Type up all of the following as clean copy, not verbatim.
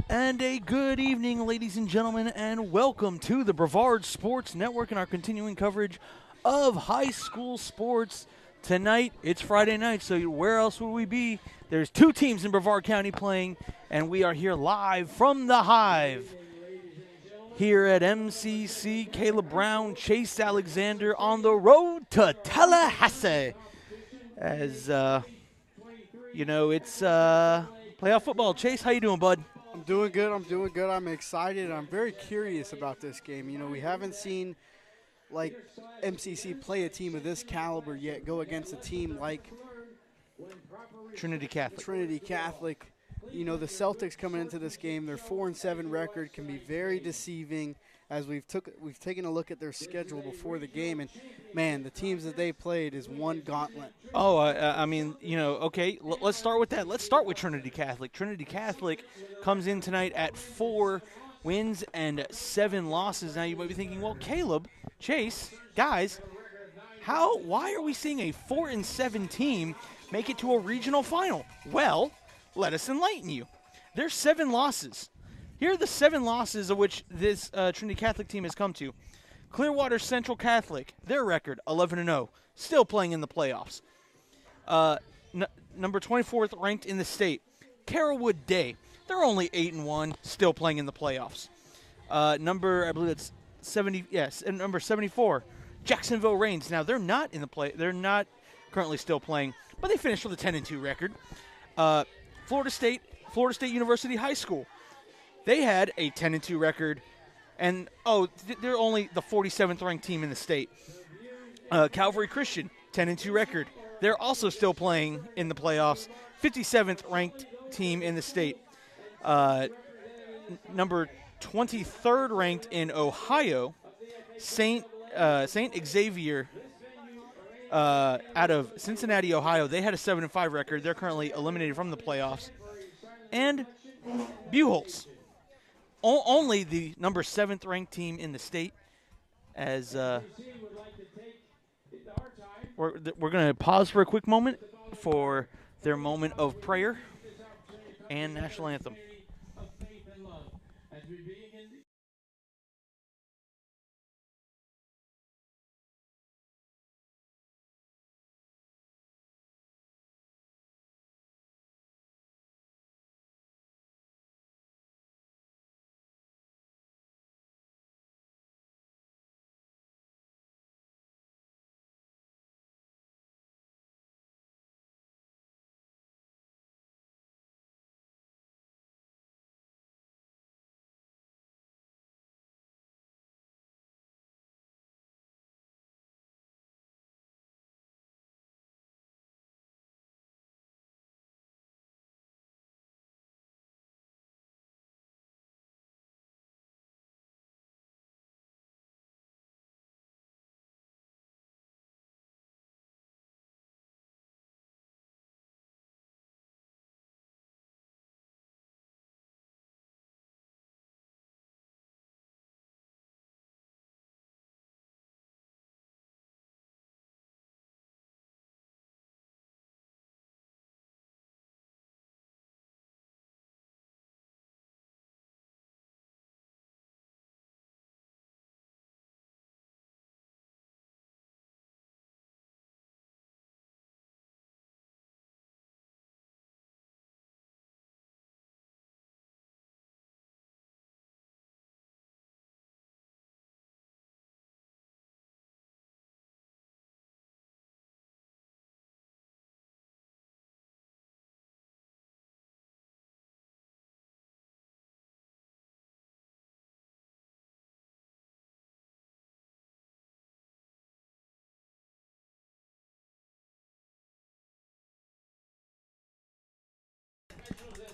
And a good evening, ladies and gentlemen, and welcome to the Brevard Sports Network and our continuing coverage of high school sports. Tonight, it's Friday night, so where else would we be? There's two teams in Brevard County playing, and we are here live from the Hive. Here at MCC, Caleb Brown, Chase Alexander on the road to Tallahassee. As, it's playoff football. Chase, how you doing, bud? I'm doing good. I'm excited. I'm very curious about this game. You know, we haven't seen, MCC play a team of this caliber yet go against a team like Trinity Catholic. You know, the Celtics coming into this game, their 4-7 record can be very deceiving as we've taken a look at their schedule before the game, and man, the teams that they played is one gauntlet. Oh, okay, let's start with that. Let's start with Trinity Catholic. Trinity Catholic comes in tonight at 4 wins and 7 losses. Now you might be thinking, well, Caleb, Chase, guys, why are we seeing a 4-7 team make it to a regional final? Well, let us enlighten you. There's 7 losses. Here are the 7 losses of which this Trinity Catholic team has come to. Clearwater Central Catholic, their record 11-0, still playing in the playoffs. Number 24th ranked in the state, Carrollwood Day, they're only 8-1, still playing in the playoffs. Number 74, Jacksonville Reigns. Now they're not in the play. They're not currently still playing, but they finished with a 10-2 record. Florida State University High School. They had a 10-2 record, and they're only the 47th ranked team in the state. Calvary Christian, 10-2 record. They're also still playing in the playoffs. 57th ranked team in the state. Number 23rd ranked in Ohio, Saint Xavier out of Cincinnati, Ohio. They had a 7-5 record. They're currently eliminated from the playoffs. And Buchholz, only the number 7th ranked team in the state. As we're going to pause for a quick moment for their moment of prayer and national anthem.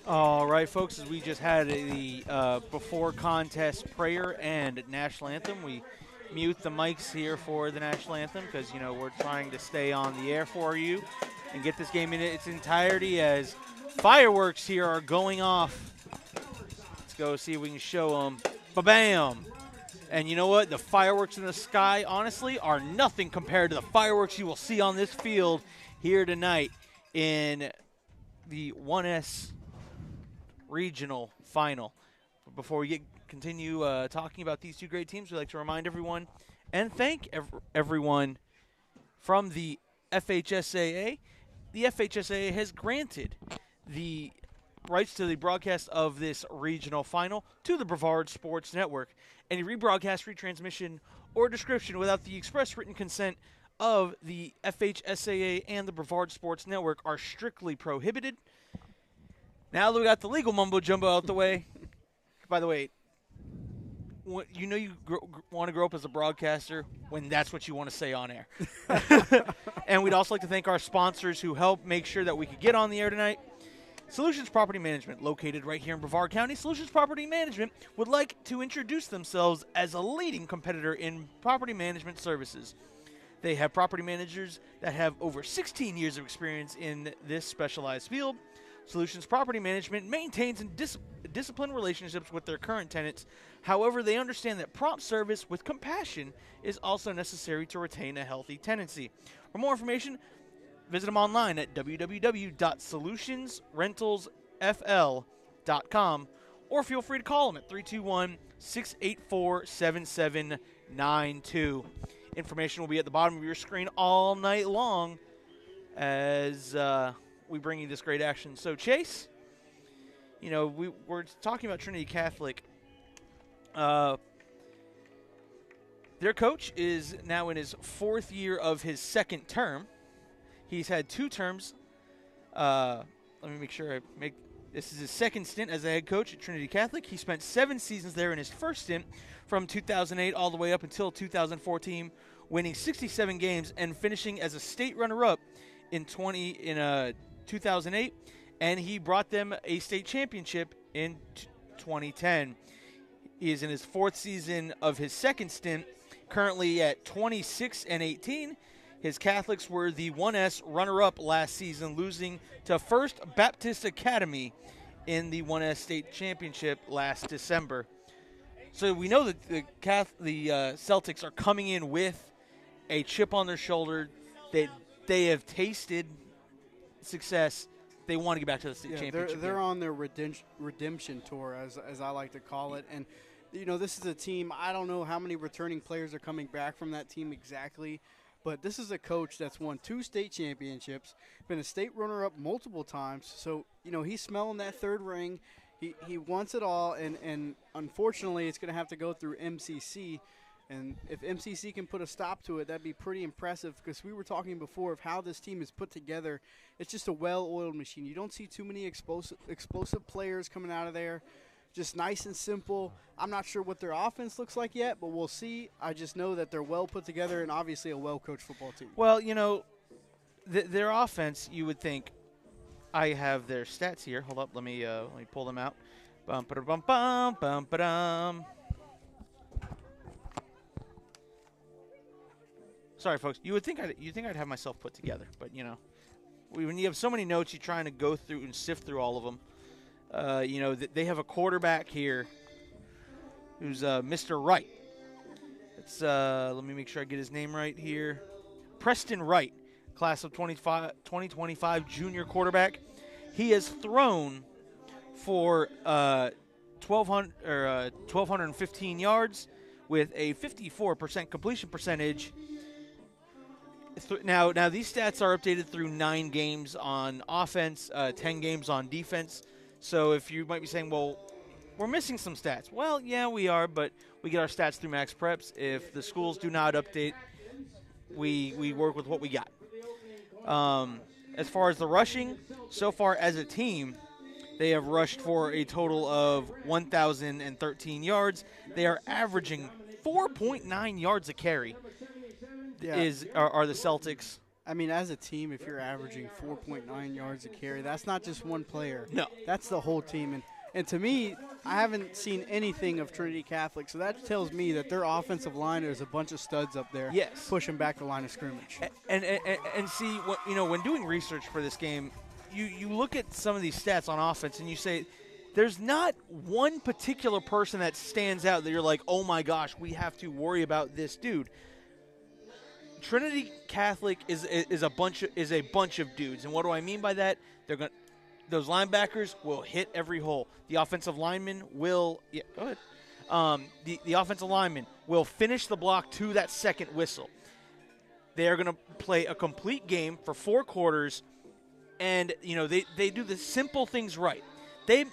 All right, folks, as we just had the before contest prayer and national anthem, we mute the mics here for the national anthem because, we're trying to stay on the air for you and get this game in its entirety as fireworks here are going off. Let's go see if we can show them. Ba-bam! And you know what? The fireworks in the sky, honestly, are nothing compared to the fireworks you will see on this field here tonight in the 1S regional final. Before we continue talking about these two great teams, we'd like to remind everyone and thank everyone from the FHSAA. The FHSAA has granted the rights to the broadcast of this regional final to the Brevard Sports Network. Any rebroadcast, retransmission, or description without the express written consent of the FHSAA and the Brevard Sports Network are strictly prohibited. Now that we got the legal mumbo-jumbo out the way, by the way, you know you want to grow up as a broadcaster when that's what you want to say on air. And we'd also like to thank our sponsors who help make sure that we could get on the air tonight. Solutions Property Management, located right here in Brevard County. Solutions Property Management would like to introduce themselves as a leading competitor in property management services. They have property managers that have over 16 years of experience in this specialized field. Solutions Property Management maintains and disciplined relationships with their current tenants. However, they understand that prompt service with compassion is also necessary to retain a healthy tenancy. For more information, visit them online at www.solutionsrentalsfl.com or feel free to call them at 321-684-7792. Information will be at the bottom of your screen all night long as we bring you this great action. So, Chase, you know, we're talking about Trinity Catholic. Their coach is now in his fourth year of his second term. He's had 2 terms. Let me make sure this is his second stint as a head coach at Trinity Catholic. He spent 7 seasons there in his first stint from 2008 all the way up until 2014, winning 67 games and finishing as a state runner-up in 2008, and he brought them a state championship in 2010. He is in his 4th season of his second stint, currently at 26-18. His Catholics were the 1S runner-up last season, losing to First Baptist Academy in the 1S state championship last December. So we know that the Celtics are coming in with a chip on their shoulder. They have tasted success. They want to get back to the state championship. They're on their redemption tour, as I like to call it. And, you know, this is a team, I don't know how many returning players are coming back from that team exactly, but this is a coach that's won 2 state championships, been a state runner-up multiple times. So, you know, he's smelling that 3rd ring. He wants it all, and unfortunately it's going to have to go through MCC. And if MCC can put a stop to it, that'd be pretty impressive, because we were talking before of how this team is put together. It's just a well-oiled machine. You don't see too many explosive players coming out of there. Just nice and simple. I'm not sure what their offense looks like yet, but we'll see. I just know that they're well put together and obviously a well-coached football team. Well, you know, their offense, you would think, I have their stats here. Hold up, let me pull them out. Bum ba bum bum bum ba dum. Sorry, folks. You would think I'd have myself put together, but you know, when you have so many notes, you're trying to go through and sift through all of them. You know, they have a quarterback here who's Mr. Wright. It's let me make sure I get his name right here. Preston Wright, class of 2025 junior quarterback. He has thrown for 1,215 yards with a 54% completion percentage. Now these stats are updated through 9 games on offense, 10 games on defense. So if you might be saying, well, we're missing some stats. Well, yeah, we are, but we get our stats through Max Preps. If the schools do not update, we work with what we got. As far as the rushing, so far as a team, they have rushed for a total of 1,013 yards. They are averaging 4.9 yards a carry. Are the Celtics. I mean, as a team, if you're averaging 4.9 yards a carry, that's not just one player. No. That's the whole team. And to me, I haven't seen anything of Trinity Catholic, so that tells me that their offensive line, there's a bunch of studs up there pushing back the line of scrimmage. And see, when doing research for this game, you look at some of these stats on offense and you say, there's not one particular person that stands out that you're like, oh my gosh, we have to worry about this dude. Trinity Catholic is a bunch of dudes, and what do I mean by that? those linebackers will hit every hole. The offensive lineman will go ahead. The offensive lineman will finish the block to that second whistle. They are going to play a complete game for 4 quarters, and they do the simple things right. They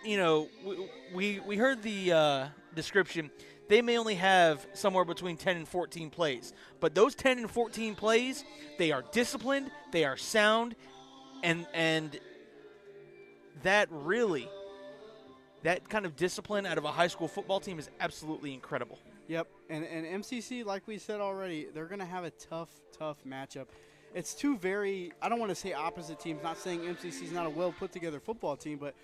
we heard the description. They may only have somewhere between 10 and 14 plays, but those 10 and 14 plays, they are disciplined, they are sound, and that kind of discipline out of a high school football team is absolutely incredible. Yep, and MCC, like we said already, they're going to have a tough matchup. It's two very, I don't want to say opposite teams, not saying MCC is not a well-put-together football team, but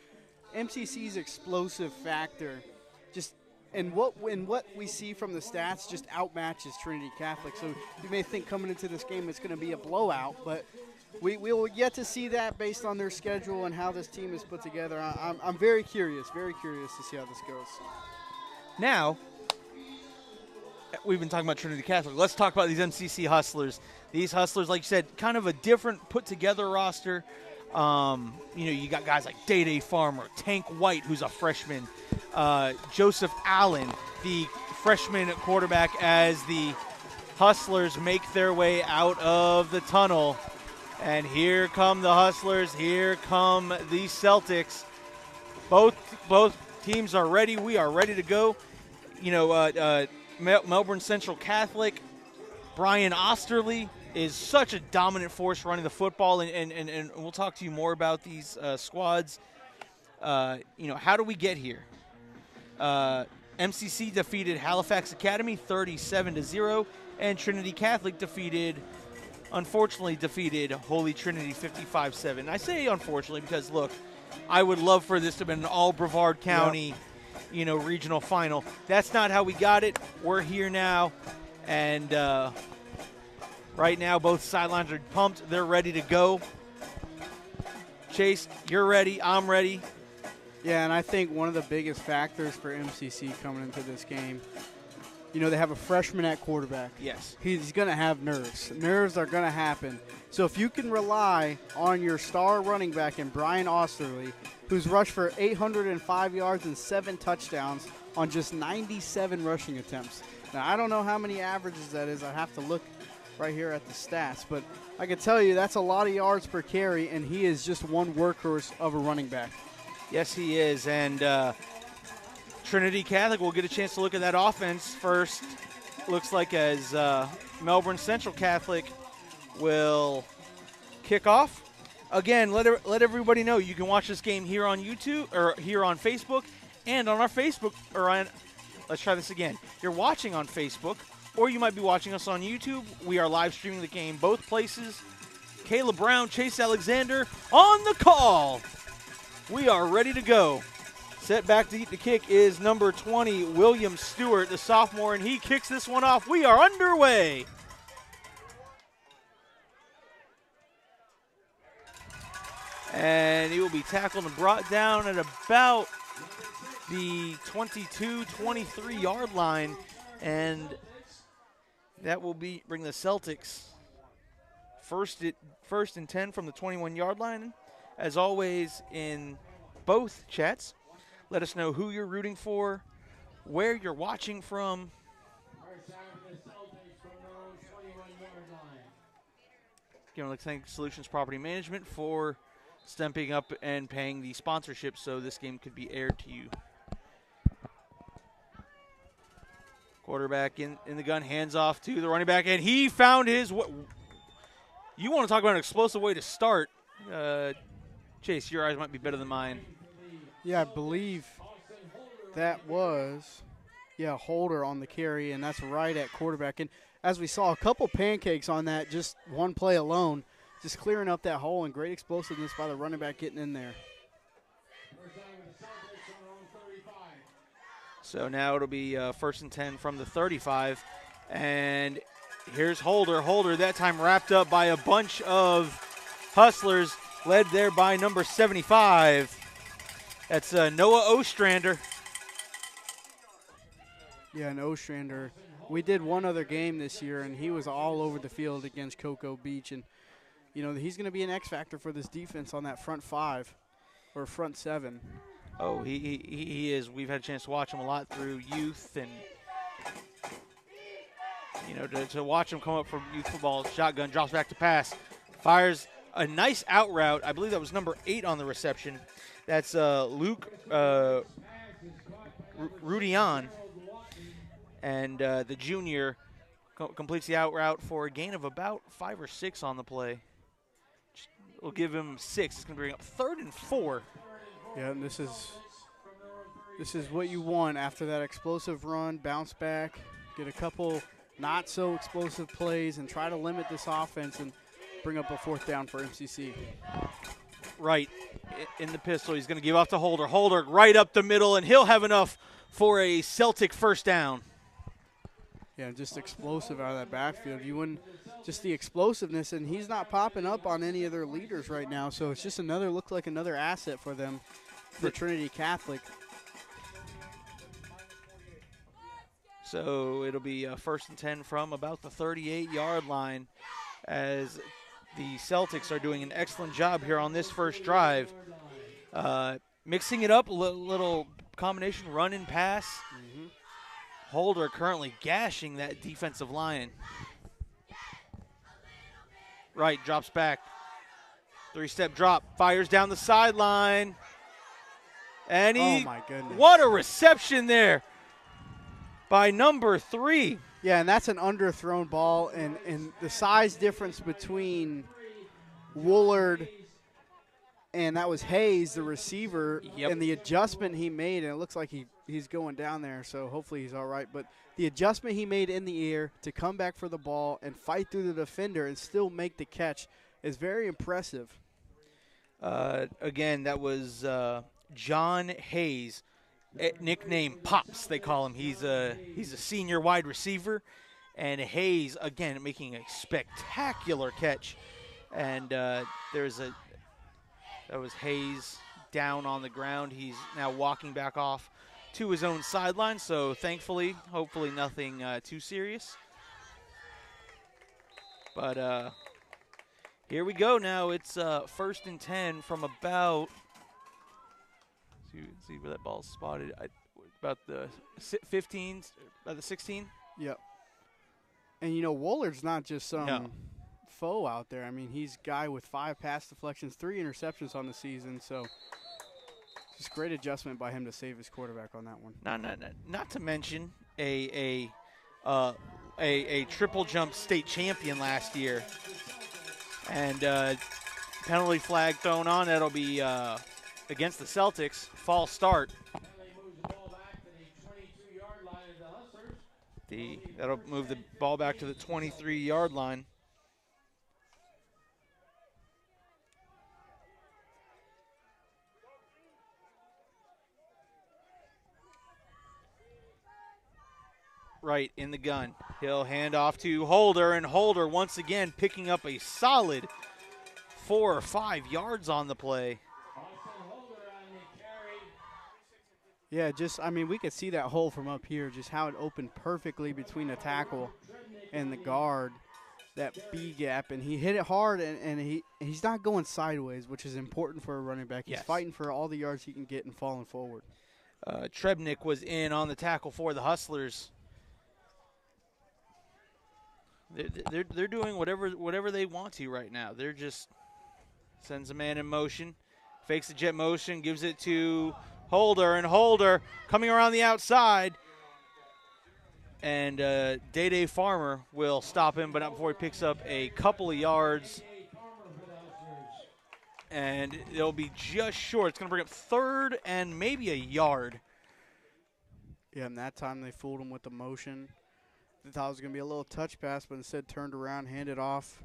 MCC's explosive factor and what we see from the stats just outmatches Trinity Catholic. So you may think coming into this game it's going to be a blowout, but we will yet to see that based on their schedule and how this team is put together. I'm very curious to see how this goes. Now, we've been talking about Trinity Catholic. Let's talk about these MCC Hustlers. These Hustlers, like you said, kind of a different put-together roster. You got guys like Day Farmer, Tank White, who's a freshman, Joseph Allen, the freshman quarterback, as the Hustlers make their way out of the tunnel. And here come the Hustlers. Here come the Celtics. Both teams are ready. We are ready to go. Melbourne Central Catholic, Brian Osterley is such a dominant force running the football, and we'll talk to you more about these squads. How do we get here? MCC defeated Halifax Academy 37-0, and Trinity Catholic unfortunately defeated Holy Trinity 55-7. I say unfortunately because, look, I would love for this to have been an all Brevard County regional final. That's not how we got it. We're here now, and right now both sidelines are pumped. They're ready to go. Chase, you're ready. I'm ready. Yeah, and I think one of the biggest factors for MCC coming into this game, they have a freshman at quarterback. Yes. He's going to have nerves. Nerves are going to happen. So if you can rely on your star running back in Brian Osterley, who's rushed for 805 yards and 7 touchdowns on just 97 rushing attempts. Now, I don't know how many averages that is. I have to look right here at the stats. But I can tell you that's a lot of yards per carry, and he is just one workhorse of a running back. Yes, he is. And Trinity Catholic will get a chance to look at that offense first. Looks like as Melbourne Central Catholic will kick off. Again, let everybody know you can watch this game here on YouTube or here on Facebook and on our Facebook let's try this again. You're watching on Facebook or you might be watching us on YouTube. We are live streaming the game both places. Caleb Brown, Chase Alexander on the call. We are ready to go. Set back to eat the kick is number 20, William Stewart, the sophomore, and he kicks this one off. We are underway. And he will be tackled and brought down at about the 22-23 yard line. And that will bring the Celtics first and 10 from the 21 yard line. As always, in both chats, let us know who you're rooting for, where you're watching from. Again, I'd like to thank Solutions Property Management for stepping up and paying the sponsorship so this game could be aired to you. Quarterback in the gun, hands off to the running back, and he found his. You want to talk about an explosive way to start? Chase, your eyes might be better than mine. Yeah, I believe that was, Holder on the carry, and that's right at quarterback. And as we saw, a couple pancakes on that, just one play alone, just clearing up that hole, and great explosiveness by the running back getting in there. So now it'll be first and 10 from the 35. And here's Holder. Holder that time wrapped up by a bunch of Hustlers, led there by number 75. That's Noah Ostrander. Yeah, and Ostrander. We did one other game this year, and he was all over the field against Cocoa Beach. And, he's going to be an X factor for this defense on that front five. or front seven. Oh, he is. We've had a chance to watch him a lot through youth, and to watch him come up from youth football, shotgun, drops back to pass, fires a nice out route. I believe that was number 8 on the reception. That's Luke Rudian, and the junior completes the out route for a gain of about 5 or 6 on the play. We'll give him 6. It's going to bring up 3rd and 4. Yeah, and this is what you want after that explosive run, bounce back, get a couple not so explosive plays, and try to limit this offense and bring up a 4th down for MCC. Right in the pistol. He's going to give off to Holder. Holder right up the middle, and he'll have enough for a Celtic first down. Yeah, just explosive out of that backfield. You wouldn't just the explosiveness, and he's not popping up on any of their leaders right now, so it's just look like another asset for them, for Trinity Catholic. So it'll be 1st and 10 from about the 38-yard line, as the Celtics are doing an excellent job here on this first drive. Mixing it up, a little combination run and pass. Mm-hmm. Holder currently gashing that defensive line. Right, drops back. 3-step drop, fires down the sideline. And oh my goodness. What a reception there by number 3. Yeah, and that's an underthrown ball, and the size difference between Woolard and that was Hayes, the receiver, and the adjustment he made, and it looks like he's going down there, so hopefully he's all right. But the adjustment he made in the air to come back for the ball and fight through the defender and still make the catch is very impressive. Again, that was John Hayes, nickname Pops, they call him. He's a senior wide receiver, and Hayes, again, making a spectacular catch. And that was Hayes down on the ground. He's now walking back off to his own sideline, so thankfully, hopefully nothing too serious. But here we go now. It's 1st and 10 from about, see where that ball's spotted, about the 15, about the 16. Yep. And, Woolard's not just some foe out there. I mean, he's a guy with 5 pass deflections, 3 interceptions on the season, so just great adjustment by him to save his quarterback on that one. Not to mention a triple jump state champion last year, and penalty flag thrown on. That'll be against the Celtics. False start. That'll move the ball back to the 23-yard line. Right in the gun. He'll hand off to Holder, and Holder once again picking up a solid 4 or 5 yards on the play. Yeah, we could see that hole from up here, just how it opened perfectly between the tackle and the guard, that B gap, and he hit it hard, and he's not going sideways, which is important for a running back. He's fighting for all the yards he can get and falling forward. Trebnick was in on the tackle for the Hustlers. They're doing whatever they want to right now. They're just sends a man in motion, fakes the jet motion, gives it to Holder, and Holder coming around the outside. And Day Farmer will stop him, but not before he picks up a couple of yards. And it'll be just short. It's going to bring up 3rd and maybe a yard. Yeah, and that time they fooled him with the motion. They thought it was going to be a little touch pass, but instead turned around, handed off.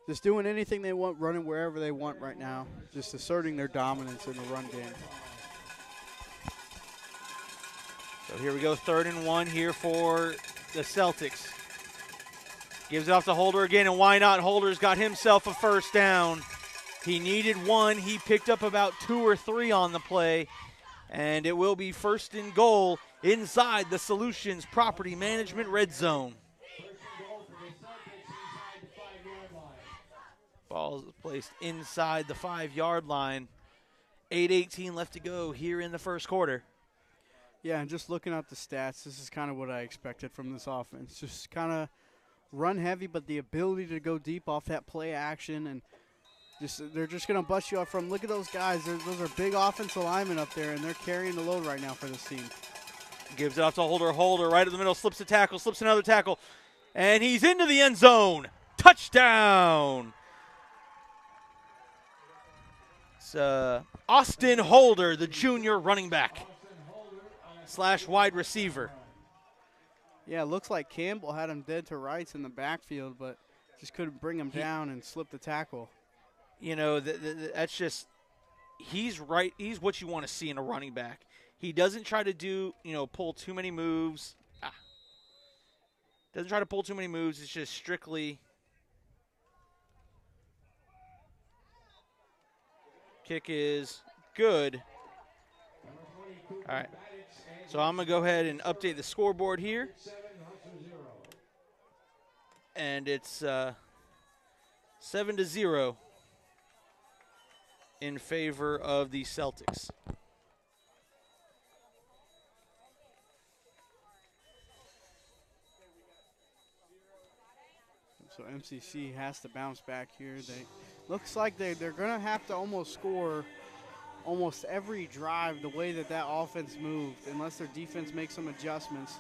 Just doing anything they want, running wherever they want right now. Just asserting their dominance in the run game. So here we go, 3rd and 1 here for the Celtics. Gives it off to Holder again, and why not? Holder's got himself a first down. He needed 1. He picked up about 2 or 3 on the play. And it will be 1st and goal inside the Solutions Property Management red zone. Ball is placed inside the 5-yard line. 8:18 left to go here in the first quarter. Yeah, and just looking at the stats, this is kind of what I expected from this offense. Just kind of run heavy, but the ability to go deep off that play action, and they're just going to bust you off from. Look at those guys. Those are big offensive linemen up there, and they're carrying the load right now for this team. Gives it off to Holder. Holder right in the middle, slips a tackle, slips another tackle, and he's into the end zone. Touchdown. It's Austin Holder, the junior running back / wide receiver. Yeah, it looks like Campbell had him dead to rights in the backfield, but just couldn't bring him down and slip the tackle. You know, that's just – he's right. He's what you want to see in a running back. He doesn't try to pull too many moves. Doesn't try to pull too many moves. It's just strictly – kick is good. All right. So I'm going to go ahead and update the scoreboard here. And it's 7-0 in favor of the Celtics. So MCC has to bounce back here. Looks like they're going to have to almost score almost every drive the way that offense moved, unless their defense makes some adjustments.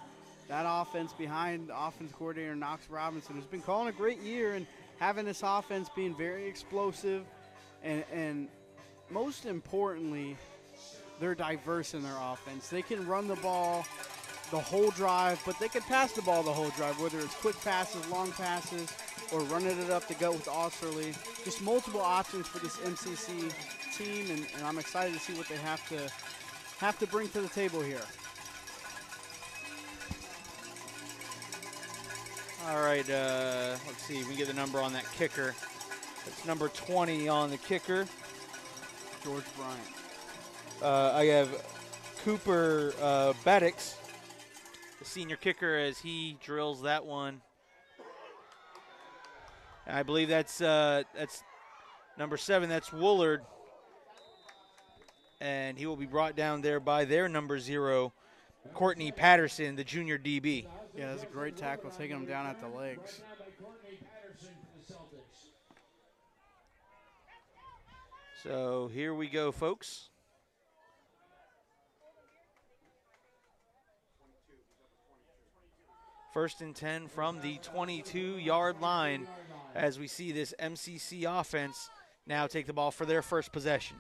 That offense behind offense coordinator Knox Robinson, who's been calling a great year and having this offense being very explosive, and most importantly, they're diverse in their offense. They can run the ball the whole drive, but they can pass the ball the whole drive, whether it's quick passes, long passes, or running it up the gut with Osterley. Just multiple options for this MCC team, and I'm excited to see what they have to bring to the table here. All right, let's see. We get the number on that kicker. It's number 20 on the kicker. George Bryant. I have Cooper Baddix, the senior kicker, as he drills that one. And I believe that's number 7. That's Woolard. And he will be brought down there by their number 0, Courtney Patterson, the junior DB. Yeah, that's a great tackle, taking him down at the legs. So here we go, folks. First and 10 from the 22-yard line, as we see this MCC offense now take the ball for their first possession.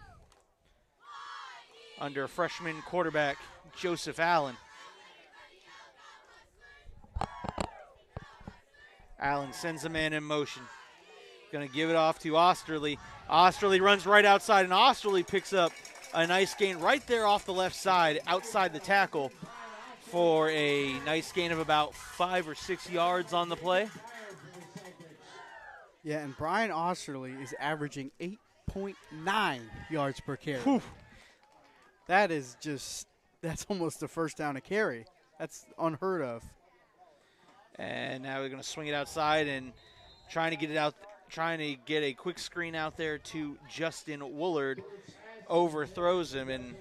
Under freshman quarterback Joseph Allen. Allen sends the man in motion. Going to give it off to Osterley. Osterley runs right outside, and Osterley picks up a nice gain right there off the left side, outside the tackle, for a nice gain of about 5 or 6 yards on the play. Yeah, and Brian Osterley is averaging 8.9 yards per carry. Whew. That's almost the first down a carry. That's unheard of. And now we're going to swing it outside and trying to get a quick screen out there to Justin Woolard. Overthrows him, and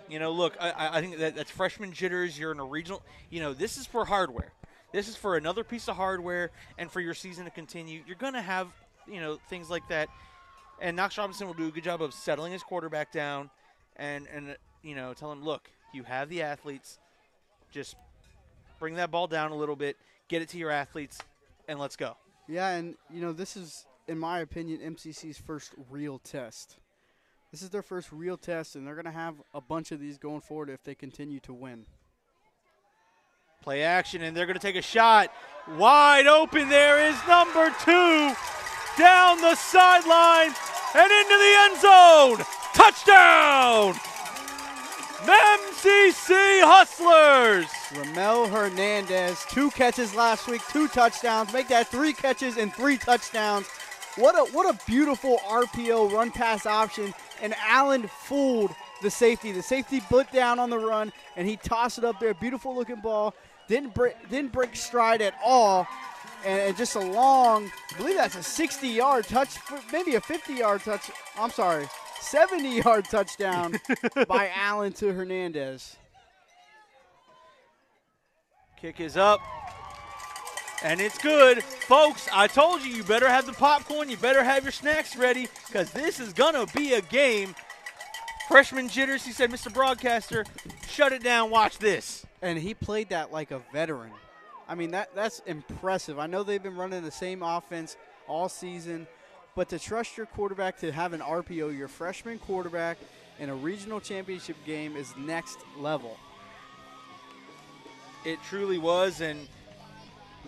look, I think that's freshman jitters. You're in a regional, this is for hardware. This is for another piece of hardware, and for your season to continue. You're going to have, things like that. And Knox Robinson will do a good job of settling his quarterback down and tell him, look, you have the athletes. Just bring that ball down a little bit, get it to your athletes, and let's go. Yeah, and, this is, in my opinion, MCC's first real test. This is their first real test, and they're going to have a bunch of these going forward if they continue to win. Play action, and they're going to take a shot. Wide open there is number 2 down the sideline and into the end zone. Touchdown! MCC Hustlers! Ramel Hernandez, 2 catches last week, 2 touchdowns. Make that 3 catches and 3 touchdowns. What a beautiful RPO run pass option. And Allen fooled the safety. The safety put down on the run, and he tossed it up there. Beautiful looking ball. Didn't break stride at all. and just a long, I believe that's a 60-yard touch, maybe a 50-yard touch. I'm sorry, 70-yard touchdown by Allen to Hernandez. Kick is up, and it's good. Folks, I told you, you better have the popcorn, you better have your snacks ready, because this is going to be a game. Freshman jitters, he said, Mr. Broadcaster, shut it down, watch this. And he played that like a veteran. I mean, that's impressive. I know they've been running the same offense all season, but to trust your quarterback to have an RPO, your freshman quarterback, in a regional championship game is next level. It truly was, and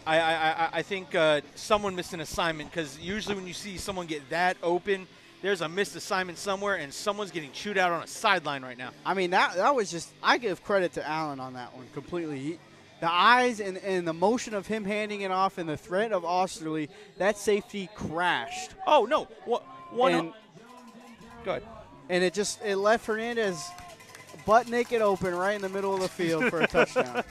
I think someone missed an assignment, because usually when you see someone get that open, there's a missed assignment somewhere, and someone's getting chewed out on a sideline right now. I mean, that was just – I give credit to Allen on that one completely. The eyes and the motion of him handing it off and the threat of Osterley, that safety crashed. Oh, no. Go ahead. And it left Hernandez butt naked open right in the middle of the field for a touchdown.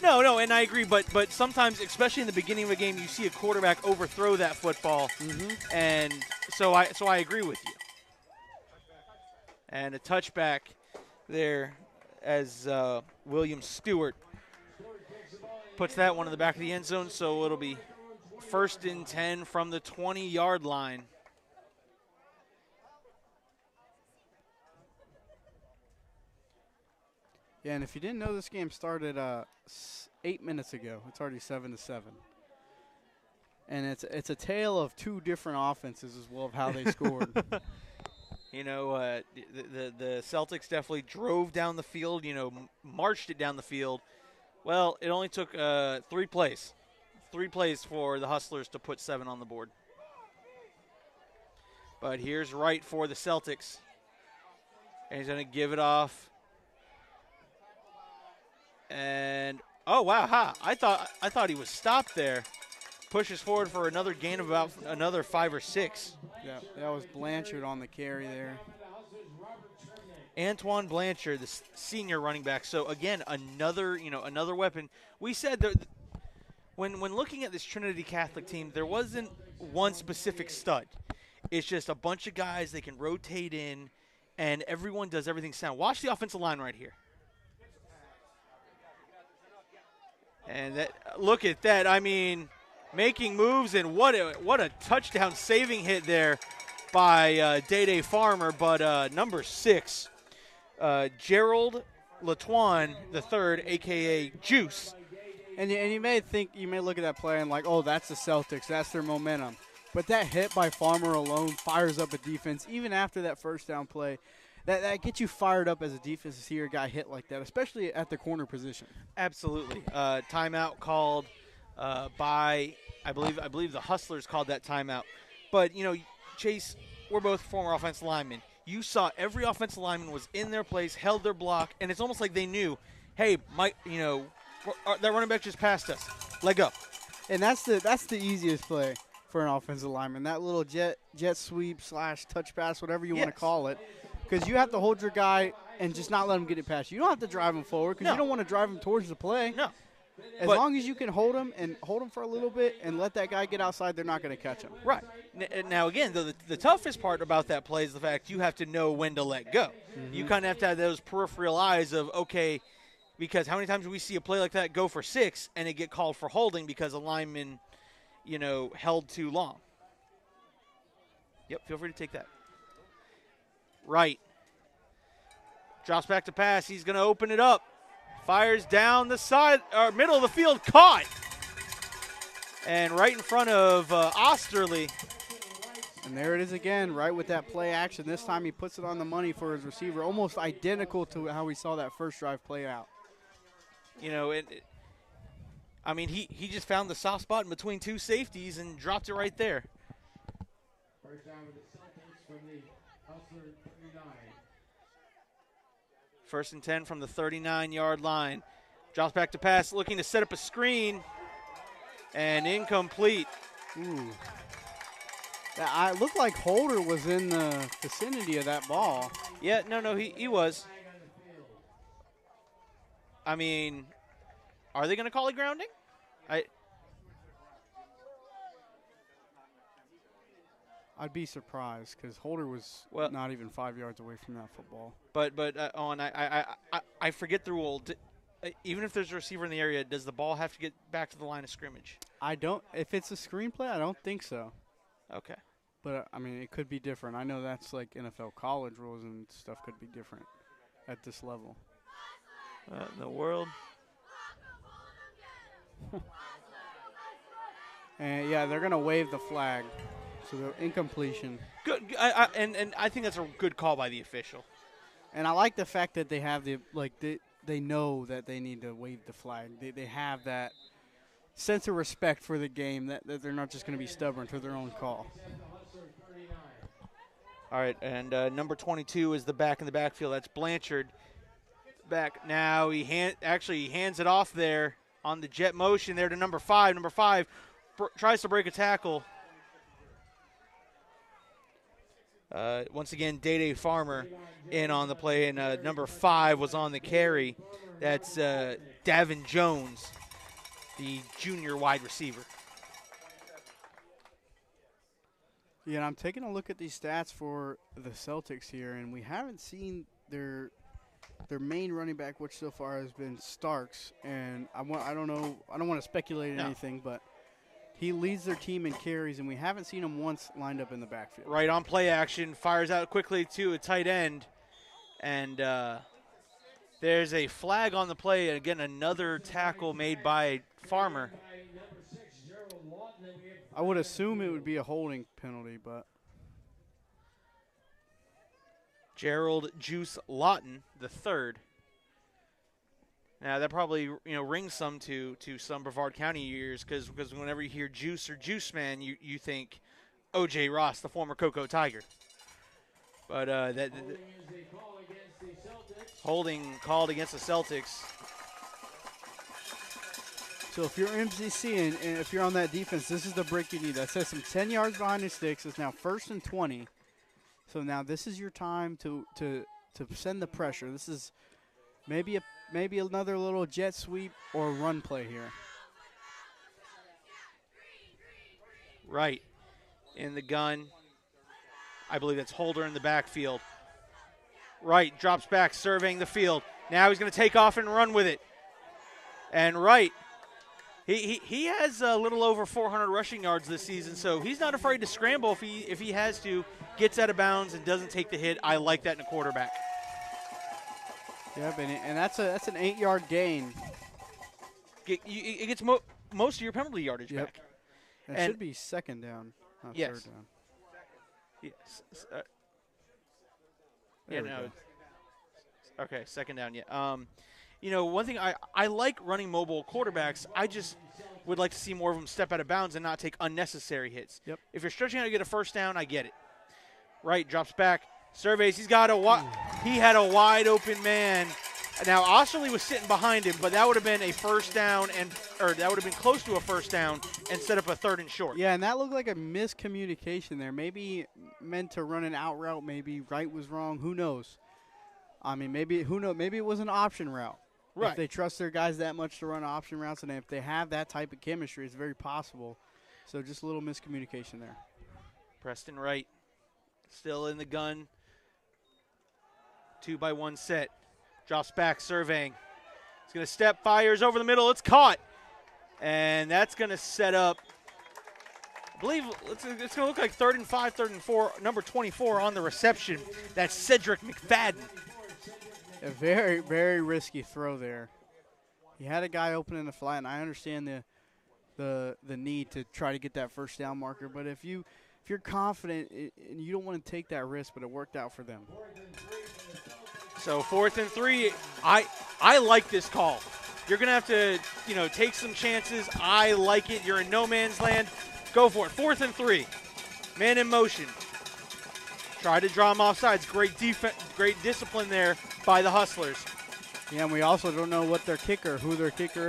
No, and I agree, but sometimes, especially in the beginning of a game, you see a quarterback overthrow that football, and so I agree with you. And a touchback there as William Stewart puts that one in the back of the end zone, so it'll be 1st and 10 from the 20-yard line. Yeah, and if you didn't know, this game started 8 minutes ago. It's already 7-7. And it's a tale of two different offenses as well of how they scored. You know, the Celtics definitely drove down the field, marched it down the field. Well, it only took 3 plays. 3 plays for the Hustlers to put 7 on the board. But here's Wright for the Celtics. And he's going to give it off. And, oh, wow, I thought he was stopped there. Pushes forward for another gain of about another 5 or 6. Yeah, that was Blanchard on the carry there. Antoine Blanchard, the senior running back. So, again, another weapon. We said that when looking at this Trinity Catholic team, there wasn't one specific stud. It's just a bunch of guys they can rotate in, and everyone does everything sound. Watch the offensive line right here. And look at that. I mean, making moves, and what a touchdown saving hit there by Day Farmer. But number 6, Gerald Latoine III, a.k.a. Juice. And you may look at that play and like, oh, that's the Celtics. That's their momentum. But that hit by Farmer alone fires up a defense. Even after that first down play, that gets you fired up as a defense to see your guy hit like that, especially at the corner position. Absolutely. Timeout called by, I believe the Hustlers called that timeout. But, Chase, we're both former offensive linemen. You saw every offensive lineman was in their place, held their block, and it's almost like they knew, hey, Mike, that running back just passed us. Let go. And that's the easiest play for an offensive lineman. That little jet sweep / touch pass, whatever you want to call it. Because you have to hold your guy and just not let him get it past you. You don't have to drive him forward because you don't want to drive him towards the play. No. As long as you can hold him for a little bit and let that guy get outside, they're not going to catch him. Right. Now, again, the toughest part about that play is the fact you have to know when to let go. Mm-hmm. You kind of have to have those peripheral eyes of, okay, because how many times do we see a play like that go for 6 and it get called for holding because a lineman, held too long? Yep, feel free to take that. Right. Drops back to pass. He's going to open it up. Fires down the side, or middle of the field, caught. And right in front of Osterley. And there it is again, right with that play action. This time he puts it on the money for his receiver, almost identical to how we saw that first drive play out. He just found the soft spot in between 2 safeties and dropped it right there. First down with the Celtics from the Hustler 39. 1st and 10 from the 39-yard line. Drops back to pass, looking to set up a screen. And incomplete. Ooh. It looked like Holder was in the vicinity of that ball. Yeah, no, he was. I mean, are they going to call it grounding? I'd be surprised because Holder was not even 5 yards away from that football. But I forget the rule. Even if there's a receiver in the area, does the ball have to get back to the line of scrimmage? I don't. If it's a screenplay, I don't think so. Okay. But, I mean, it could be different. I know that's like NFL college rules and stuff could be different at this level. In the world. And, yeah, they're going to wave the flag. So the incompletion. Good. And I think that's a good call by the official. And I like the fact that they have they know that they need to wave the flag. They have that sense of respect for the game that they're not just going to be stubborn to their own call. All right, and number 22 is the back in the backfield. That's Blanchard. Back now. He hands it off there on the jet motion there to number 5. Number 5 tries to break a tackle. Once again, Day Farmer in on the play, and number 5 was on the carry. That's Davin Jones, the junior wide receiver. Yeah, and I'm taking a look at these stats for the Celtics here, and we haven't seen their main running back, which so far has been Starks. And I don't want to speculate on anything, but he leads their team in carries, and we haven't seen him once lined up in the backfield. Right on play action, fires out quickly to a tight end, and there's a flag on the play. And again, another tackle made by Farmer. I would assume it would be a holding penalty, but Gerald Juice Lawton, the third. Now that probably rings some to some Brevard County years, because whenever you hear Juice or Juice Man, you think O.J. Ross, the former Cocoa Tiger. But holding called against the Celtics. So if you're MCC and if you're on that defense, this is the break you need. That says some 10 yards behind the sticks. It's now 1st and 20. So now this is your time to send the pressure. This is maybe another little jet sweep or run play here. Right in the gun. I believe that's Holder in the backfield. Wright drops back, surveying the field. Now he's going to take off and run with it. And Wright, he has a little over 400 rushing yards this season, so he's not afraid to scramble if he has to. Gets out of bounds and doesn't take the hit. I like that in a quarterback. Yeah, and that's an 8-yard gain. It gets most of your penalty yardage back. It should be second down, not third down. Yes. Okay, second down. Yeah. One thing I like running mobile quarterbacks. I just would like to see more of them step out of bounds and not take unnecessary hits. Yep. If you're stretching out to get a first down, I get it. Right, drops back, surveys. He had a wide open man. Now Osterley was sitting behind him, but that would have been a first down, or that would have been close to a first down and set up a 3rd and short. Yeah, and that looked like a miscommunication there. Maybe meant to run an out route. Maybe Wright was wrong. Who knows? I mean, maybe it was an option route. Right. If they trust their guys that much to run option routes, and if they have that type of chemistry, it's very possible. So just a little miscommunication there. Preston Wright still in the gun. 2-by-1 set. Drops back, surveying. He's going to step, fires over the middle. It's caught. And that's going to set up, I believe it's going to look like 3rd and 5, 3rd and 4, number 24 on the reception. That's Cedric McFadden. A very, very risky throw there. He had a guy open in the flat, and I understand the need to try to get that first down marker. But if you're confident and you don't want to take that risk, but it worked out for them. So 4th and 3, I like this call. You're going to have to, take some chances. I like it. You're in no man's land. Go for it. 4th and 3. Man in motion. Try to draw him off sides. Great defense, great discipline there by the Hustlers. Yeah, and we also don't know who their kicker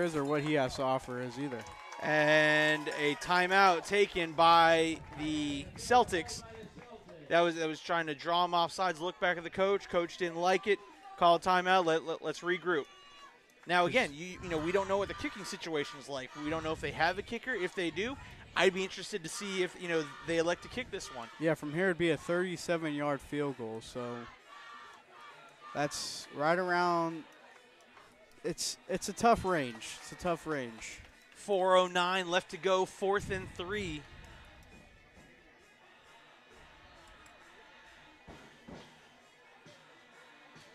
is, or what he has to offer is either. And a timeout taken by the Celtics. That was trying to draw him off sides. Look back at the coach. Coach didn't like it. Call a timeout. Let's regroup. Now again, we don't know what the kicking situation is like. We don't know if they have a kicker. If they do, I'd be interested to see if, they elect to kick this one. Yeah, from here it'd be a 37-yard field goal. So that's right around. It's a tough range. It's a tough range. 4:09 left to go, 4th and 3.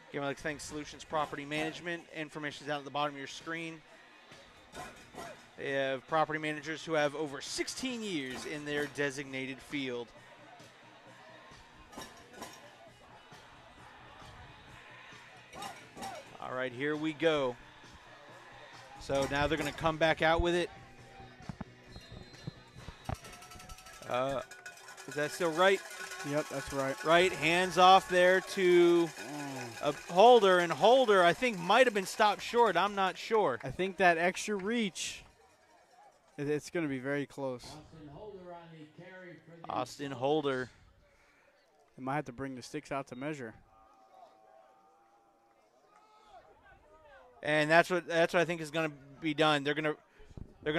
Again, I'd like to thank Solutions Property Management. Information is out at the bottom of your screen. They have property managers who have over 16 years in their designated field. All right, here we go. So now they're going to come back out with it. Is that still right? Yep, that's right. Right, hands off there to Holder, and Holder I think might have been stopped short. I'm not sure. I think that extra reach, it's going to be very close. Austin Holder. They might have to bring the sticks out to measure. And that's what I think is going to be done. They're going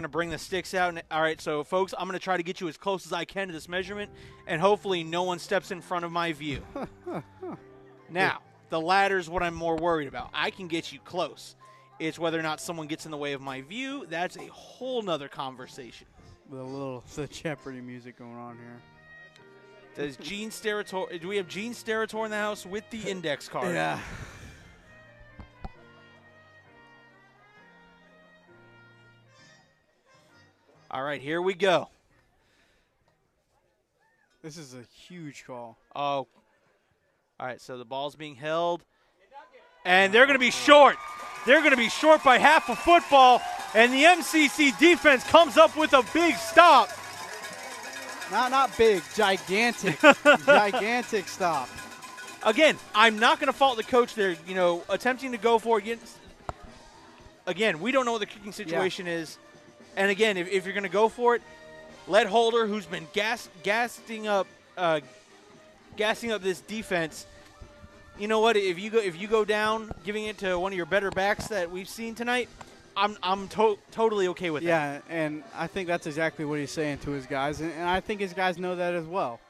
to bring the sticks out. And, all right, so folks, I'm going to try to get you as close as I can to this measurement, and hopefully no one steps in front of my view. Now, the ladder's what I'm more worried about. I can get you close. It's whether or not someone gets in the way of my view. That's a whole nother conversation. With a little Jeopardy music going on here. Does Gene Steratore? Do we have Gene Steratore in the house with the index card? Yeah. All right, here we go. This is a huge call. Oh. All right, so the ball's being held. And they're going to be short. They're going to be short by half a football. And the MCC defense comes up with a big stop. Not big, gigantic. Gigantic stop. Again, I'm not going to fault the coach there, attempting to go for it. Again, we don't know what the kicking situation is. And again, if you're going to go for it, let Holder, who's been gassing up this defense. You know what? If you go down, giving it to one of your better backs that we've seen tonight, I'm totally okay with that. Yeah, and I think that's exactly what he's saying to his guys, and I think his guys know that as well.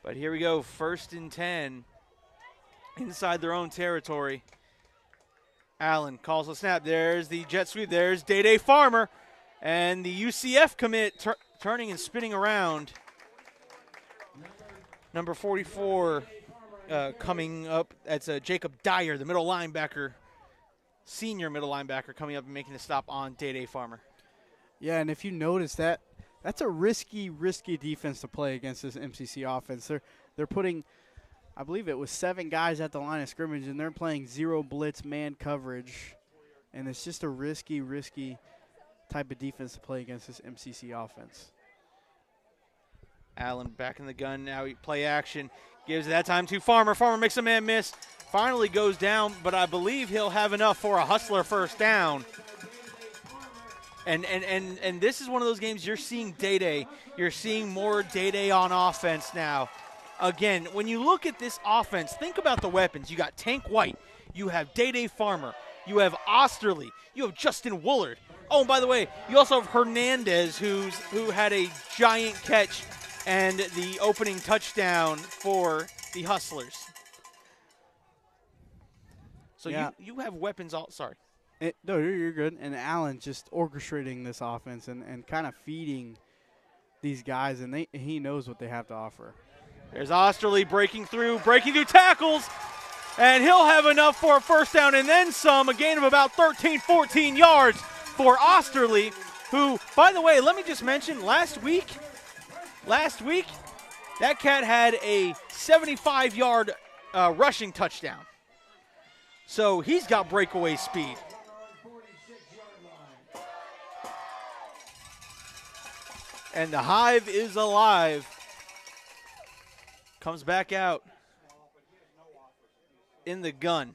But here we go, 1st and 10, inside their own territory. Allen calls a snap. There's the jet sweep. There's Day Farmer. And the UCF commit turning and spinning around. Number 44 coming up. That's Jacob Dyer, the middle linebacker, senior middle linebacker, coming up and making a stop on Day Farmer. Yeah, and if you notice that's a risky defense to play against this MCC offense. They're putting, I believe it was 7 guys at the line of scrimmage, and they're playing 0 blitz man coverage. And it's just a risky type of defense to play against this MCC offense. Allen back in the gun now. Play action. Gives it that time to Farmer. Farmer makes a man miss. Finally goes down, but I believe he'll have enough for a hustler first down. And this is one of those games you're seeing Day. You're seeing more Day on offense now. Again, when you look at this offense, think about the weapons. You got Tank White. You have Day Farmer. You have Osterley. You have Justin Woolard. Oh, and by the way, you also have Hernandez, who had a giant catch and the opening touchdown for the Hustlers. So yeah. you have weapons all. Sorry. No, you're good. And Allen just orchestrating this offense and kind of feeding these guys, and he knows what they have to offer. There's Osterley breaking through tackles, and he'll have enough for a first down and then some, a gain of about 13, 14 yards for Osterley, who, by the way, let me just mention, last week, that cat had a 75-yard rushing touchdown. So he's got breakaway speed. And the Hive is alive. Comes back out in the gun.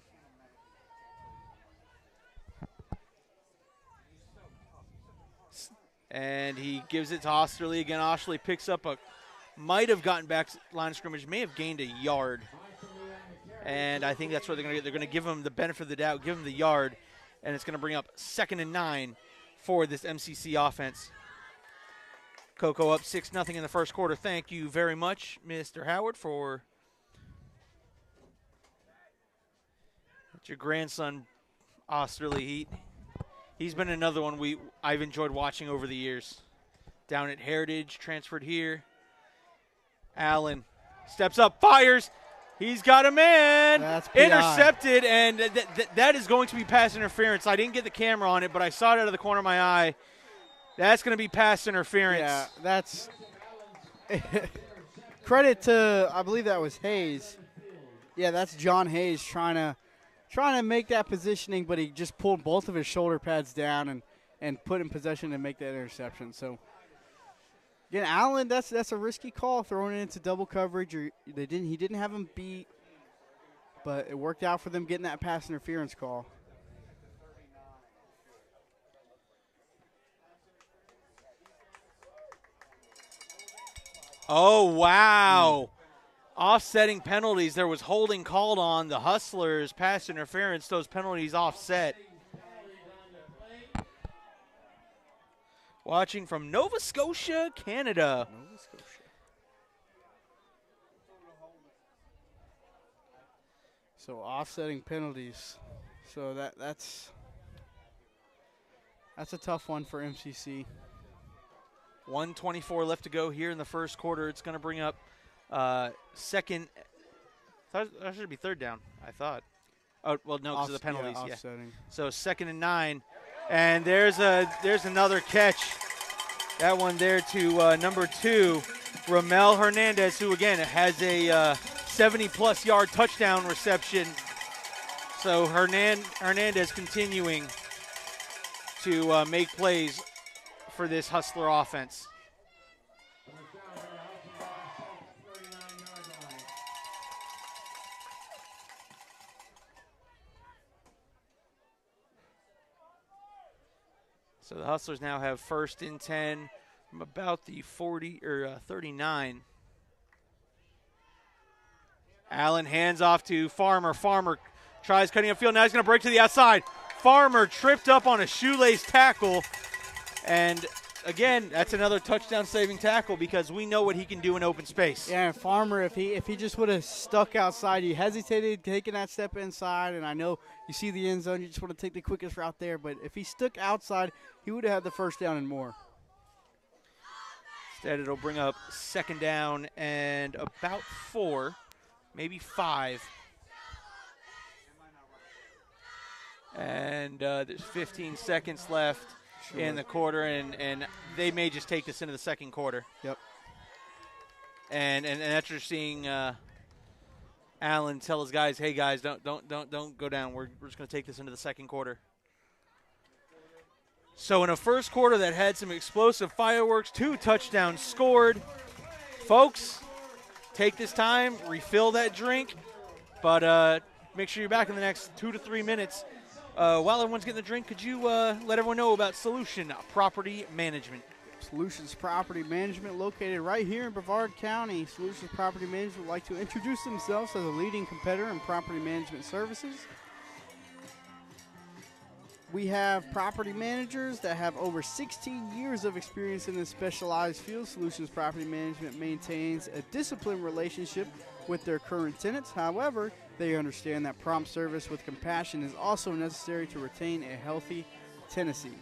And he gives it to Osterley again. Osterley picks up might have gotten back to line of scrimmage, may have gained a yard. And I think that's what they're going to get. They're going to give him the benefit of the doubt, give him the yard, and it's going to bring up 2nd and 9 for this MCC offense. Cocoa up 6-0 in the first quarter. Thank you very much, Mr. Howard, for your grandson, Osterley Heat. He's been another one I've enjoyed watching over the years. Down at Heritage, transferred here. Allen steps up, fires. He's got a man. That's PI. Intercepted, and that is going to be pass interference. I didn't get the camera on it, but I saw it out of the corner of my eye. That's going to be pass interference. Yeah, that's credit to, I believe that was Hayes. Yeah, that's John Hayes trying to make that positioning, but he just pulled both of his shoulder pads down and put in possession and make that interception. So again, Allen, that's a risky call, throwing it into double coverage. He didn't have him beat, but it worked out for them getting that pass interference call. Oh, wow. Offsetting penalties. There was holding called on the Hustlers, pass interference, those penalties offset. Watching from Nova Scotia, Canada. Nova Scotia. So offsetting penalties. So that's a tough one for MCC. 1:24 left to go here in the first quarter. It's going to bring up second. That should be third down, I thought. Oh, well, no, because of the penalties. Yeah, offsetting. So 2nd and 9. And there's another catch. That one there to number 2, Ramel Hernandez, who, again, has a 70-plus yard touchdown reception. So Hernandez continuing to make plays for this Hustler offense. So the Hustlers now have 1st and 10 from about the 39. Allen hands off to Farmer. Farmer tries cutting upfield. Now he's going to break to the outside. Farmer tripped up on a shoelace tackle. And again, that's another touchdown-saving tackle because we know what he can do in open space. Yeah, and Farmer, if he just would have stuck outside, he hesitated taking that step inside, and I know you see the end zone, you just want to take the quickest route there, but if he stuck outside, he would have had the first down and more. Instead, it'll bring up 2nd down and about 4, maybe 5. And there's 15 seconds left. Sure. In the quarter, and they may just take this into the second quarter. Yep. And after seeing Allen tell his guys, "Hey guys, don't go down. We're just going to take this into the second quarter." So in a first quarter that had some explosive fireworks, 2 touchdowns scored. Folks, take this time, refill that drink, but make sure you're back in the next 2 to 3 minutes. While everyone's getting the drink, could you let everyone know about Solution Property Management? Solutions Property Management, located right here in Brevard County. Solutions Property Management would like to introduce themselves as a leading competitor in property management services. We have property managers that have over 16 years of experience in this specialized field. Solutions Property Management maintains a disciplined relationship with their current tenants. However, they understand that prompt service with compassion is also necessary to retain a healthy tenancy.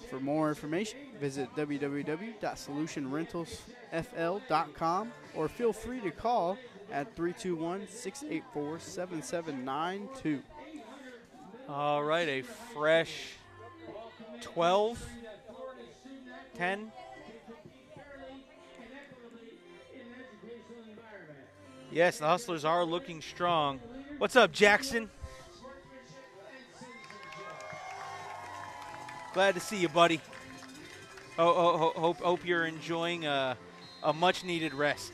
For more information, visit www.solutionrentalsfl.com or feel free to call at 321-684-7792. All right, a fresh 12, 10. Yes, the Hustlers are looking strong. What's up, Jackson? Glad to see you, buddy. Hope you're enjoying a much-needed rest.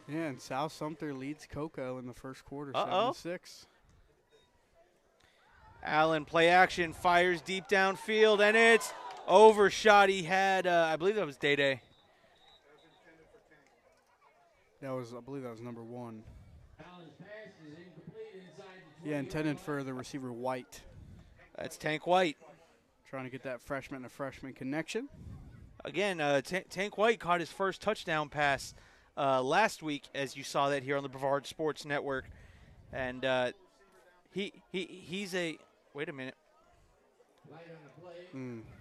Yeah, and South Sumter leads Cocoa in the first quarter, 7-6. Allen, play action, fires deep downfield, and it's overshot. He had, I believe that was Day. I believe that was number 1. Yeah, intended for the receiver White. That's Tank White. Trying to get that freshman to freshman connection. Again, Tank White caught his first touchdown pass last week, as you saw that here on the Brevard Sports Network. And he's a – wait a minute.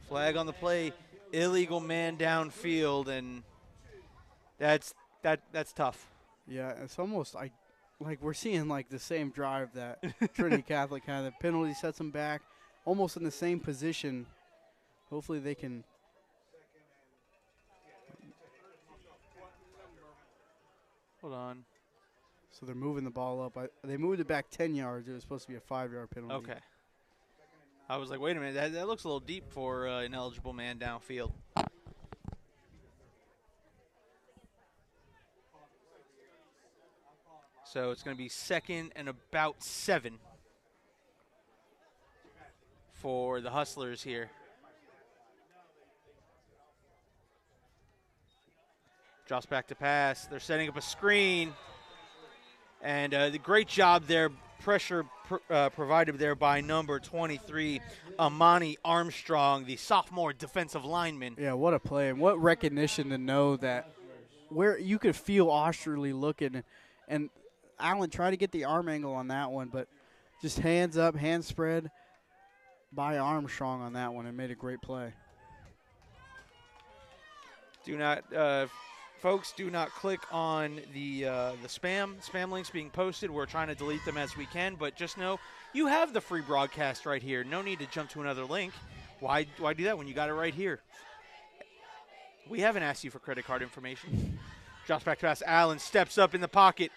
Flag on the play, illegal man downfield, and that's tough. Yeah, it's almost like we're seeing like the same drive that Trinity Catholic had. The penalty sets them back, almost in the same position. Hopefully they can. Hold on. So they're moving the ball up. They moved it back 10 yards. It was supposed to be a 5-yard penalty. Okay. I was like, wait a minute, that looks a little deep for an eligible man downfield. So it's going to be 2nd and about 7 for the Hustlers here. Drops back to pass. They're setting up a screen. And the great job there, pressure provided there by number 23, Amani Armstrong, the sophomore defensive lineman. Yeah, what a play. And what recognition to know that where you could feel Osterley looking. And Allen tried to get the arm angle on that one, but just hands up, hand spread by Armstrong on that one and made a great play. Do not, folks, do not click on the spam links being posted. We're trying to delete them as we can, but just know you have the free broadcast right here. No need to jump to another link. Why do that when you got it right here? We haven't asked you for credit card information. Drops back to pass. Allen steps up in the pocket.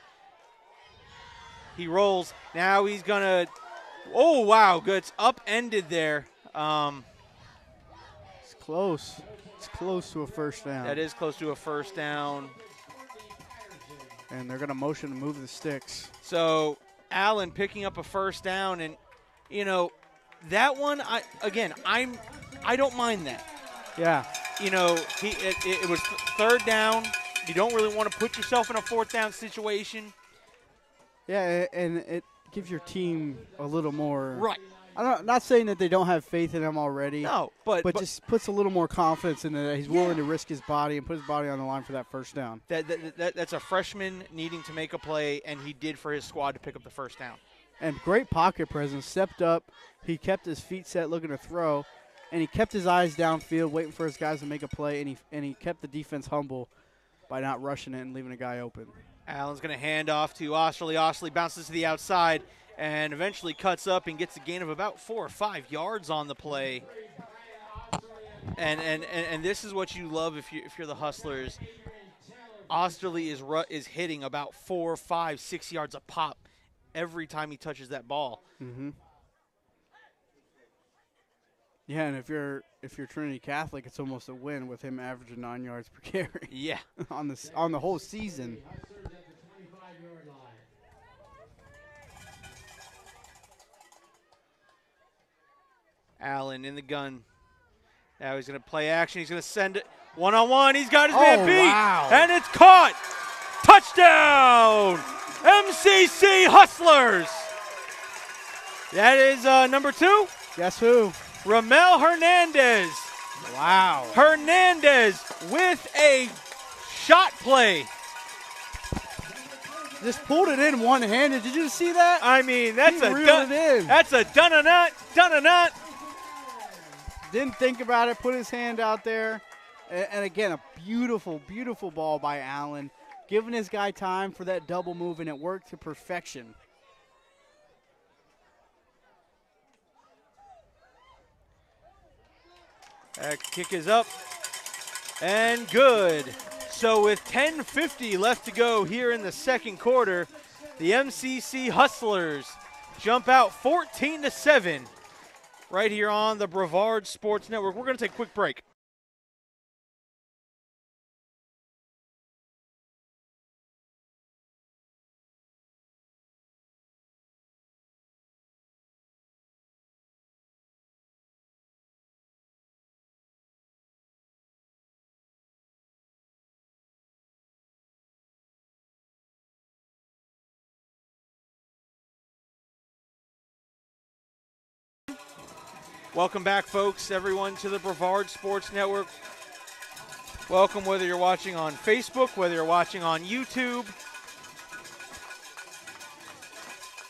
He rolls. Now he's going to – oh, wow. Good. It's upended there. It's close. It's close to a first down. That is close to a first down. And they're going to motion to move the sticks. So Allen picking up a first down. And, you know, that one, I don't mind that. Yeah. You know, it was 3rd down. You don't really want to put yourself in a 4th down situation. Yeah, and it gives your team a little more. Right. I'm not saying that they don't have faith in him already. No, but just puts a little more confidence in that he's willing to risk his body and put his body on the line for that first down. That's a freshman needing to make a play, and he did for his squad to pick up the first down. And great pocket presence. Stepped up. He kept his feet set looking to throw, and he kept his eyes downfield waiting for his guys to make a play, and he kept the defense humble by not rushing it and leaving a guy open. Allen's going to hand off to Osterley. Osterley bounces to the outside and eventually cuts up and gets a gain of about 4 or 5 yards on the play. And this is what you love if you're the Hustlers. Osterley is hitting about 4, 5, 6 yards a pop every time he touches that ball. Mm-hmm. Yeah, and if you're Trinity Catholic, it's almost a win with him averaging 9 yards per carry. Yeah, on the whole season. Allen in the gun. Now he's going to play action. He's going to send it one-on-one. He's got his man beat. Wow. And it's caught. Touchdown, MCC Hustlers. That is number 2. Guess who? Ramel Hernandez. Wow. Hernandez with a shot play. Just pulled it in one-handed. Did you see that? I mean, that's He reeled it in. That's a done-a-nut. Didn't think about it, put his hand out there. And again, a beautiful, beautiful ball by Allen. Giving his guy time for that double move, and it worked to perfection. That kick is up and good. So with 10:50 left to go here in the second quarter, the MCC Hustlers jump out 14-7 right here on the Brevard Sports Network. We're going to take a quick break. Welcome back, folks, everyone, to the Brevard Sports Network. Welcome whether you're watching on Facebook, whether you're watching on YouTube.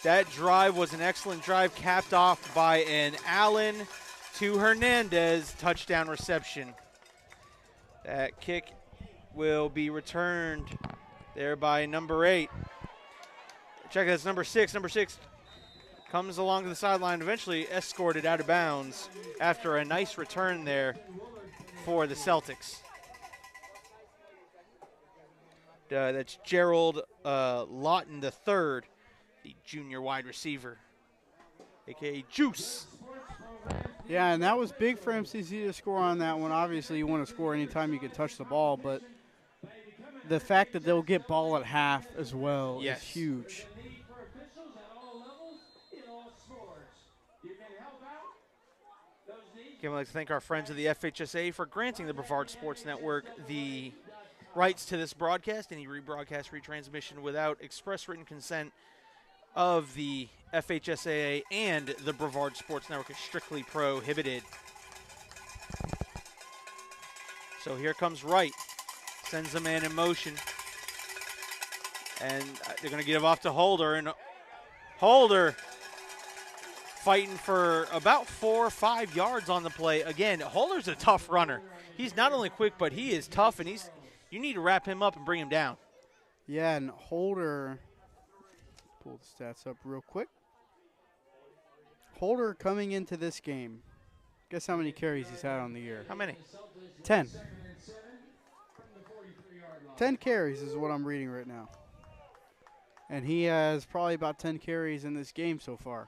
That drive was an excellent drive, capped off by an Allen to Hernandez touchdown reception. That kick will be returned there by number 8. Check, that's number 6. Number 6 comes along to the sideline, eventually escorted out of bounds after a nice return there for the Celtics. That's Gerald Lawton III, the junior wide receiver, a.k.a. Juice. Yeah, and that was big for MCC to score on that one. Obviously, you want to score anytime you can touch the ball, but the fact that they'll get ball at half as well is huge. Again, I'd like to thank our friends of the FHSAA for granting the Brevard Sports Network the rights to this broadcast. Any rebroadcast, retransmission without express written consent of the FHSAA and the Brevard Sports Network is strictly prohibited. So here comes Wright. Sends the man in motion. And they're going to give off to Holder. And Holder fighting for about 4 or 5 yards on the play. Again, Holder's a tough runner. He's not only quick, but he is tough, and you need to wrap him up and bring him down. Yeah, and Holder, pull the stats up real quick. Holder coming into this game, guess how many carries he's had on the year? How many? 10. 10 carries is what I'm reading right now. And he has probably about 10 carries in this game so far.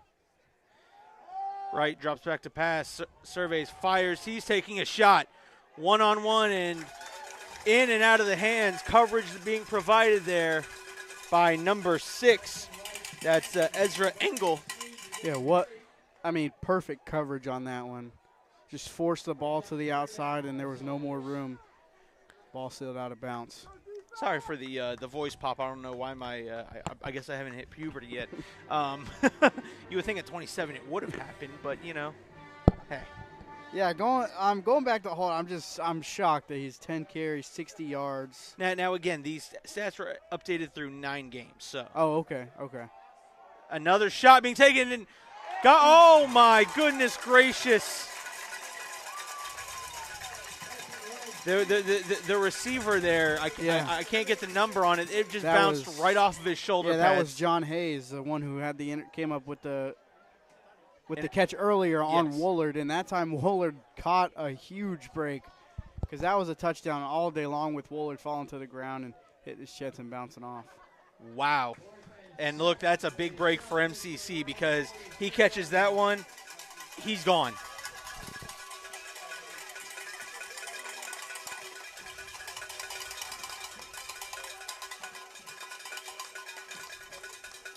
Wright drops back to pass, surveys, fires. He's taking a shot. One-on-one and in and out of the hands. Coverage being provided there by number 6. That's Ezra Engel. Yeah, perfect coverage on that one. Just forced the ball to the outside, and there was no more room. Ball sailed out of bounds. Sorry for the voice pop. I don't know why I guess I haven't hit puberty yet. You would think at 27 it would have happened, but hey. Yeah, I'm going back to hold. I'm shocked that he's 10 carries, 60 yards. Now again, these stats were updated through 9 games. So. Oh, okay. Another shot being taken and oh my goodness gracious. The receiver there, I can't get the number on it. It just bounced right off of his shoulder pads. Yeah, that was John Hayes, the one who had came up with the catch earlier on Woolard, and that time Woolard caught a huge break because that was a touchdown all day long with Woolard falling to the ground and hitting his chest and bouncing off. Wow. And look, that's a big break for MCC because he catches that one, he's gone.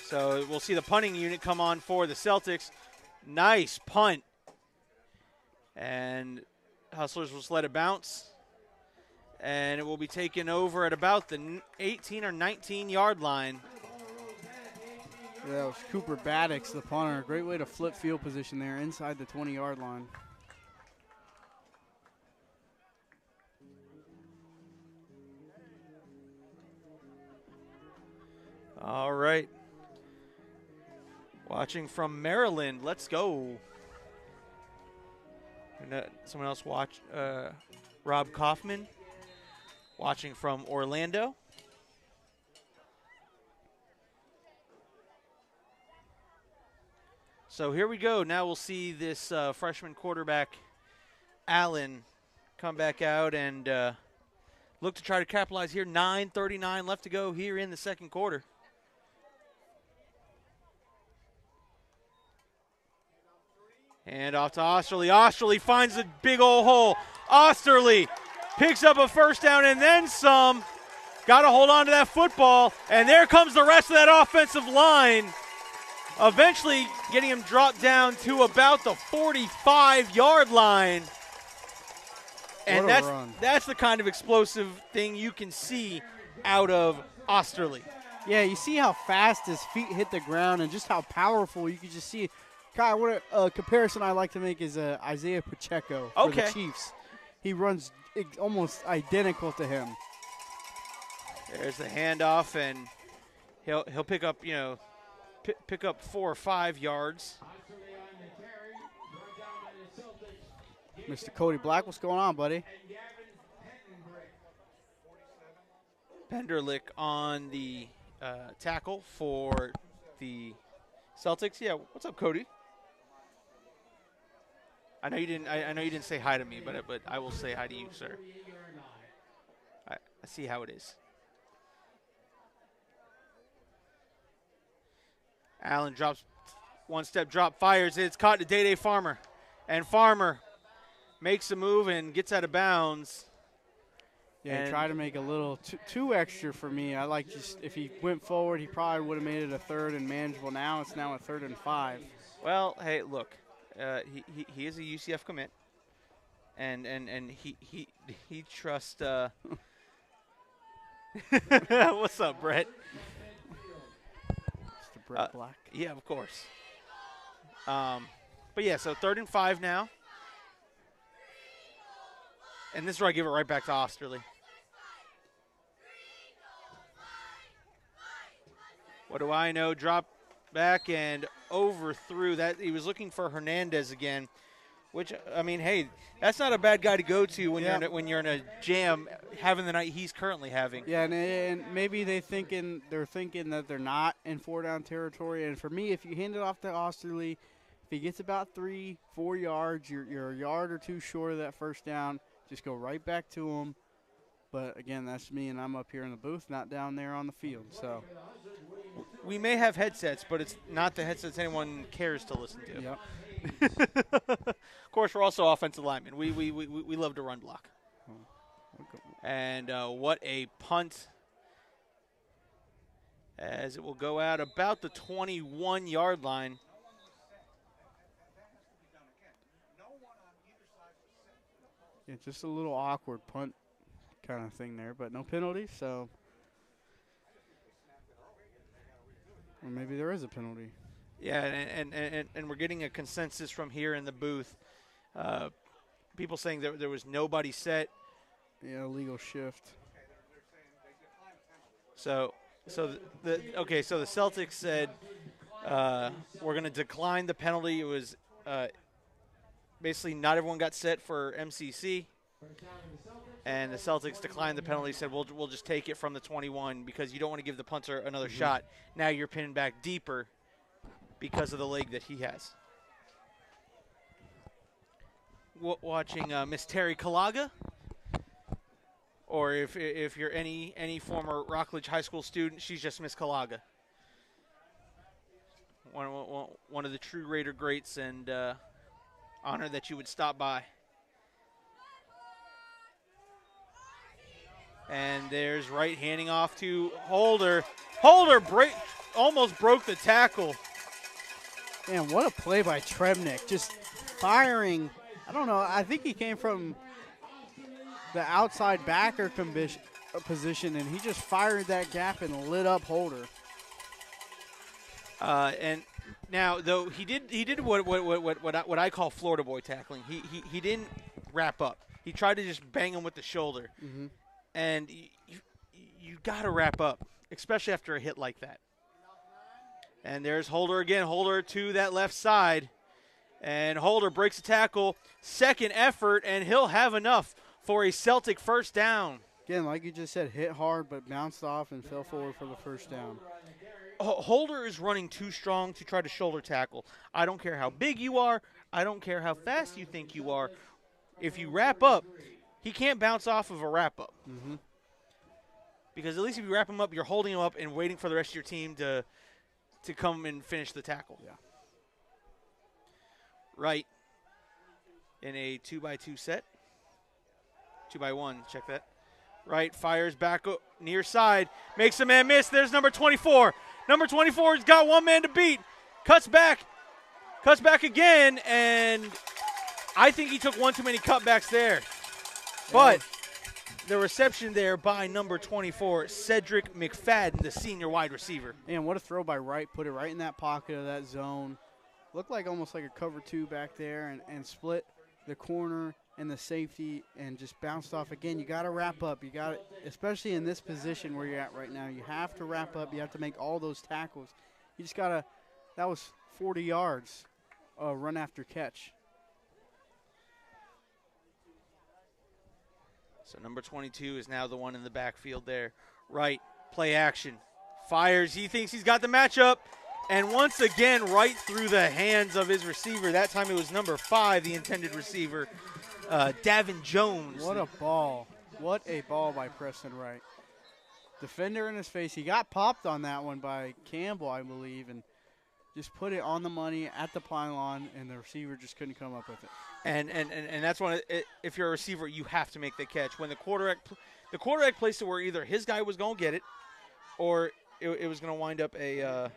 So we'll see the punting unit come on for the Celtics. Nice punt. And Hustlers will just let it bounce. And it will be taken over at about the 18 or 19-yard line. Yeah, that was Cooper Baddix, the punter. Great way to flip field position there inside the 20-yard line. All right. Watching from Maryland, let's go. And, someone else watch, Rob Kaufman, watching from Orlando. So here we go. Now we'll see this freshman quarterback, Allen, come back out and look to try to capitalize here. 9:39 left to go here in the second quarter. And off to Osterley. Osterley finds a big old hole. Osterley picks up a first down and then some. Got to hold on to that football. And there comes the rest of that offensive line. Eventually getting him dropped down to about the 45-yard line. And that's the kind of explosive thing you can see out of Osterley. Yeah, you see how fast his feet hit the ground and just how powerful. You can just see Kyle, what a comparison I like to make is Isaiah Pacheco for the Okay. Chiefs. He runs almost identical to him. There's the handoff, and he'll pick up, pick up 4 or 5 yards. Mr. Cody Black, what's going on, buddy? Penderlick on the tackle for the Celtics. Yeah, what's up, Cody? I know you didn't. I know you didn't say hi to me, but I will say hi to you, sir. I see how it is. Allen drops 1-step drop, fires. It's caught to Day Farmer, and Farmer makes a move and gets out of bounds. Yeah, he tried to make a little too extra for me. I like just if he went forward, he probably would have made it a 3rd and manageable. Now it's now a 3rd and 5. Well, hey, look, he is a UCF commit, and he trusts. What's up, Brett? Mr. Brett Black. Yeah, of course. But yeah, so 3rd and 5 now. And this is where I give it right back to Osterley. What do I know? Drop back and overthrew that. He was looking for Hernandez again, which, I mean, hey, that's not a bad guy to go to when you're in a jam having the night he's currently having. Yeah, and maybe they're thinking that they're not in 4-down territory. And for me, if you hand it off to Osterley, if he gets about 3-4 yards, you're a yard or 2 short of that 1st down. Just go right back to him. But, again, that's me, and I'm up here in the booth, not down there on the field. So we may have headsets, but it's not the headsets anyone cares to listen to. Yep. Of course, we're also offensive linemen. We love to run block. And what a punt, as it will go out about the 21-yard line. Yeah, just a little awkward punt kind of thing there, but no penalty, so or maybe there is a penalty. Yeah, and we're getting a consensus from here in the booth. People saying that there was nobody set. Yeah, illegal shift. So the Celtics said we're going to decline the penalty. It was basically not everyone got set for MCC, and the Celtics declined the penalty. Said we'll just take it from the 21 because you don't want to give the punter another shot. Now you're pinned back deeper because of the leg that he has. Watching Miss Terry Kalaga, or if you're any former Rockledge High School student, she's just Miss Kalaga. One of the true Raider greats, and honor that you would stop by. And there's right handing off to Holder. Holder almost broke the tackle. Man, what a play by Trebnick. Just firing. I don't know. I think he came from the outside backer position, and he just fired that gap and lit up Holder. And now, though, he did what I call Florida boy tackling. He didn't wrap up. He tried to just bang him with the shoulder. Mm-hmm. And you got to wrap up, especially after a hit like that. And there's Holder again. Holder to that left side. And Holder breaks the tackle. Second effort, and he'll have enough for a Celtic 1st down. Again, like you just said, hit hard but bounced off and fell forward for the 1st down. Holder is running too strong to try to shoulder tackle. I don't care how big you are. I don't care how fast you think you are. If you wrap up, he can't bounce off of a wrap-up. Mm-hmm. Because at least if you wrap him up, you're holding him up and waiting for the rest of your team to come and finish the tackle. Yeah. Right. In a 2x2 set. 2x1, check that. Right, fires back near side. Makes a man miss. There's number 24. Number 24 has got one man to beat. Cuts back again, and I think he took one too many cutbacks there. But the reception there by number 24, Cedric McFadden, the senior wide receiver. And what a throw by Wright. Put it right in that pocket of that zone. looked like almost like a cover 2 back there and split the corner and the safety and just bounced off again. You got to wrap up. You got to, especially in this position where you're at right now, you have to wrap up. You have to make all those tackles. You just got to, that was 40 yards run after catch. So number 22 is now the one in the backfield there. Right, play action. Fires, he thinks he's got the matchup. And once again, right through the hands of his receiver. That time it was number 5, the intended receiver, Davin Jones. What a ball. What a ball by Preston Wright. Defender in his face. He got popped on that one by Campbell, I believe, and just put it on the money at the pylon, and the receiver just couldn't come up with it. And that's one. If you're a receiver, you have to make the catch. When the quarterback placed it where either his guy was going to get it, or it was going to wind up a.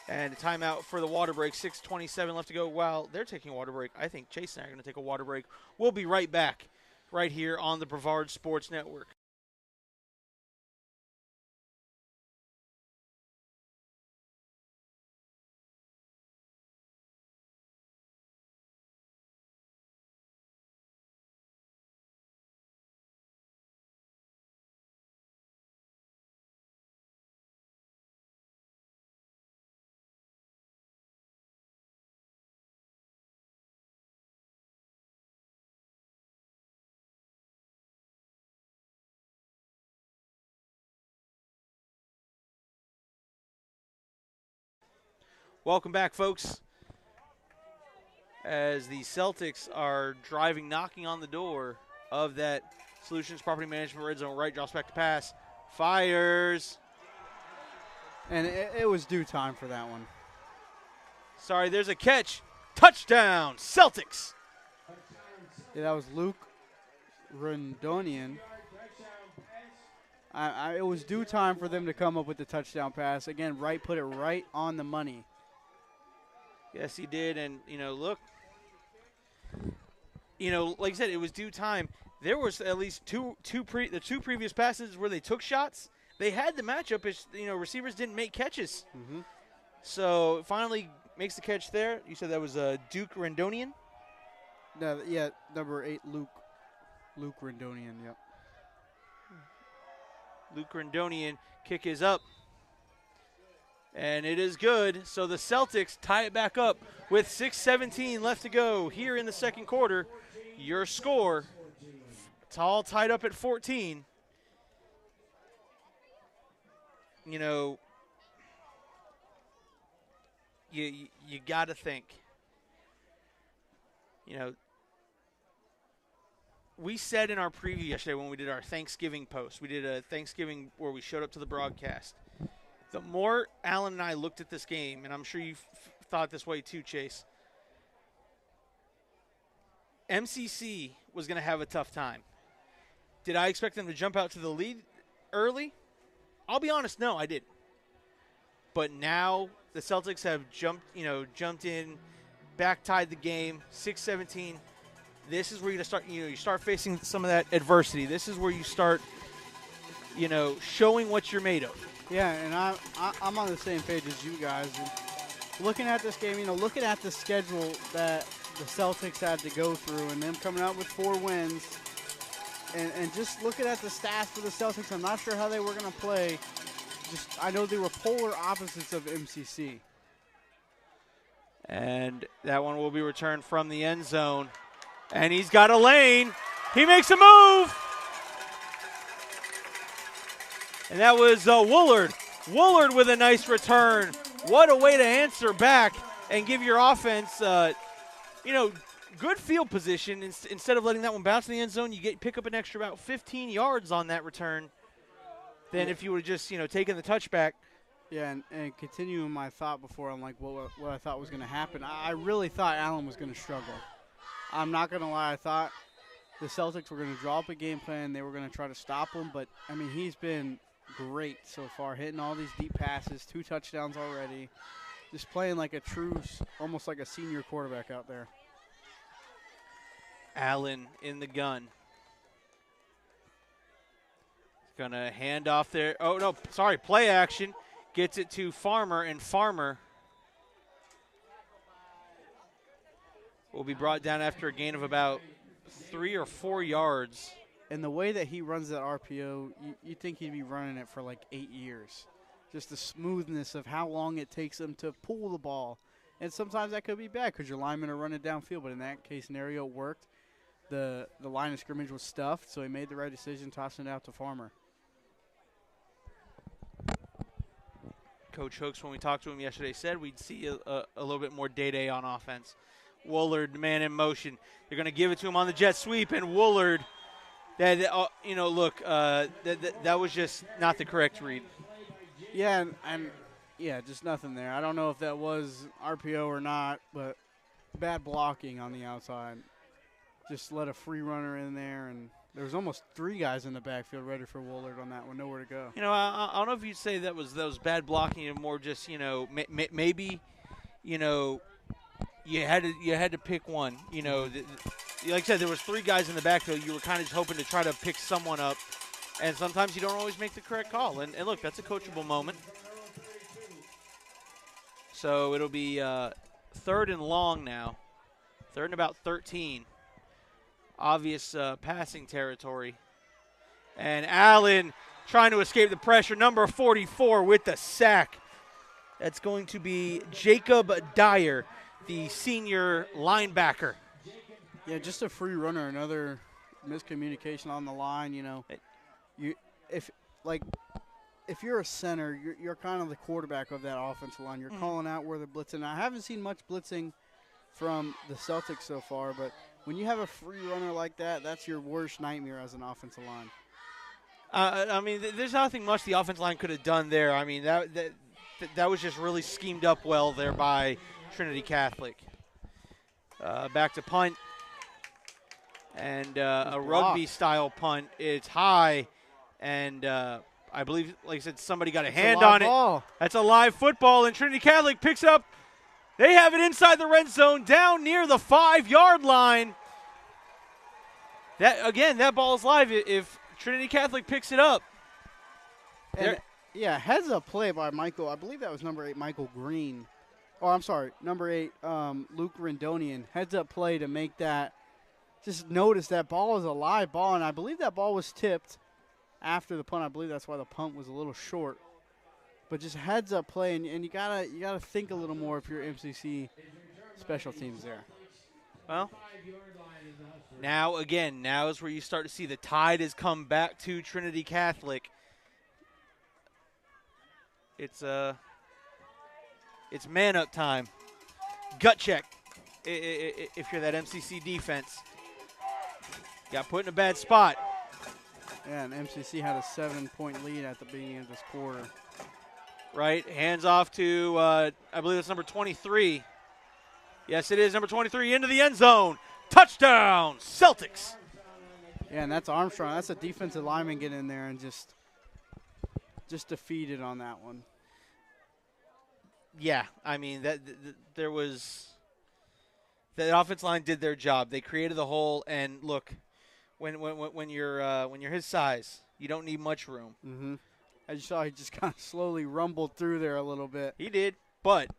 And a timeout for the water break. 6:27 left to go. While they're taking a water break, I think Chase and I are going to take a water break. We'll be right back, right here on the Brevard Sports Network. Welcome back, folks. As the Celtics are driving, knocking on the door of that Solutions Property Management Red Zone. Right, drops back to pass. Fires. And it was due time for that one. Sorry, there's a catch. Touchdown, Celtics. Yeah, that was Luke Rondonian. It was due time for them to come up with the touchdown pass. Again, Wright put it right on the money. Yes, he did. And, look, like I said, it was due time. There was at least the two previous passes where they took shots. They had the matchup. It's, receivers didn't make catches. Mm-hmm. So finally makes the catch there. You said that was Duke Rondonian? No, yeah, number 8, Luke Rondonian, yep. Luke Rondonian, kick is up. And it is good. So the Celtics tie it back up with 6:17 left to go here in the second quarter. Your score, it's all tied up at 14. You got to think. We said in our preview yesterday when we did our Thanksgiving post, we did a Thanksgiving where we showed up to the broadcast. The more Alan and I looked at this game, and I'm sure you've thought this way too, Chase, MCC was going to have a tough time. Did I expect them to jump out to the lead early? I'll be honest, no, I didn't. But now the Celtics have jumped in, back-tied the game, 6-17. This is where you start, you start facing some of that adversity. This is where you start, showing what you're made of. Yeah, and I'm on the same page as you guys. And looking at this game, looking at the schedule that the Celtics had to go through and them coming out with 4 wins, and just looking at the stats for the Celtics, I'm not sure how they were going to play. I know they were polar opposites of MCC. And that one will be returned from the end zone. And he's got a lane. He makes a move. And that was Woolard. Woolard with a nice return. What a way to answer back and give your offense, good field position. Instead of letting that one bounce in the end zone, you pick up an extra about 15 yards on that return than if you would have just, taken the touchback. Yeah, and continuing my thought before, I'm like, what I thought was going to happen. I really thought Allen was going to struggle. I'm not going to lie. I thought the Celtics were going to draw up a game plan. They were going to try to stop him. But, he's been great so far, hitting all these deep passes, 2 touchdowns already. Just playing like a true, almost like a senior quarterback out there. Allen in the gun. Gonna hand off there. Oh, no, sorry, play action. Gets it to Farmer, and Farmer will be brought down after a gain of about 3 or 4 yards. And the way that he runs that RPO, you think he'd be running it for like 8 years. Just the smoothness of how long it takes him to pull the ball. And sometimes that could be bad because your linemen are running downfield, but in that case scenario, it worked. The line of scrimmage was stuffed, so he made the right decision, tossing it out to Farmer. Coach Hooks, when we talked to him yesterday, said we'd see a little bit more day-day on offense. Woolard, man in motion. They're going to give it to him on the jet sweep, and Woolard, that was just not the correct read. Yeah, and just nothing there. I don't know if that was RPO or not, but bad blocking on the outside. Just let a free runner in there, and there was almost 3 guys in the backfield ready for Woolard on that one. Nowhere to go. I don't know if you'd say that was bad blocking, and more just maybe you had to pick one. Like I said, there was 3 guys in the backfield. You were kind of just hoping to try to pick someone up, and sometimes you don't always make the correct call. And look, that's a coachable moment. So it'll be 3rd and long now, 3rd and about 13. Obvious passing territory. And Allen trying to escape the pressure. Number 44 with the sack. That's going to be Jacob Dyer, the senior linebacker. Yeah, just a free runner. Another miscommunication on the line. If you're a center, you're kind of the quarterback of that offensive line. You're calling out where they're blitzing. I haven't seen much blitzing from the Celtics so far, but when you have a free runner like that, that's your worst nightmare as an offensive line. There's nothing much the offensive line could have done there. I mean, that was just really schemed up well there by Trinity Catholic. Back to punt. And a rugby-style punt. It's high, and I believe, like I said, somebody got a hand on it. That's a live football, and Trinity Catholic picks up. They have it inside the red zone, down near the 5-yard line. That ball is live if Trinity Catholic picks it up. Heads up play by Michael. I believe that was number 8, Michael Green. Oh, I'm sorry, number 8, Luke Rendonian. Heads up play to make that. Just notice that ball is a live ball, and I believe that ball was tipped after the punt. I believe that's why the punt was a little short. But just heads up play, and you gotta think a little more if you're MCC special teams there. Well, now is where you start to see the tide has come back to Trinity Catholic. It's man up time. Gut check if you're that MCC defense. Got put in a bad spot. Yeah, and MCC had a 7-point lead at the beginning of this quarter. Right, hands off to, I believe it's number 23. Yes, it is number 23 into the end zone. Touchdown, Celtics. Yeah, and that's Armstrong. That's a defensive lineman getting in there and just defeated on that one. Yeah, I mean, there was – the offensive line did their job. They created the hole, and look, when you're his size, you don't need much room. Mm-hmm. As you saw, he just kind of slowly rumbled through there a little bit. He did, but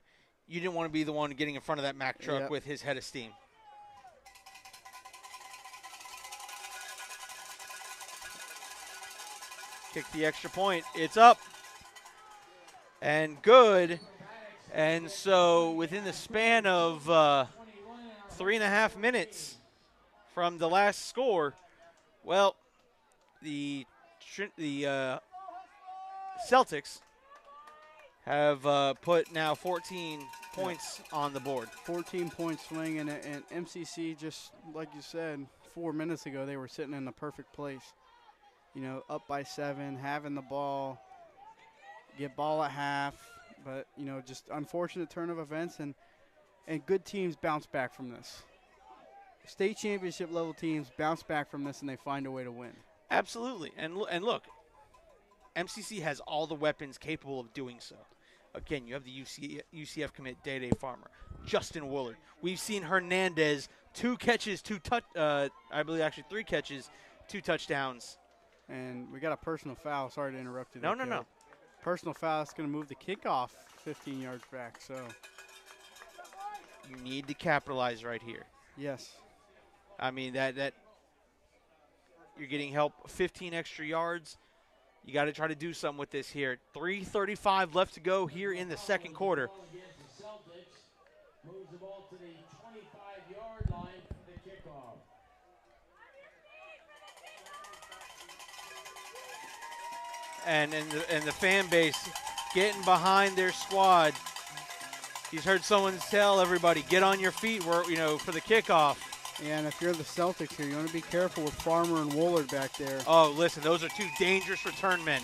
you didn't want to be the one getting in front of that Mack truck with his head of steam. Kick the extra point. It's up. And good. And so within the span of 3.5 minutes from the last score, well, the Celtics have put now 14 points on the board. 14-point swing, and MCC, just like you said 4 minutes ago, they were sitting in the perfect place. Up by 7, having the ball, get ball at half, but, just unfortunate turn of events, and good teams bounce back from this. State championship level teams bounce back from this, and they find a way to win. Absolutely, and look, MCC has all the weapons capable of doing so. Again, you have the UCF commit Day Farmer, Justin Woolard. We've seen Hernandez, 2 catches, 3 catches, 2 touchdowns. And we got a personal foul. Sorry to interrupt you. No, no, no. Personal foul is going to move the kickoff 15 yards back. So You need to capitalize right here. yes. I mean, that you're getting help 15 extra yards. You got to try to do something with this here. 3:35 left to go here in the second quarter. Celtics moves the ball to the 25-yard line for the kickoff. And the fan base getting behind their squad. He's heard someone tell everybody, get on your feet for the kickoff. Yeah, and if you're the Celtics here, you want to be careful with Farmer and Woolard back there. Oh, listen, those are two dangerous return men.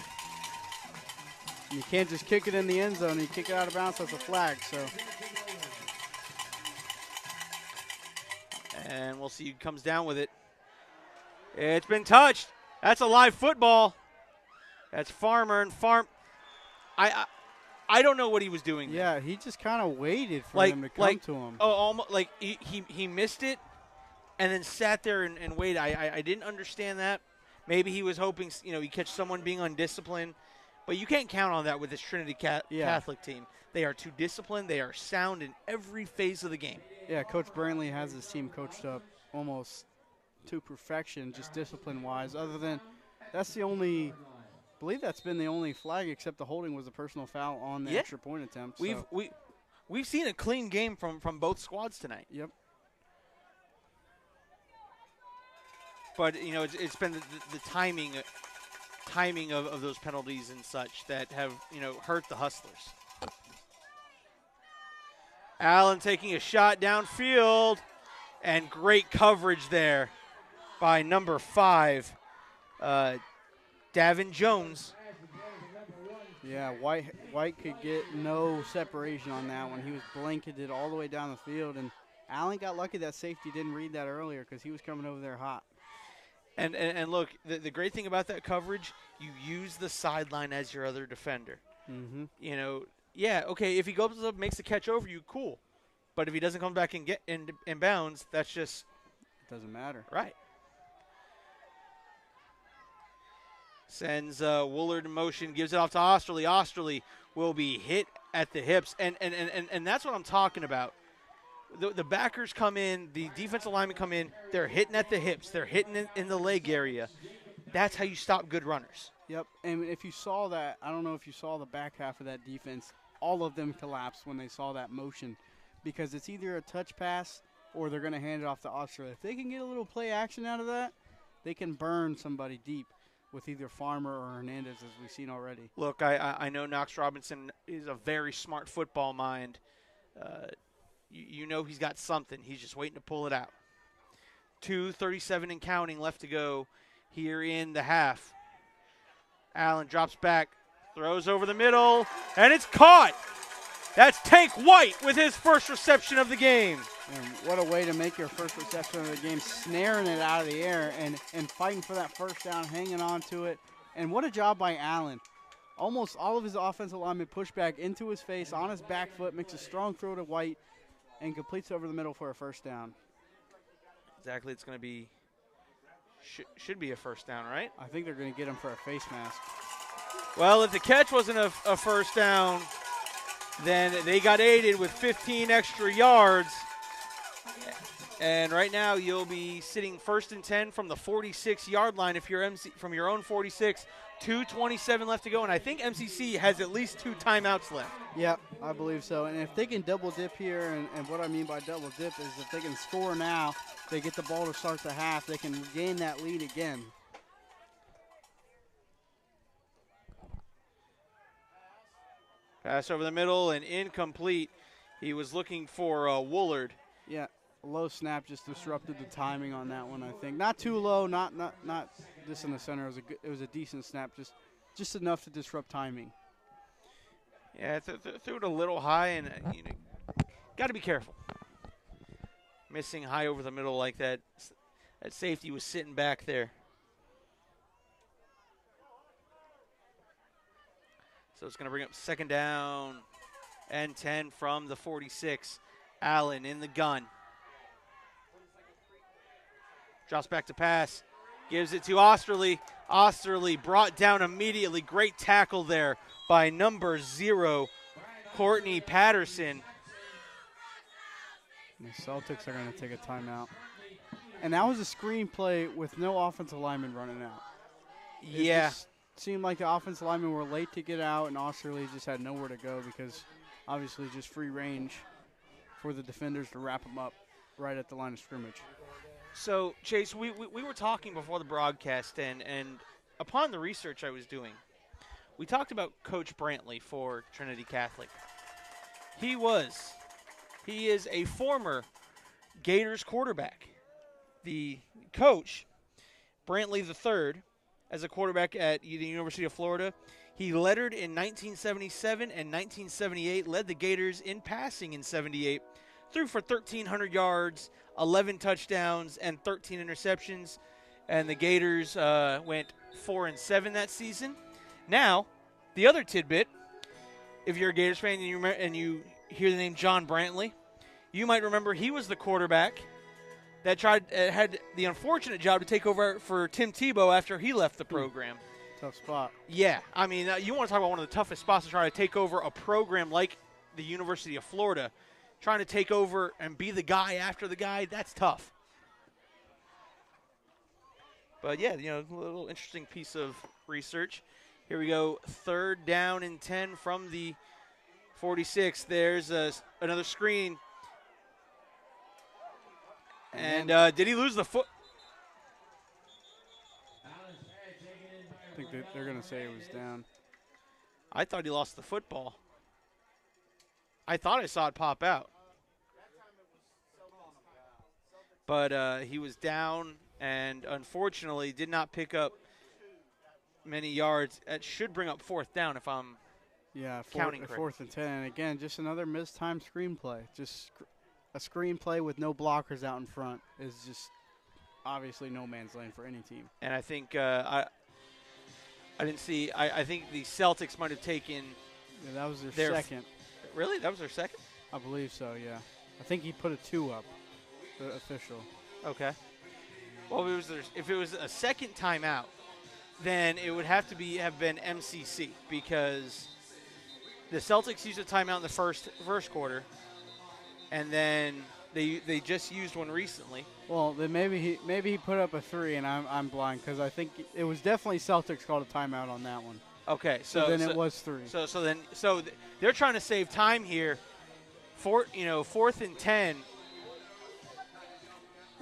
You can't just kick it in the end zone. You kick it out of bounds, that's a flag. So. And we'll see who comes down with it. It's been touched. That's a live football. That's Farmer and I don't know what he was doing. Yeah, he just kind of waited for him to come to him. Oh, almost like he missed it and then sat there and waited. I didn't understand that. Maybe he was hoping he catch someone being undisciplined, but you can't count on that with this Trinity Catholic team. They are too disciplined. They are sound in every phase of the game. Yeah, Coach Brantley has his team coached up almost to perfection, just discipline-wise. Other than that's the only. I believe that's been the only flag, except the holding was a personal foul on the extra point attempt. So. We've seen a clean game from both squads tonight. Yep. But it's been the timing of those penalties and such that have hurt the Hustlers. Allen taking a shot downfield, and great coverage there by number 5. Davin Jones. Yeah, White could get no separation on that one. He was blanketed all the way down the field, and Allen got lucky that safety didn't read that earlier because he was coming over there hot. And look, the great thing about that coverage, you use the sideline as your other defender. Mm-hmm. Yeah, okay, if he goes up and makes the catch over you, cool. But if he doesn't come back and get in bounds, that's just – doesn't matter. Right. Sends Woolard in motion, gives it off to Osterley. Osterley will be hit at the hips. And that's what I'm talking about. The backers come in, the defensive linemen come in, they're hitting at the hips. They're hitting in the leg area. That's how you stop good runners. Yep, and if you saw that, I don't know if you saw the back half of that defense, all of them collapsed when they saw that motion because it's either a touch pass or they're going to hand it off to Osterley. If they can get a little play action out of that, they can burn somebody deep with either Farmer or Hernandez, as we've seen already. Look, I know Knox Robinson is a very smart football mind. He's got something. He's just waiting to pull it out. 2:37 and counting left to go here in the half. Allen drops back, throws over the middle, and it's caught. That's Tank White with his first reception of the game. And what a way to make your first reception of the game, snaring it out of the air and fighting for that first down, hanging on to it. And what a job by Allen. Almost all of his offensive linemen push back into his face on his back foot, makes a strong throw to White, and completes over the middle for a first down. Exactly, it's going to be should be a first down, right? I think they're going to get him for a face mask. Well, if the catch wasn't a first down, then they got aided with 15 extra yards. And right now you'll be sitting 1st and 10 from the 46-yard line if you're from your own 46. 2:27 left to go, and I think MCC has at least 2 timeouts left. Yep, I believe so. And if they can double dip here, and what I mean by double dip is if they can score now, they get the ball to start the half, they can gain that lead again. Pass over the middle and incomplete. He was looking for Woolard. Yeah, a low snap just disrupted the timing on that one, I think. Not too low, not just in the center. It was a decent snap, just enough to disrupt timing. Yeah, threw it a little high, and got to be careful. Missing high over the middle like that. That safety was sitting back there. So it's going to bring up 2nd down and 10 from the 46. Allen in the gun. Drops back to pass. Gives it to Osterley. Osterley brought down immediately. Great tackle there by number 0, Courtney Patterson. The Celtics are going to take a timeout. And that was a screen play with no offensive lineman running out. Yeah. It just seemed like the offensive linemen were late to get out, and Osterley just had nowhere to go because obviously just free range for the defenders to wrap them up right at the line of scrimmage. So, Chase, we were talking before the broadcast, and upon the research I was doing, we talked about Coach Brantley for Trinity Catholic. He is a former Gators quarterback. The coach, Brantley III, as a quarterback at the University of Florida, he lettered in 1977 and 1978, led the Gators in passing in 78, threw for 1,300 yards, 11 touchdowns, and 13 interceptions, and the Gators went 4-7 that season. Now, the other tidbit, if you're a Gators fan and you hear the name John Brantley, you might remember he was the quarterback that had the unfortunate job to take over for Tim Tebow after he left the program. Tough spot. Yeah, I mean, you want to talk about one of the toughest spots to try to take over a program like the University of Florida. Trying to take over and be the guy after the guy, that's tough. But, yeah, a little interesting piece of research. Here we go, 3rd down and 10 from the 46. There's another screen. And did he lose the foot? I think they're going to say it was down. I thought he lost the football. I thought I saw it pop out. But he was down and unfortunately did not pick up many yards. It should bring up 4th down if I'm counting correctly. 4th and 10. And again, just another mistimed screenplay. Just a screenplay with no blockers out in front is just obviously no man's land for any team. And I think I didn't see. I think the Celtics might have taken. Yeah, that was their second. Really? That was their second? I believe so, yeah. I think he put a 2 up, the official. Okay. Well, if it was a second timeout, then it would have been MCC because the Celtics used a timeout in the first quarter, and then they just used one recently. Well, then maybe he put up a 3, and I'm blind because I think it was definitely Celtics called a timeout on that one. Okay, so then it was 3. So they're trying to save time here. 4th and 10.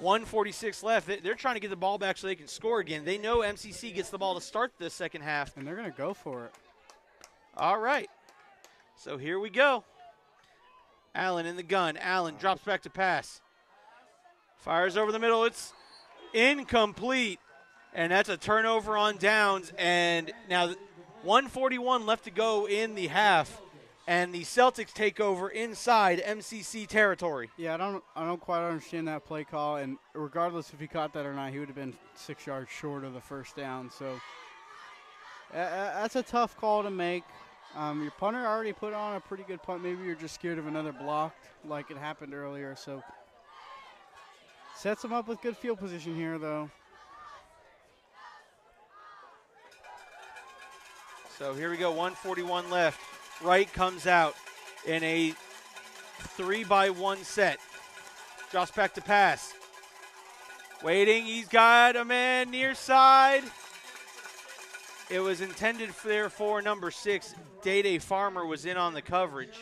1:46 left. They're trying to get the ball back so they can score again. They know MCC gets the ball to start the second half. And they're going to go for it. All right. So here we go. Allen in the gun. Allen drops back to pass. Fires over the middle. It's incomplete. And that's a turnover on downs. And now 1:41 left to go in the half. And the Celtics take over inside MCC territory. Yeah, I don't quite understand that play call. And regardless if he caught that or not, he would have been 6 yards short of the first down. So that's a tough call to make. Your punter already put on a pretty good punt. Maybe you're just scared of another block like it happened earlier. So sets him up with good field position here, though. So here we go, 1:41 left. Wright comes out in a 3-by-1 set. Drops back to pass. Waiting, he's got a man near side. It was intended there for number 6. Day Farmer was in on the coverage.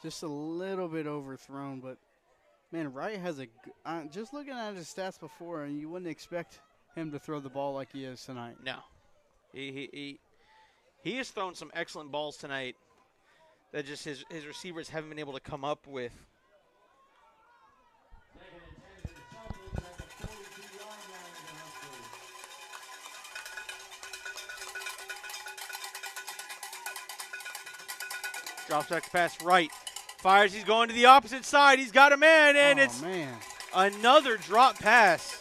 Just a little bit overthrown, but man, Wright has just looking at his stats before, and you wouldn't expect him to throw the ball like he is tonight. No. He has thrown some excellent balls tonight that just his receivers haven't been able to come up with. Drops back to pass right. Fires, he's going to the opposite side. He's got a man, and it's another drop pass.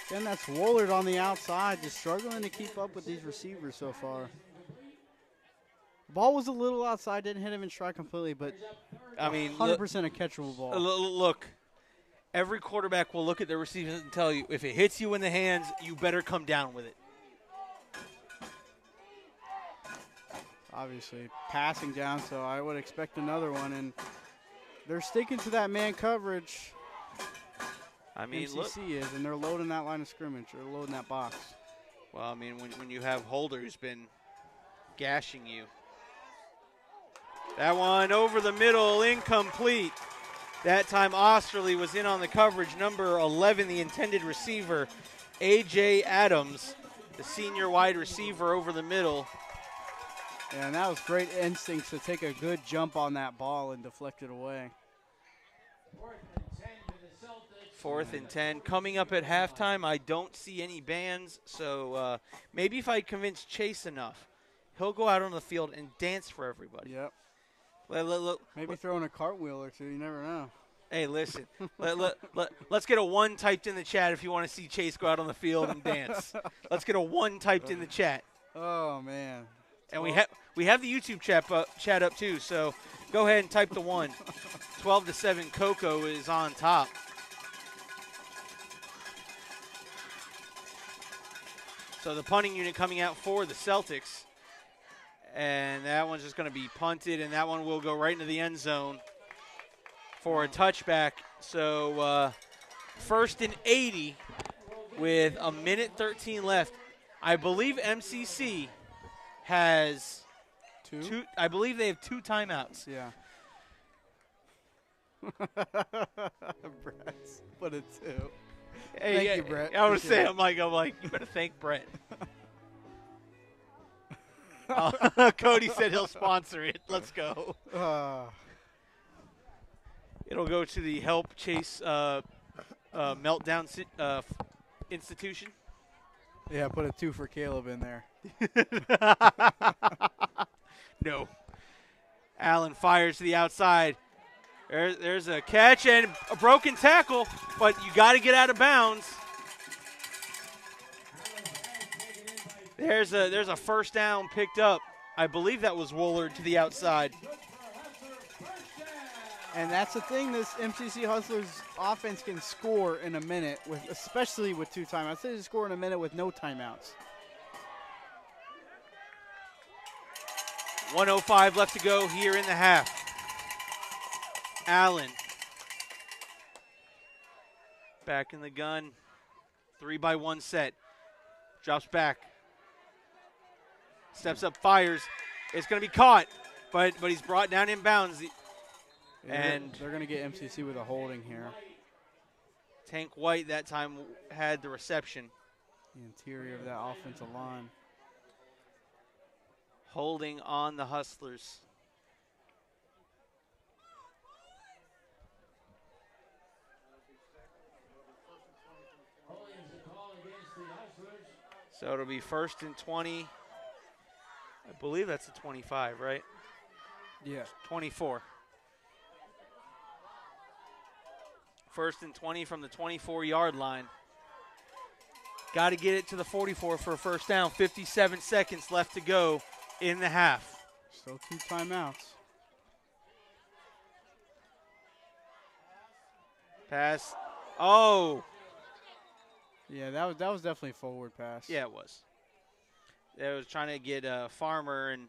Again, that's Woolard on the outside, just struggling to keep up with these receivers so far. The ball was a little outside, didn't hit him in stride completely, but I mean, 100% a catchable ball. Look, every quarterback will look at their receivers and tell you, if it hits you in the hands, you better come down with it. Obviously, passing down, so I would expect another one. And they're sticking to that man coverage. I mean, MCC look. is, and they're loading that line of scrimmage. They're loading that box. Well, I mean, when you have Holder who's been gashing you. That one over the middle, incomplete. That time Osterley was in on the coverage. Number 11, the intended receiver, A.J. Adams, the senior wide receiver over the middle. Yeah, and that was great instincts to take a good jump on that ball and deflect it away. 4th and 10. Coming up at halftime, I don't see any bands, so maybe if I convince Chase enough, he'll go out on the field and dance for everybody. Yep. Maybe throwing a cartwheel or two. You never know. Hey, listen. Let's get a 1 typed in the chat if you want to see Chase go out on the field and dance. Let's get a 1 typed in the chat. Oh, man. And we have the YouTube chat up too, so go ahead and type the 1. 12-7, Coco is on top. So the punting unit coming out for the Celtics. And that one's just going to be punted, and that one will go right into the end zone for a touchback. So 1st and 80 with 1:13 left. I believe MCC has two. I believe they have 2 timeouts. Yeah. Brett, put it 2. Hey, Thank you, Brett. I was saying, I'm like, you better thank Brett. Cody said he'll sponsor it. Let's go. It'll go to the Help Chase Meltdown Institution. Yeah, put a 2 for Caleb in there. No. Allen fires to the outside. There's a catch and a broken tackle, but you got to get out of bounds. There's a first down picked up. I believe that was Woolard to the outside. And that's the thing, this MCC Hustlers offense can score in a minute, especially with 2 timeouts. They just score in a minute with no timeouts. 1:05 left to go here in the half. Allen back in the gun. 3-by-1 set. Drops back. Steps up, fires. It's going to be caught, but he's brought down in bounds. And they're going to get MCC with a holding here. Tank White that time had the reception. The interior of that offensive line. Holding on the Hustlers. So it'll be 1st and 20. I believe that's a 25, right? Yeah. 24. 1st and 20 from the 24-yard line. Got to get it to the 44 for a first down. 57 seconds left to go in the half. Still 2 timeouts. Pass. Oh. Yeah, that was definitely a forward pass. Yeah, it was. It was trying to get Farmer, and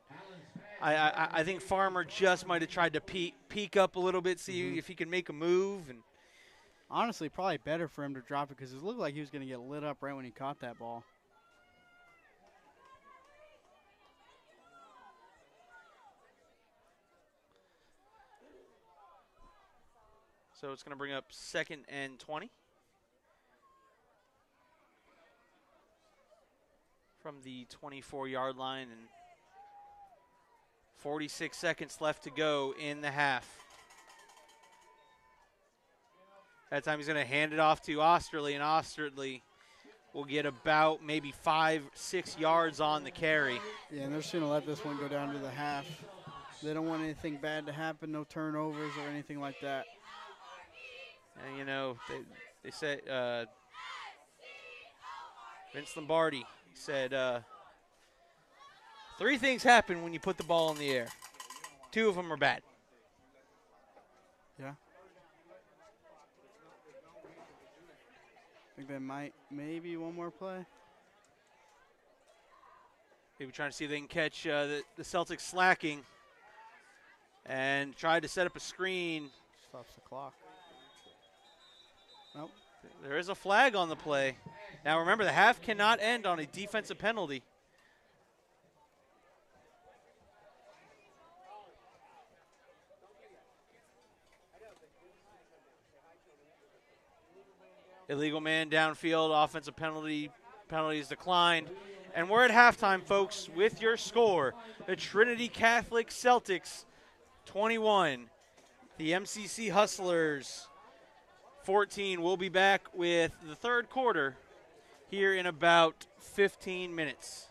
I think Farmer just might have tried to peek up a little bit, see if he could make a move. And honestly, probably better for him to drop it because it looked like he was going to get lit up right when he caught that ball. So it's going to bring up 2nd and 20. From the 24-yard line, and 46 seconds left to go in the half. That time he's going to hand it off to Osterley, and Osterley will get about maybe 5-6 yards on the carry. Yeah, and they're just going to let this one go down to the half. They don't want anything bad to happen, no turnovers or anything like that. And, you know, they said Vince Lombardi said 3 things happen when you put the ball in the air. 2 of them are bad. Yeah. I think they might, maybe one more play. Maybe trying to see if they can catch the Celtics slacking and try to set up a screen. Stops the clock. Nope. There is a flag on the play. Now remember, the half cannot end on a defensive penalty. Illegal man downfield, offensive penalty is declined. And we're at halftime, folks, with your score. The Trinity Catholic Celtics, 21. The MCC Hustlers, 14. We'll be back with the third quarter here in about 15 minutes.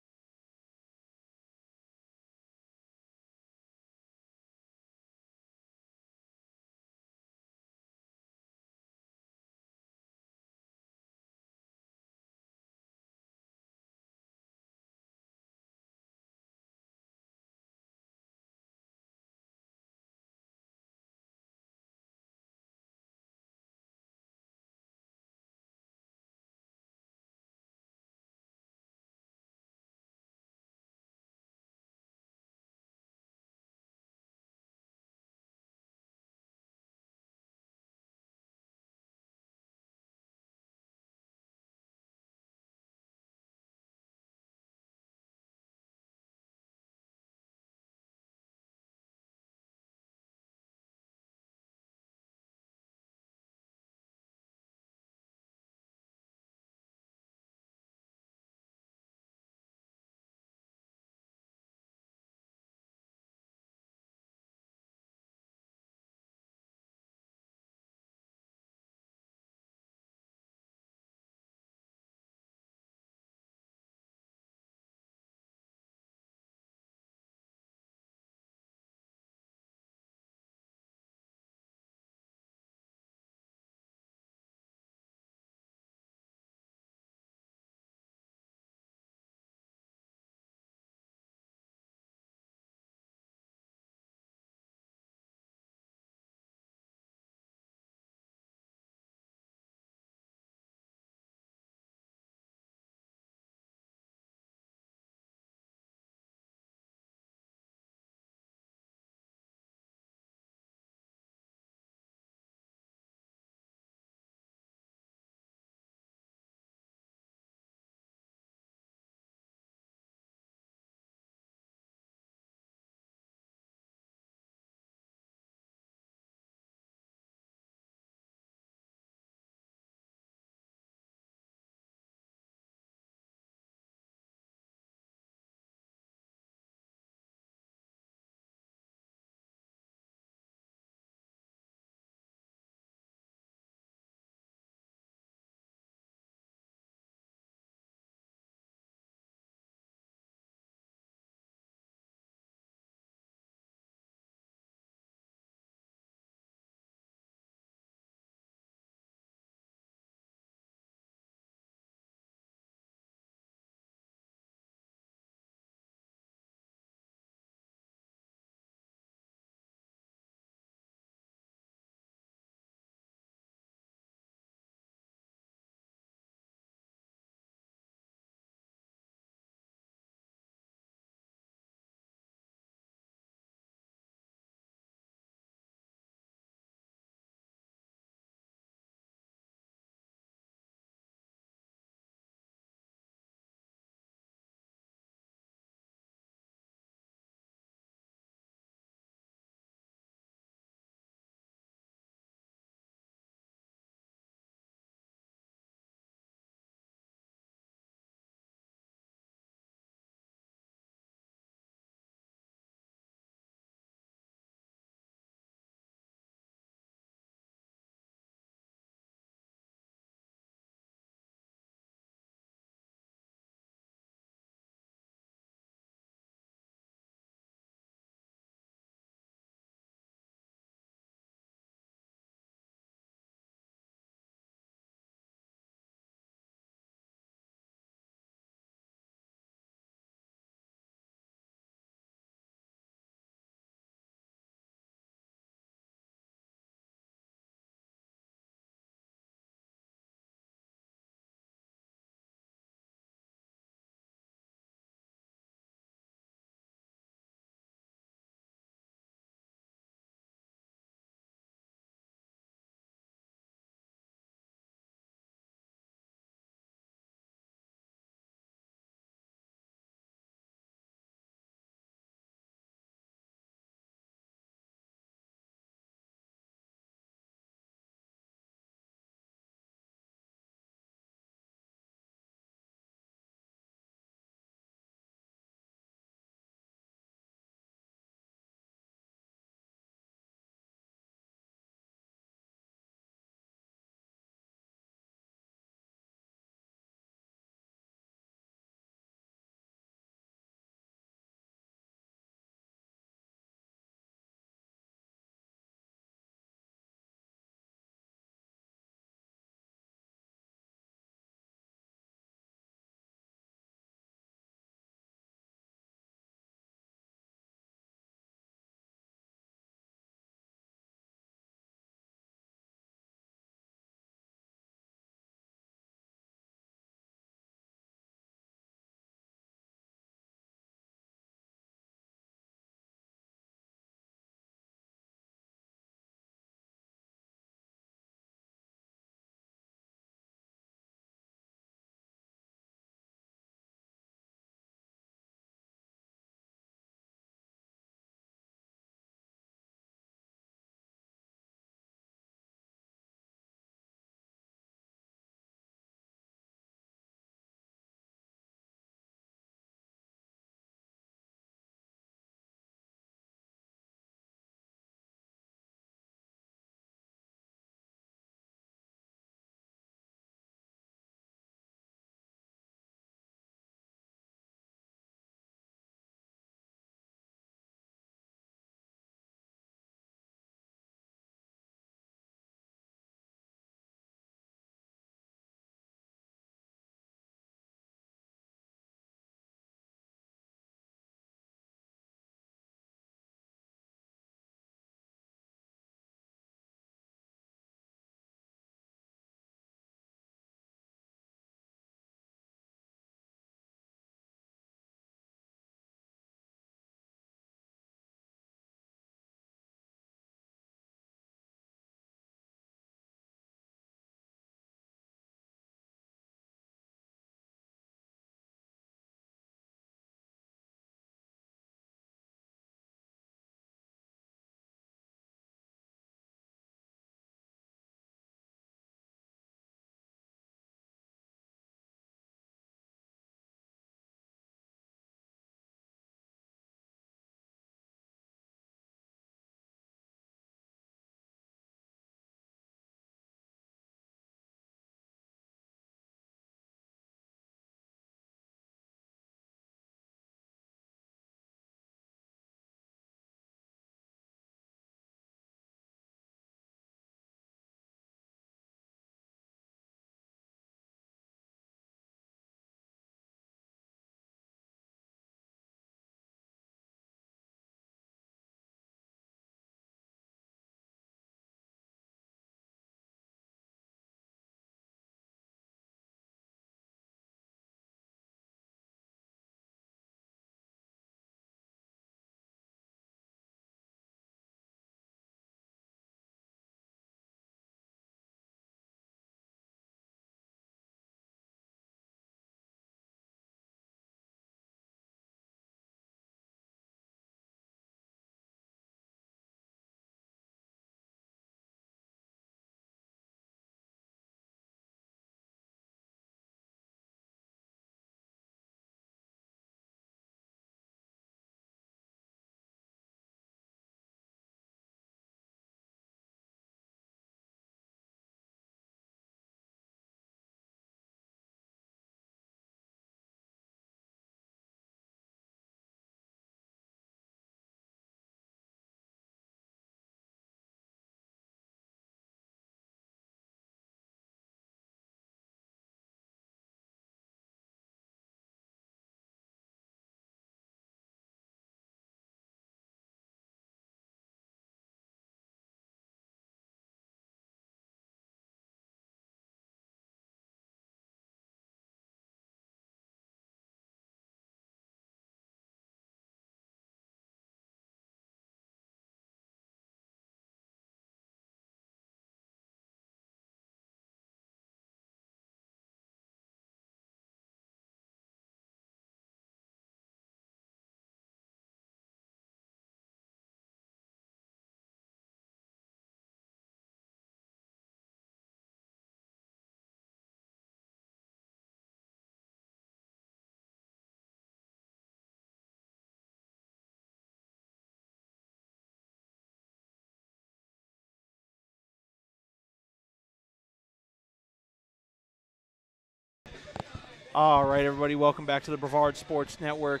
All right, everybody, welcome back to the Brevard Sports Network.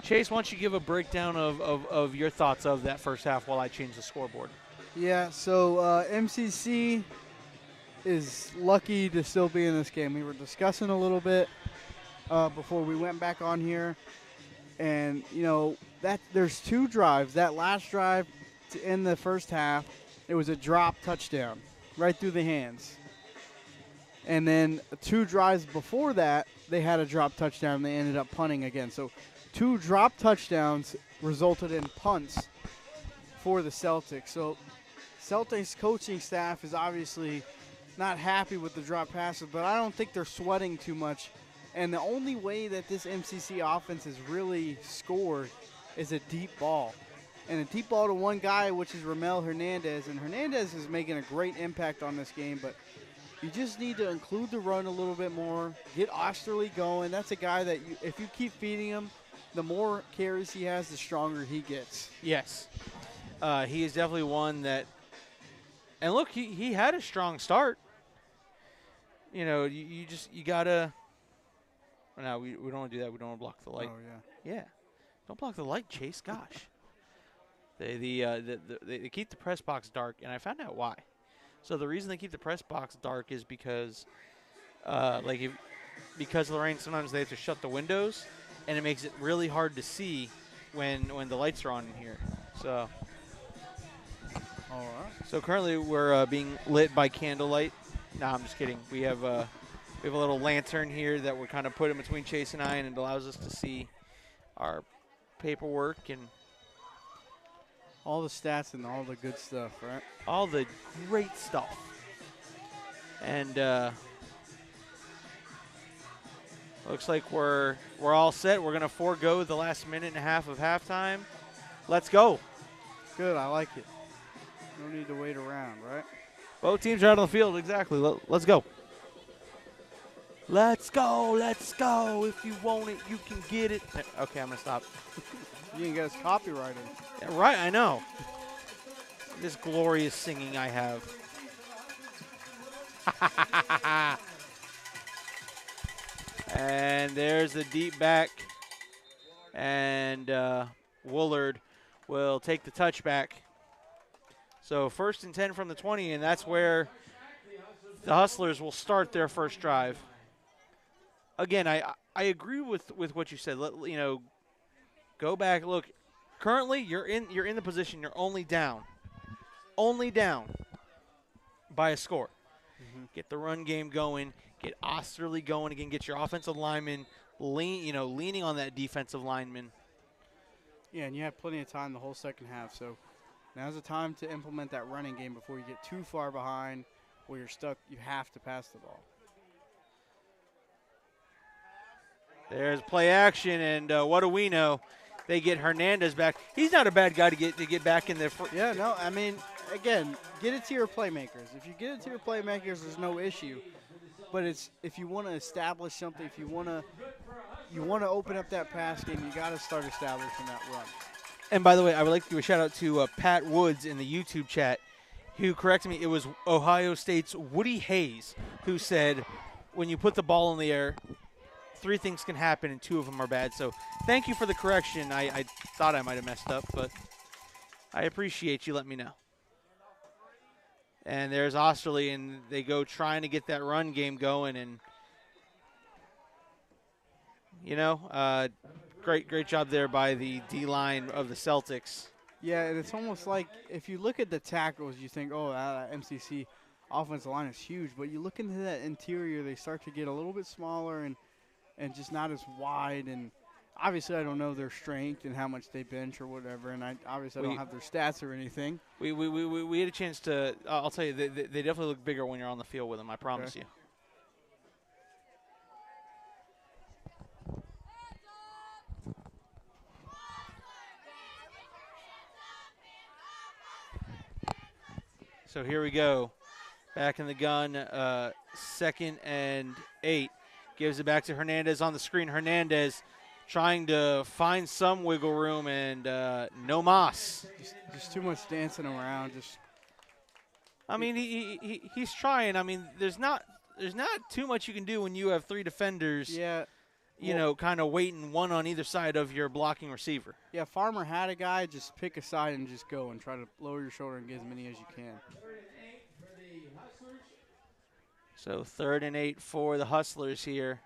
Chase, why don't you give a breakdown of your thoughts of that first half while I change the scoreboard? Yeah, so MCC is lucky to still be in this game. We were discussing a little bit before we went back on here, and that there's 2 drives. That last drive to end the first half, it was a drop touchdown right through the hands. And then 2 drives before that, they had a drop touchdown, and they ended up punting again. So 2 drop touchdowns resulted in punts for the Celtics. So Celtics coaching staff is obviously not happy with the drop passes, but I don't think they're sweating too much. And the only way that this MCC offense has really scored is a deep ball. And a deep ball to one guy, which is Ramel Hernandez. And Hernandez is making a great impact on this game, but you just need to include the run a little bit more, get Osterley going. That's a guy that if you keep feeding him, the more carries he has, the stronger he gets. Yes. He is definitely one that – and look, he had a strong start. You got to – no, we don't want to do that. We don't want to block the light. Oh, yeah. Yeah. Don't block the light, Chase. Gosh. They keep the press box dark, and I found out why. So the reason they keep the press box dark is because, because of the rain, sometimes they have to shut the windows, and it makes it really hard to see when the lights are on in here. So, all right. So currently we're being lit by candlelight. No, I'm just kidding. We have a little lantern here that we're kind of putting between Chase and I, and it allows us to see our paperwork and all the stats and all the good stuff, right? All the great stuff. And looks like we're all set. We're going to forego the last minute and a half of halftime. Let's go. Good, I like it. No need to wait around, right? Both teams are out on the field, exactly. Let's go. Let's go, let's go. If you want it, you can get it. Okay, I'm going to stop. You can get us copyrighted. Yeah, right, I know. This glorious singing I have. And there's the deep back. And Woolard will take the touchback. So 1st and 10 from the 20, and that's where the Hustlers will start their first drive. Again, I agree with what you said. Go back, look. Currently, you're in the position. You're only down by a score. Mm-hmm. Get the run game going. Get Osterley going again. Get your offensive lineman leaning on that defensive lineman. Yeah, and you have plenty of time the whole second half. So now's the time to implement that running game before you get too far behind where you're stuck. You have to pass the ball. There's play action, and what do we know? They get Hernandez back. He's not a bad guy to get back in there. Yeah, no, I mean, again, get it to your playmakers. If you get it to your playmakers, there's no issue. But it's if you want to establish something, if you want to open up that pass game, you got to start establishing that run. And by the way, I would like to give a shout out to Pat Woods in the YouTube chat, who corrected me. It was Ohio State's Woody Hayes who said, when you put the ball in the air, 3 things can happen, and 2 of them are bad. So thank you for the correction. I thought I might have messed up, but I appreciate you letting me know. And there's Osterley, and they go trying to get that run game going. And, great job there by the D-line of the Celtics. Yeah, and it's almost like if you look at the tackles, you think, oh, that MCC offensive line is huge. But you look into that interior, they start to get a little bit smaller and just not as wide. And obviously I don't know their strength and how much they bench or whatever, and I don't have their stats or anything. We had a chance to I'll tell you, they definitely look bigger when you're on the field with them, I promise you. So here we go. Back in the gun, 2nd and 8. Gives it back to Hernandez on the screen. Hernandez trying to find some wiggle room, and no mas. Just too much dancing around. I mean, he's trying. I mean, there's not there's not too much you can do when you have 3 defenders. Yeah. You know, kind of waiting one on either side of your blocking receiver. Yeah, Farmer had a guy, just pick a side and just go and try to lower your shoulder and get as many as you can. So 3rd and 8 for the Hustlers here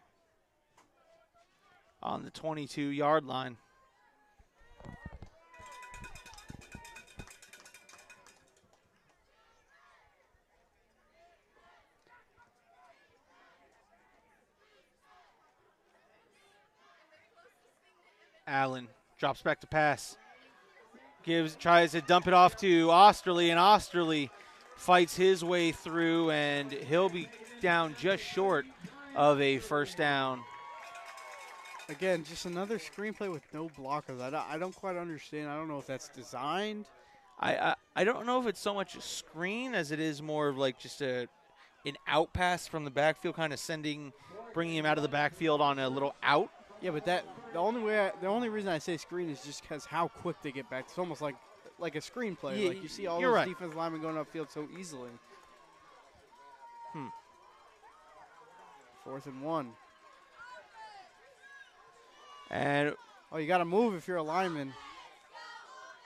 on the 22-yard line. Allen drops back to pass. Tries to dump it off to Osterley, and Osterley fights his way through, and he'll be down just short of a first down. Again, just another screenplay with no blockers. I don't quite understand. I don't know if that's designed. I don't know if it's so much a screen as it is more of like just an out pass from the backfield, kind of bringing him out of the backfield on a little out. Yeah, but the only reason I say screen is just because how quick they get back. It's almost like a screenplay. Yeah, like you see all you're those right. defensive linemen going upfield so easily. 4th and 1. And you got to move if you're a lineman.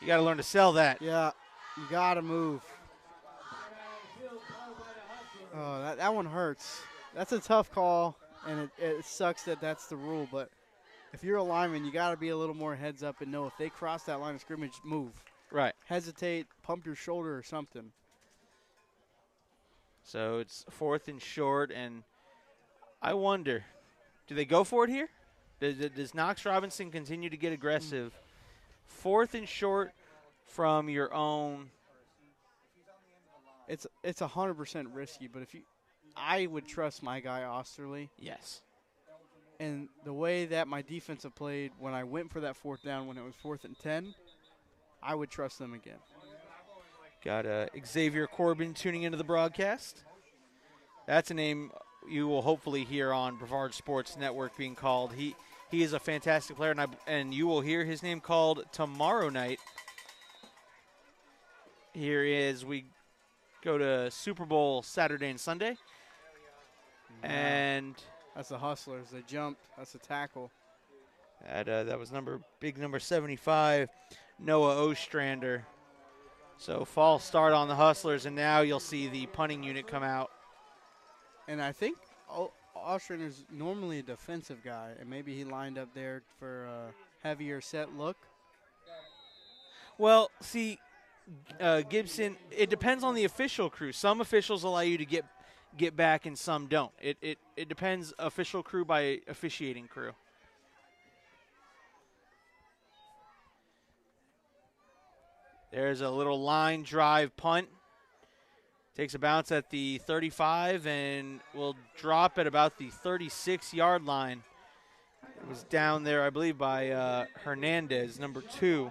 You got to learn to sell that. Yeah, you got to move. Oh, that one hurts. That's a tough call, and it sucks that that's the rule. But if you're a lineman, you got to be a little more heads up and know if they cross that line of scrimmage, move. Right. Hesitate, pump your shoulder or something. So it's 4th and short, and I wonder, do they go for it here? Does Knox Robinson continue to get aggressive? 4th and short from your own. It's 100% risky, but I would trust my guy Osterley. Yes. And the way that my defense have played when I went for that 4th down when it was 4th and 10, I would trust them again. Got Xavier Corbin tuning into the broadcast. That's a name you will hopefully hear on Brevard Sports Network being called. He is a fantastic player, and you will hear his name called tomorrow night. Here is we go to Super Bowl Saturday and Sunday. Wow. And that's the Hustlers. They jumped. That's a tackle. That was big number 75, Noah Ostrander. So false start on the Hustlers, and now you'll see the punting unit come out. And I think Ostrander's normally a defensive guy, and maybe he lined up there for a heavier set look. Well, see, Gibson, it depends on the official crew. Some officials allow you to get back, and some don't. It depends official crew by officiating crew. There's a little line drive punt. Takes a bounce at the 35 and will drop at about the 36-yard line. It was down there, I believe, by Hernandez, number 2.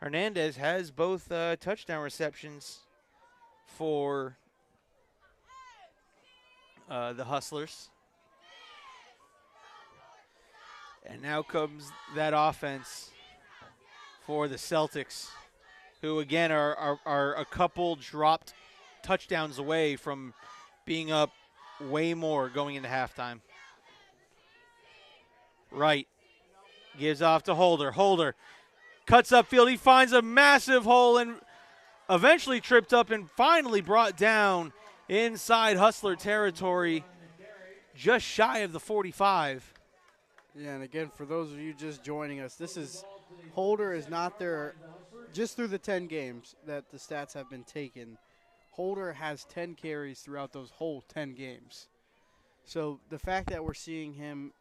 Hernandez has both touchdown receptions for the Hustlers. And now comes that offense for the Celtics, who, again, are a couple dropped touchdowns away from being up way more going into halftime. Wright gives off to Holder. Holder cuts upfield. He finds a massive hole and eventually tripped up and finally brought down inside Hustler territory, just shy of the 45. Yeah, and again, for those of you just joining us, Holder is not there just through the 10 games that the stats have been taken. Holder has 10 carries throughout those whole 10 games. So the fact that we're seeing him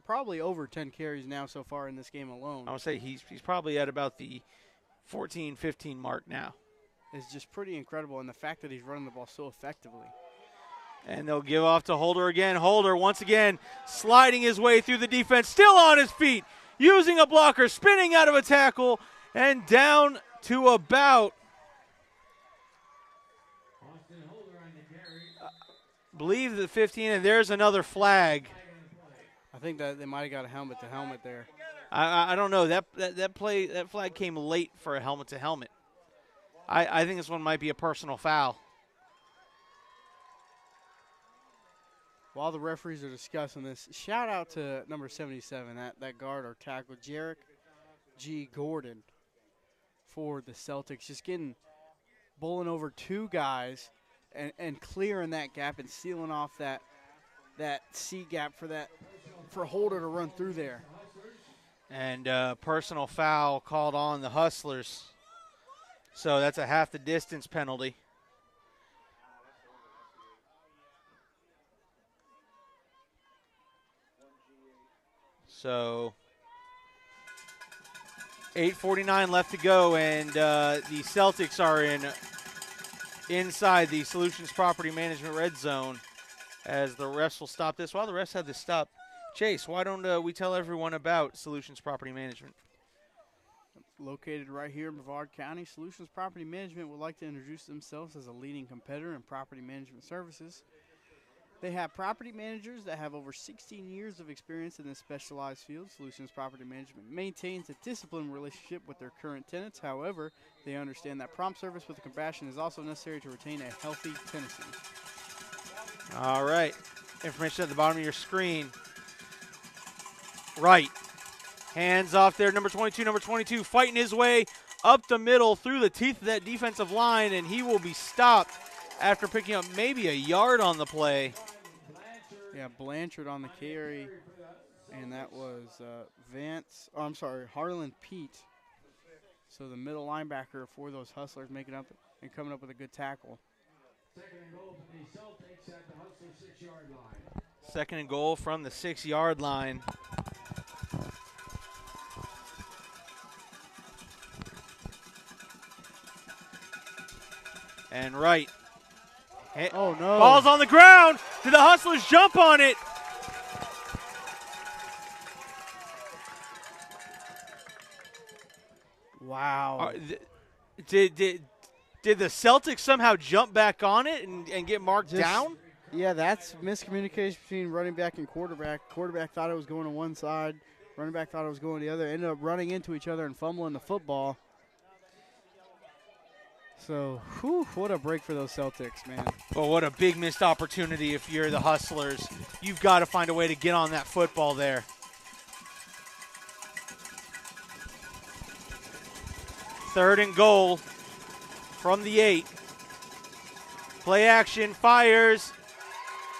probably over 10 carries now so far in this game alone. I would say he's probably at about the 14, 15 mark now. Is just pretty incredible, and the fact that he's running the ball so effectively. And they'll give off to Holder again. Holder once again sliding his way through the defense, still on his feet, using a blocker, spinning out of a tackle, and down to about, believe the 15, and there's another flag. I think that they might have got a helmet-to-helmet there. I don't know. That flag came late for a helmet-to-helmet. I think this one might be a personal foul. While the referees are discussing this, shout out to number 77, that guard or tackle, Jarek G. Gordon for the Celtics. Just bowling over two guys and clearing that gap and sealing off that C gap for Holder to run through there. And personal foul called on the Hustlers. So that's a half the distance penalty. So 8:49 left to go, and the Celtics are inside the Solutions Property Management red zone as the refs will stop this. While the refs have this stop, Chase, why don't we tell everyone about Solutions Property Management? Located right here in Brevard County, Solutions Property Management would like to introduce themselves as a leading competitor in property management services. They have property managers that have over 16 years of experience in this specialized field. Solutions Property Management maintains a disciplined relationship with their current tenants. However, they understand that prompt service with compassion is also necessary to retain a healthy tenancy. All right. Information at the bottom of your screen. Right. Hands off there. Number 22 fighting his way up the middle through the teeth of that defensive line, and he will be stopped after picking up maybe a yard on the play. Yeah, Blanchard on the carry, and that was Harlan Pete. So the middle linebacker for those Hustlers making up and coming up with a good tackle. Second and goal from the Celtics at the Hustler 6-yard line. Second and goal from the 6-yard line. And right. Oh, no. Ball's on the ground. Did the Hustlers jump on it? Wow. Did the Celtics somehow jump back on it and get marked down? Yeah, that's miscommunication between running back and quarterback. Quarterback thought it was going to one side. Running back thought it was going to the other. Ended up running into each other and fumbling the football. So, what a break for those Celtics, man. Well, what a big missed opportunity if you're the Hustlers. You've got to find a way to get on that football there. Third and goal from the 8. Play action, fires,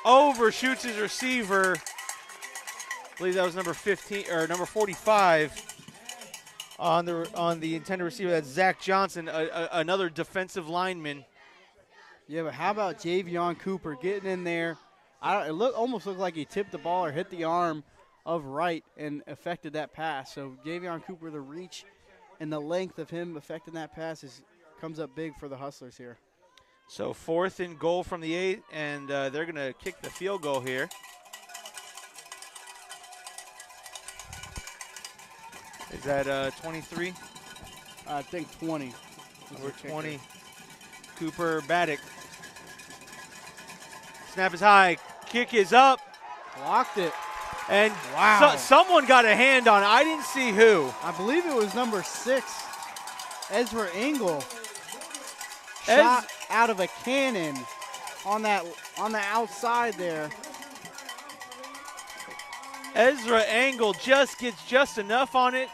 overshoots his receiver. I believe that was number 15 or number 45. On the intended receiver, that's Zach Johnson, another defensive lineman. Yeah, but how about Javion Cooper getting in there? It almost looked like he tipped the ball or hit the arm of Wright and affected that pass. So Javion Cooper, the reach and the length of him affecting that pass comes up big for the Hustlers here. So 4th and goal from the 8, and they're going to kick the field goal here. Is that 23? I think 20. Number 20, Cooper Baddock. Snap is high, kick is up. Blocked it. And wow. Someone got a hand on it. I didn't see who. I believe it was number 6, Ezra Engel. Shot out of a cannon on the outside there. Ezra Engel just gets just enough on it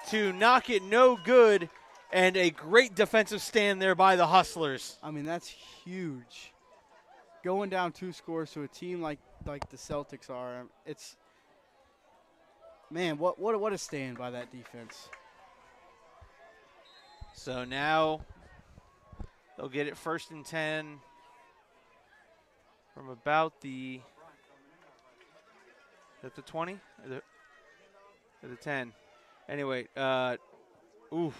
to knock it no good, and a great defensive stand there by the Hustlers. I mean, that's huge. Going down 2 scores to a team like the Celtics are, it's man, what a stand by that defense. So now they'll get it 1st and 10 from about the 20 or the 10. Anyway, that was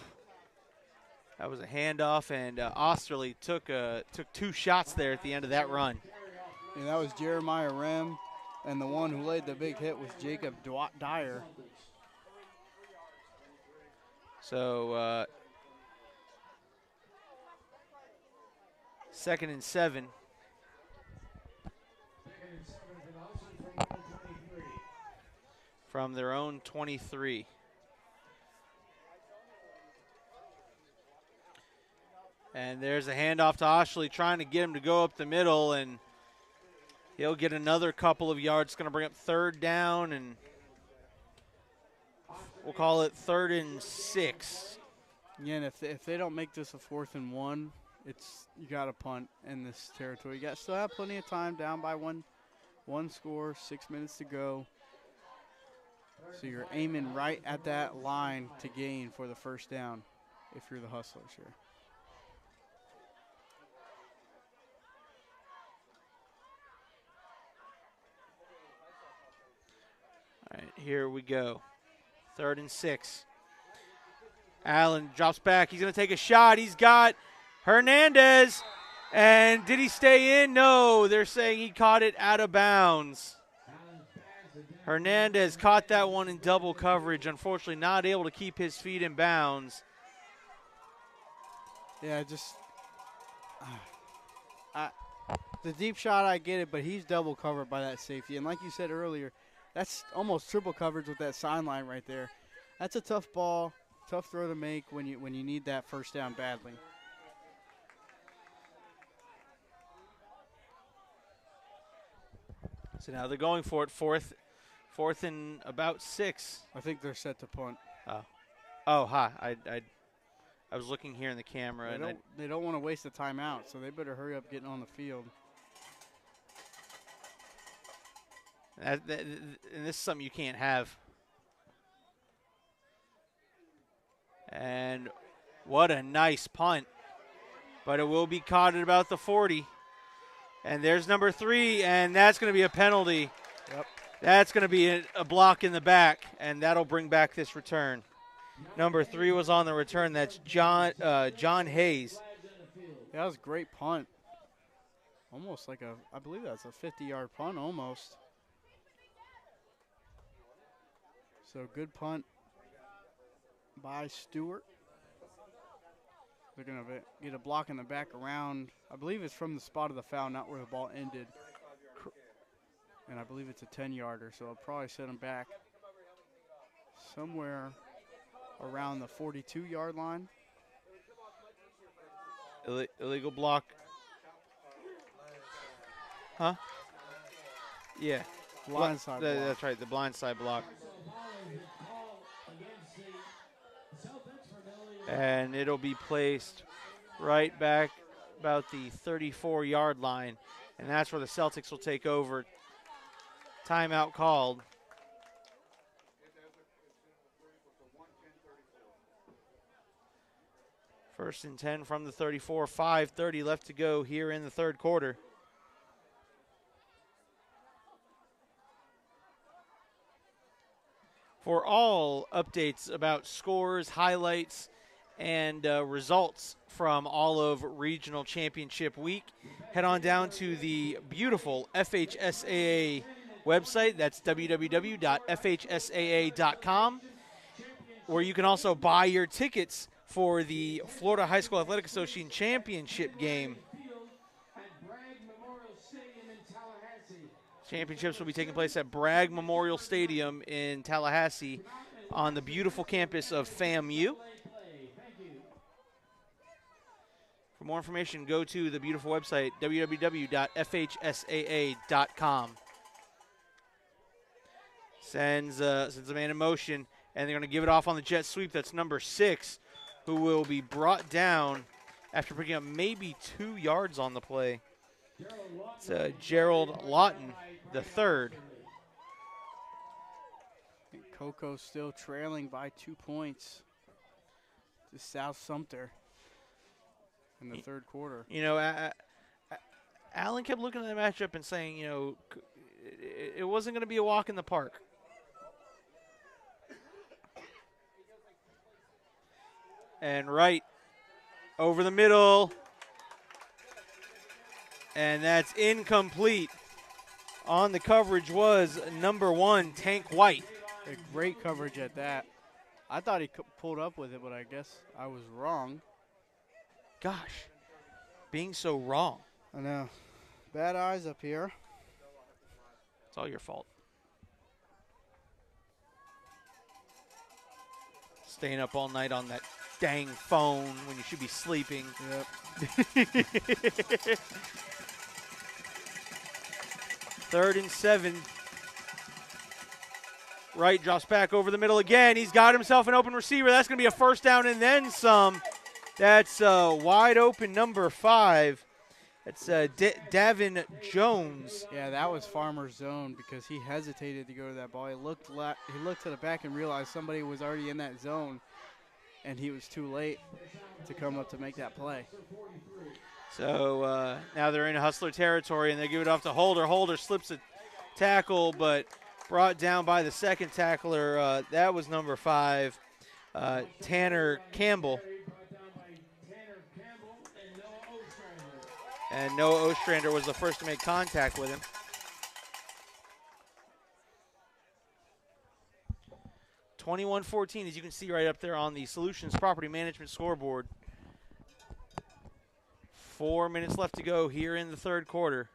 a handoff, and Osterley took 2 shots there at the end of that run. And that was Jeremiah Rem, and the one who laid the big hit was Jacob Dyer. So 2nd and 7. From their own 23. And there's a handoff to Oshley trying to get him to go up the middle, and He'll get another couple of yards. It's going to bring up 3rd down, and we'll call it 3rd and 6. Yeah, and if they don't make this a 4th and 1, you got to punt in this territory. You still have plenty of time, down by one score, 6 minutes to go. So you're aiming right at that line to gain for the 1st down if you're the Hustlers here. All right, here we go. 3rd and 6. Allen drops back. He's going to take a shot. He's got Hernandez. And did he stay in? No, they're saying he caught it out of bounds. Hernandez caught that one in double coverage. Unfortunately, not able to keep his feet in bounds. Yeah, the deep shot, I get it, but he's double covered by that safety. And like you said earlier, that's almost triple coverage with that sideline right there. That's a tough ball, tough throw to make when you need that 1st down badly. So now they're going for it, 4th and about 6. I think they're set to punt. Oh, hi. I was looking here in the camera. They don't want to waste a timeout, so they better hurry up getting on the field. And this is something you can't have. And what a nice punt. But it will be caught at about the 40. And there's number 3, and that's going to be a penalty. Yep. That's going to be a block in the back, and that'll bring back this return. Number 3 was on the return. That's John Hayes. Yeah, that was a great punt. Almost like I believe that's a 50-yard punt almost. So good punt by Stewart. They're going to get a block in the back around, I believe it's from the spot of the foul, not where the ball ended. And I believe it's a 10-yarder, so I'll probably set them back somewhere around the 42-yard line. Illegal block. Huh? Yeah. Blindside block. That's right, the blindside block. And it'll be placed right back about the 34-yard line. And that's where the Celtics will take over. Timeout called. First and 10 from the 34. 5:30 left to go here in the 3rd quarter. For all updates about scores, highlights, and results from all of Regional Championship Week, head on down to the beautiful FHSAA website. That's www.fhsaa.com, where you can also buy your tickets for the Florida High School Athletic Association Championship game. Championships will be taking place at Bragg Memorial Stadium in Tallahassee on the beautiful campus of FAMU. For more information, go to the beautiful website, www.fhsaa.com. Sends a man in motion, and they're going to give it off on the jet sweep. That's number 6, who will be brought down after picking up maybe 2 yards on the play. It's Gerald Lawton, the 3rd. And Coco's still trailing by 2 points to South Sumter in the 3rd quarter. You know, Allen kept looking at the matchup and saying, you know, it wasn't going to be a walk in the park. And right over the middle. And that's incomplete. On the coverage was number 1, Tank White. A great coverage at that. I thought he pulled up with it, but I guess I was wrong. Gosh, being so wrong. I know. Bad eyes up here. It's all your fault. Staying up all night on that dang phone when you should be sleeping. Yep. 3rd and 7. Wright drops back over the middle again. He's got himself an open receiver. That's going to be a first down and then some. That's wide open number 5. That's Davin Jones. Yeah, that was Farmer's zone because he hesitated to go to that ball. He looked to the back and realized somebody was already in that zone, and he was too late to come up to make that play. So now they're in Hustler territory, and they give it off to Holder. Holder slips a tackle, but brought down by the second tackler. That was number 5, Tanner Campbell. And Noah Ostrander was the first to make contact with him. (21-14), as you can see right up there on the Solutions Property Management scoreboard. 4 minutes left to go here in the third quarter.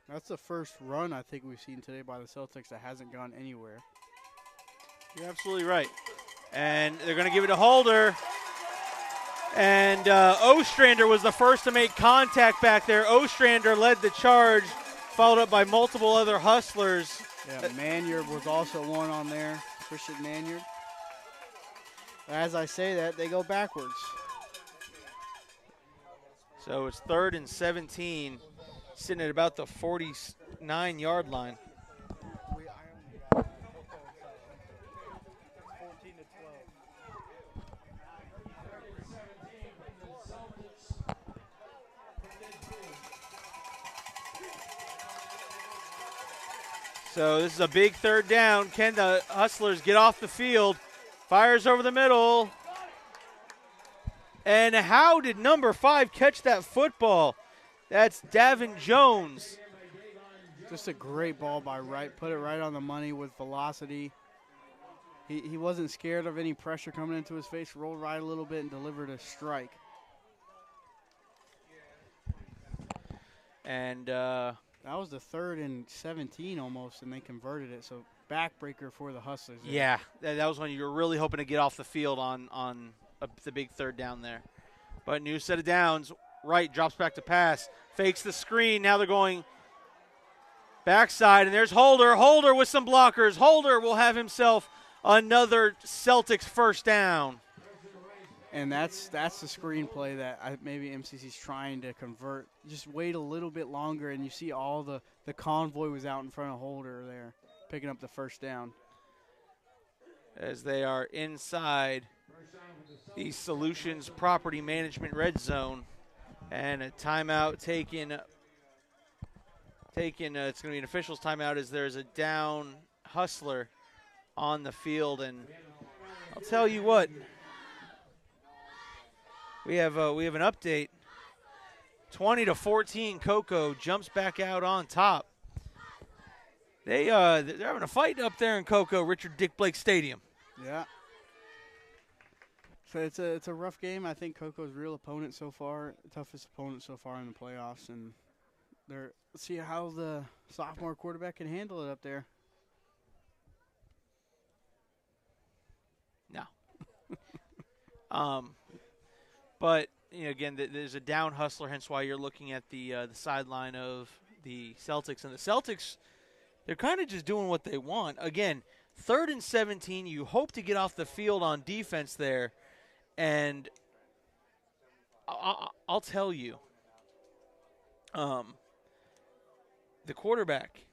That's the first run I think we've seen today by the Celtics that hasn't gone anywhere. You're absolutely right. And they're going to give it to Holder. And Ostrander was the first to make contact back there. Ostrander led the charge, followed up by multiple other Hustlers. Yeah, Manyard was also one on there, Christian Manyard. As I say that, they go backwards. So it's 3rd and 17, sitting at about the 49-yard line. So this is a big third down. Can the Hustlers get off the field? Fires over the middle. And how did number 5 catch that football? That's Davin Jones. Just a great ball by Wright. Put it right on the money with velocity. He wasn't scared of any pressure coming into his face. Rolled right a little bit and delivered a strike. And that was the 3rd and 17 almost, and they converted it. So backbreaker for the Hustlers. Yeah, that was when you were really hoping to get off the field on the big third down there. But new set of downs. Wright drops back to pass. Fakes the screen. Now they're going backside, and there's Holder. Holder with some blockers. Holder will have himself another Celtics first down. And that's the screenplay that maybe MCC's trying to convert. Just wait a little bit longer, and you see all the convoy was out in front of Holder there, picking up the first down. As they are inside the Solutions Property Management red zone. And a timeout taken. It's going to be an official's timeout as there's a down Hustler on the field. And I'll tell you what. We have an update. 20-14, Cocoa jumps back out on top. They're having a fight up there in Cocoa, Richard Dick Blake Stadium. Yeah. So it's a rough game. I think Cocoa's real opponent so far, toughest opponent so far in the playoffs, and let's see how the sophomore quarterback can handle it up there. No. But again, there's a down Hustler, hence why you're looking at the sideline of the Celtics. And the Celtics, they're kind of just doing what they want. Again, 3rd and 17, you hope to get off the field on defense there. And I'll tell you, the quarterback,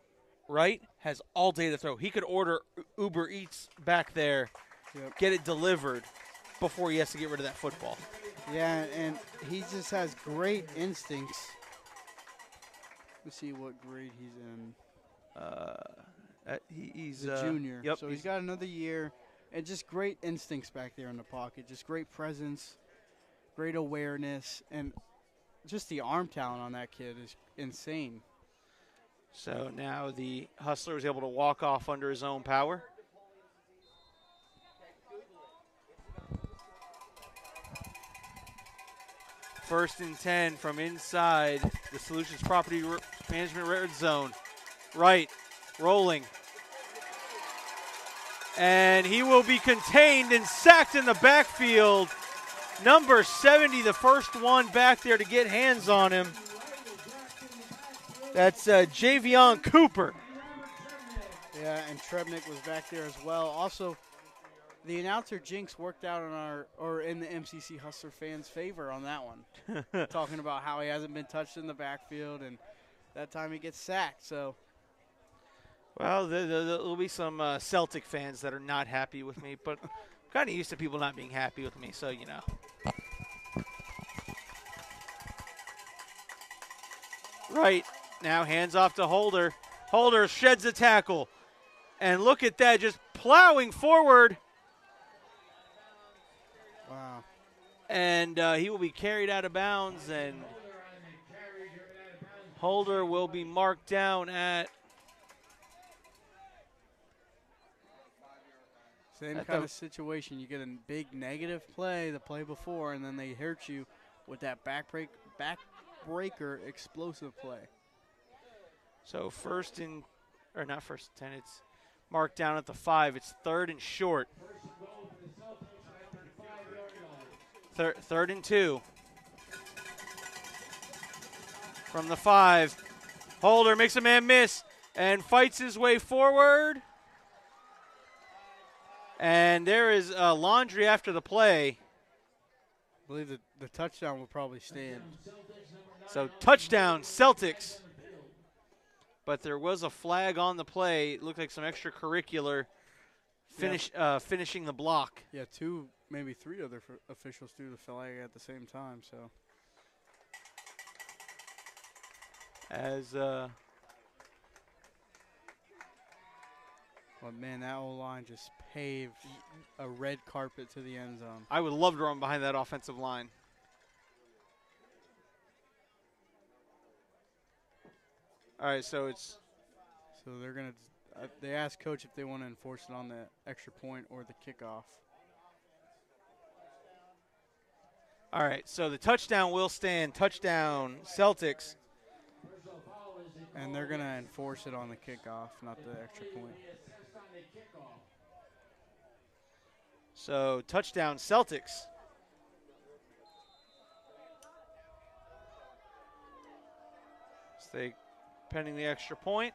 right, has all day to throw. He could order Uber Eats back there, get it delivered before he has to get rid of that football. Yeah, and he just has great instincts. Let's see what grade he's in. He's a junior. Yep, so he's got another year. And just great instincts back there in the pocket. Just great presence, great awareness, and just the arm talent on that kid is insane. So now the Hustler is able to walk off under his own power. First and 10 from inside the Solutions Property Management red zone. Wright rolling. And he will be contained and sacked in the backfield Number 70, the first one back there to get hands on him. That's Javion Cooper. Yeah, and Trebnick was back there as well. Also, the announcer jinx worked out in the MCC Hustler fans' favor on that one. Talking about how he hasn't been touched in the backfield, and that time he gets sacked. So, well, there'll be some Celtic fans that are not happy with me, but I'm kind of used to people not being happy with me, so you know. Right now, hands off to Holder. Holder sheds a tackle. And look at that, just plowing forward. wow. And he will be carried out of bounds, and Holder will be marked down at. Same kind of situation. You get a big negative play the play before, and then they hurt you with that backbreaker explosive play. So not first and 10, it's marked down at the 5. It's 3rd and short. Third and 2. From the 5. Holder makes a man miss and fights his way forward. And there is laundry after the play. I believe that the touchdown will probably stand. So touchdown, Celtics. But there was a flag on the play. It looked like some extracurricular finishing the block. Yeah, 2, maybe 3 other officials threw the flag at the same time. So, but man, that O-line just paved a red carpet to the end zone. I would love to run behind that offensive line. All right, so they're going to they asked coach if they want to enforce it on the extra point or the kickoff. All right, so the touchdown will stand. Touchdown, Celtics. And they're going to enforce it on the kickoff, not the extra point. So touchdown, Celtics. Stay pending the extra point.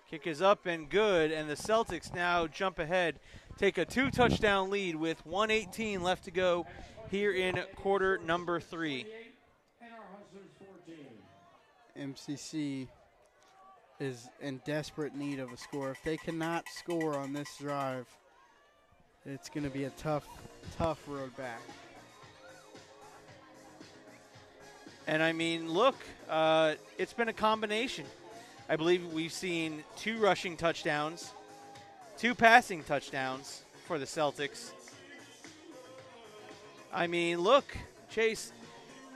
Kick is up and good, and the Celtics now jump ahead, take a 2-touchdown lead with 1:18 left to go here in quarter number 3. MCC is in desperate need of a score. If they cannot score on this drive, it's going to be a tough road back. And I mean, look, it's been a combination. I believe we've seen 2 rushing touchdowns, 2 passing touchdowns for the Celtics. I mean, look, Chase,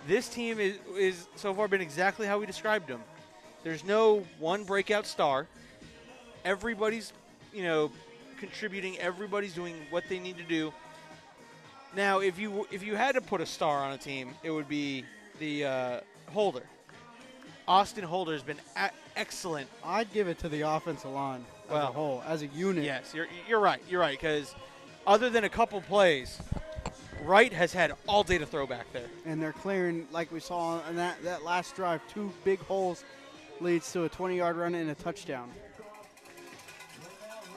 this team is so far been exactly how we described them. There's no one breakout star. Everybody's, contributing. Everybody's doing what they need to do. Now, if you had to put a star on a team, it would be the Holder. Austin Holder has been excellent. I'd give it to the offensive line as a whole, as a unit. Yes, you're right. You're right, because other than a couple plays, Wright has had all day to throw back there. And they're clearing, like we saw on that last drive, 2 big holes leads to a 20-yard run and a touchdown.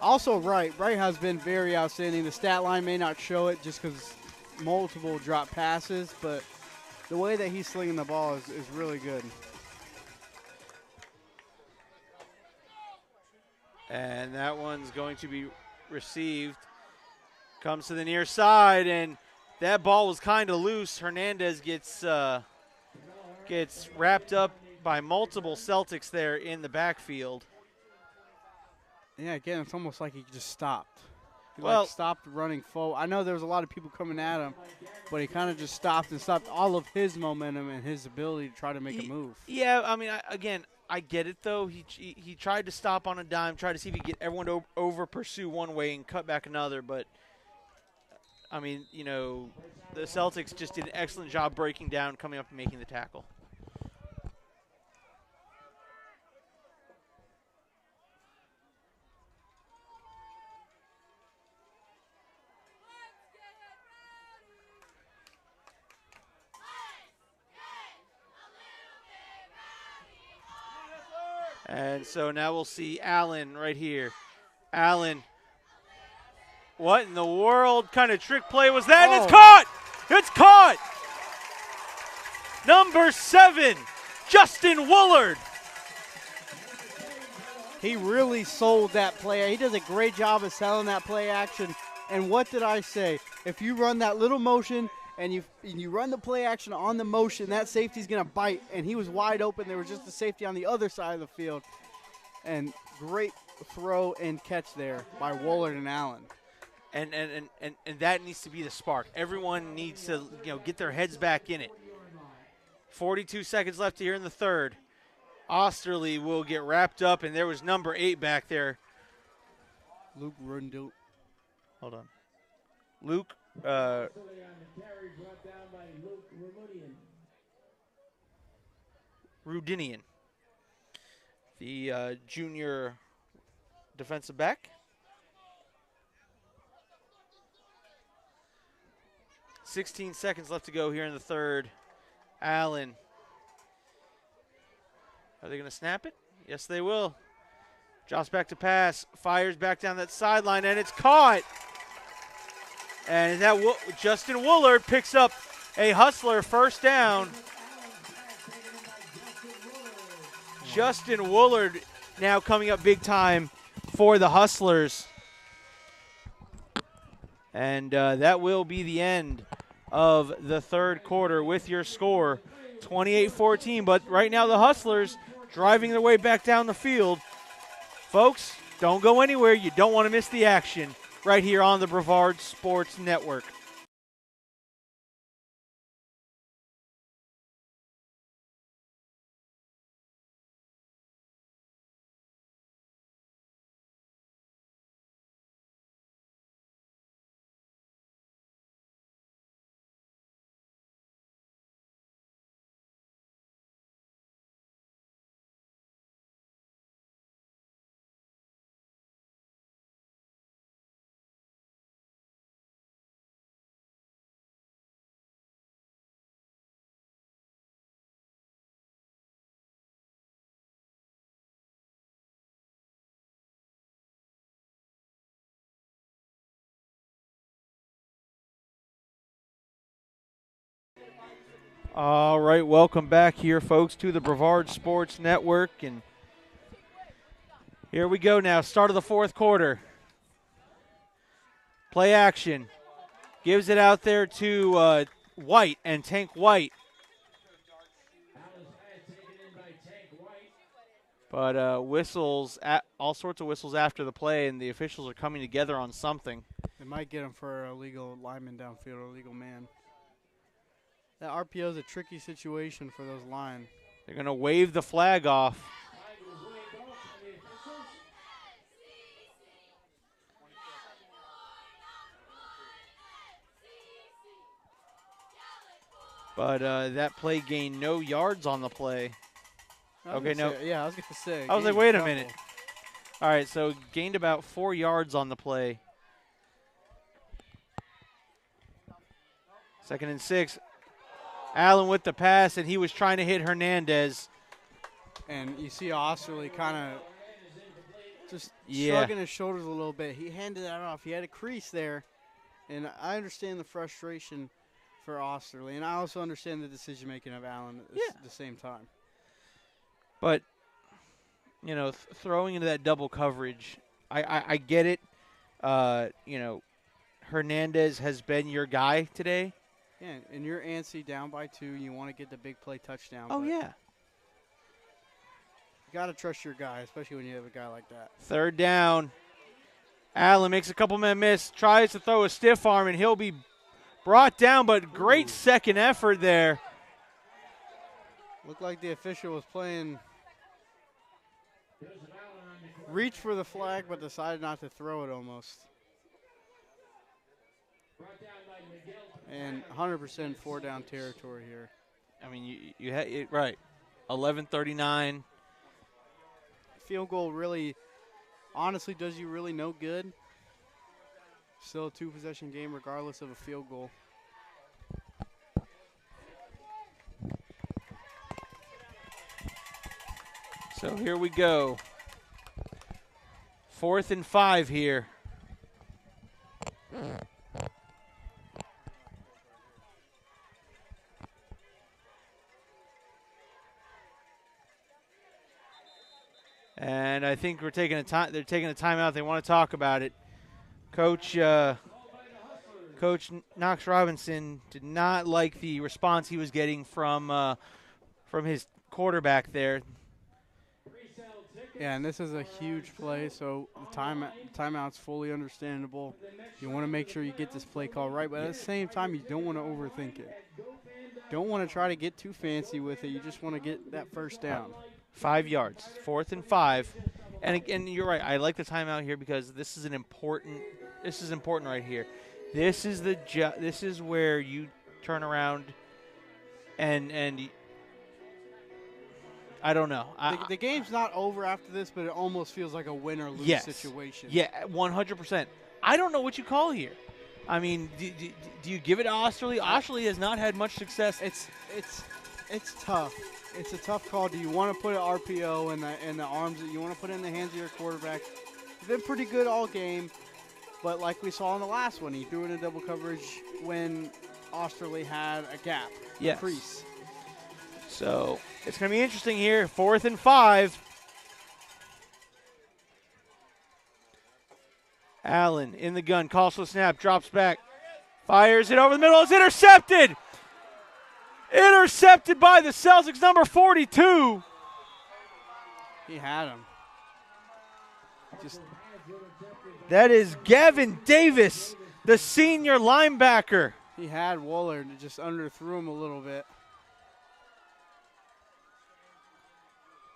Also, Wright has been very outstanding. The stat line may not show it just because multiple drop passes, but the way that he's slinging the ball is really good. And that one's going to be received. Comes to the near side, and that ball was kind of loose. Hernandez gets wrapped up by multiple Celtics there in the backfield. Yeah, again, it's almost like he just stopped. He stopped running forward. I know there was a lot of people coming at him, but he kind of just stopped all of his momentum and his ability to try to make a move. Yeah, I mean, I get it, though. He tried to stop on a dime, tried to see if he could get everyone to over-pursue one way and cut back another. But, I mean, the Celtics just did an excellent job breaking down, coming up and making the tackle. And so now we'll see Allen right here. Allen, what in the world kind of trick play was that? And it's caught! It's caught! Number 7, Justin Woolard. He really sold that play. He does a great job of selling that play action. And what did I say? If you run that little motion and you run the play action on the motion, that safety's going to bite. And he was wide open. There was just a safety on the other side of the field. And great throw and catch there by Woolard and Allen. And that needs to be the spark. Everyone needs to get their heads back in it. 42 seconds left here in the third. Osterley will get wrapped up, and there was number 8 back there. Luke Rundle. Hold on. Luke. Rudinian. The junior defensive back. 16 seconds left to go here in the third. Allen. Are they going to snap it? Yes, they will. Drops back to pass. Fires back down that sideline, and it's caught. And that Justin Woolard picks up a Hustler first down. Justin Woolard now coming up big time for the Hustlers. And that will be the end of the third quarter with your score, 28-14. But right now the Hustlers driving their way back down the field. Folks, don't go anywhere. You don't want to miss the action right here on the Brevard Sports Network. All right, welcome back here, folks, to the Brevard Sports Network. And here we go now, start of the fourth quarter. Play action. Gives it out there to White and Tank White. But whistles, all sorts of whistles after the play, and the officials are coming together on something. They might get him for a illegal lineman downfield or illegal man. That RPO is a tricky situation for those line. They're going to wave the flag off. But that play gained no yards on the play. Okay, no. Yeah, I was going to say. I was like, wait a minute. All right, so gained about 4 yards on the play. 2nd and 6. Allen with the pass, and he was trying to hit Hernandez. And you see Osterley kind of just shrugging his shoulders a little bit. He handed that off. He had a crease there. And I understand the frustration for Osterley. And I also understand the decision-making of Allen at the same time. But, throwing into that double coverage, I get it. Hernandez has been your guy today. Yeah, and you're antsy down by 2. You want to get the big play touchdown. Oh, yeah. You got to trust your guy, especially when you have a guy like that. 3rd down. Allen makes a couple men miss, tries to throw a stiff arm, and he'll be brought down, but great second effort there. Looked like the official was playing reach for the flag, but decided not to throw it almost. And 100% 4-down territory here. I mean, you had it right. 11:39. Field goal really, honestly, does you really no good. Still a 2-possession game regardless of a field goal. So here we go. 4th and 5 here. And I think they're taking a timeout. They want to talk about it. Coach Knox Robinson did not like the response he was getting from his quarterback there. Yeah, and this is a huge play, so the timeout's fully understandable. You want to make sure you get this play call right, but at the same time, you don't want to overthink it. Don't want to try to get too fancy with it. You just want to get that first down. 5 yards, 4th and 5. And you're right. I like the timeout here because this is important right here. This is where you turn around and I don't know. The game's not over after this, but it almost feels like a win or lose situation. Yeah, 100%. I don't know what you call here. I mean, do you give it to Osterley? Osterley has not had much success. It's tough. It's a tough call. Do you want to put an RPO in the arms that you want to put in the hands of your quarterback? He's been pretty good all game, but like we saw in the last one, he threw in a double coverage when Osterley had a gap, a crease. So it's going to be interesting here. 4th and 5. Allen in the gun, calls for the snap, drops back, fires it over the middle. It's intercepted. Intercepted by the Celtics, number 42. He had him. That is Gavin Davis, the senior linebacker. He had Waller and just underthrew him a little bit.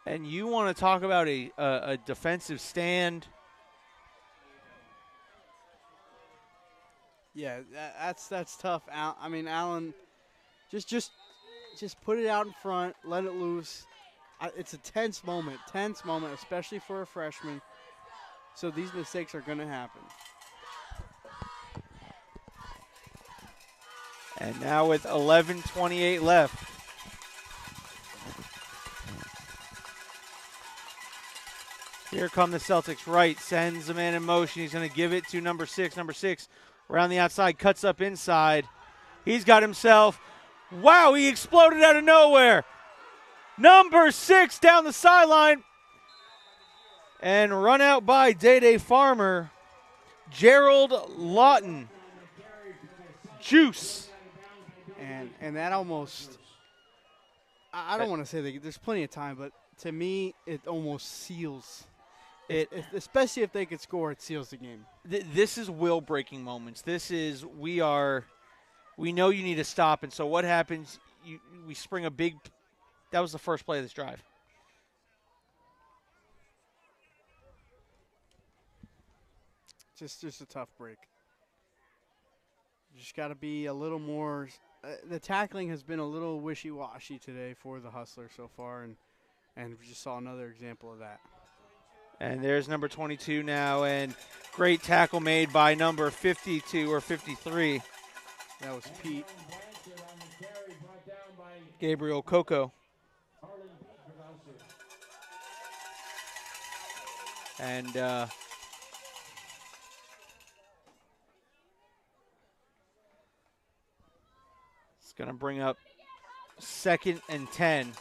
And you want to talk about a defensive stand. Yeah, that's tough. I mean, Allen, just put it out in front, let it loose. It's a tense moment, especially for a freshman. So these mistakes are going to happen. And now with 11:28 left. Here come the Celtics. Wright sends the man in motion. He's going to give it to number 6. Number 6 around the outside, cuts up inside. He's got himself. Wow, he exploded out of nowhere. Number 6 down the sideline. And run out by Day Farmer. Gerald Lawton. Juice. And that almost, I don't want to say that there's plenty of time, but to me, it almost seals it, especially if they could score, it seals the game. This is will-breaking moments. This is we know you need to stop, and so what happens? We spring a big. That was the first play of this drive. Just a tough break. You just got to be a little more. The tackling has been a little wishy-washy today for the Hustlers so far, and we just saw another example of that. And there's number 22 now, and great tackle made by number 52 or 53. That was Pete. Gabriel Coco. And it's going to bring up 2nd and 10.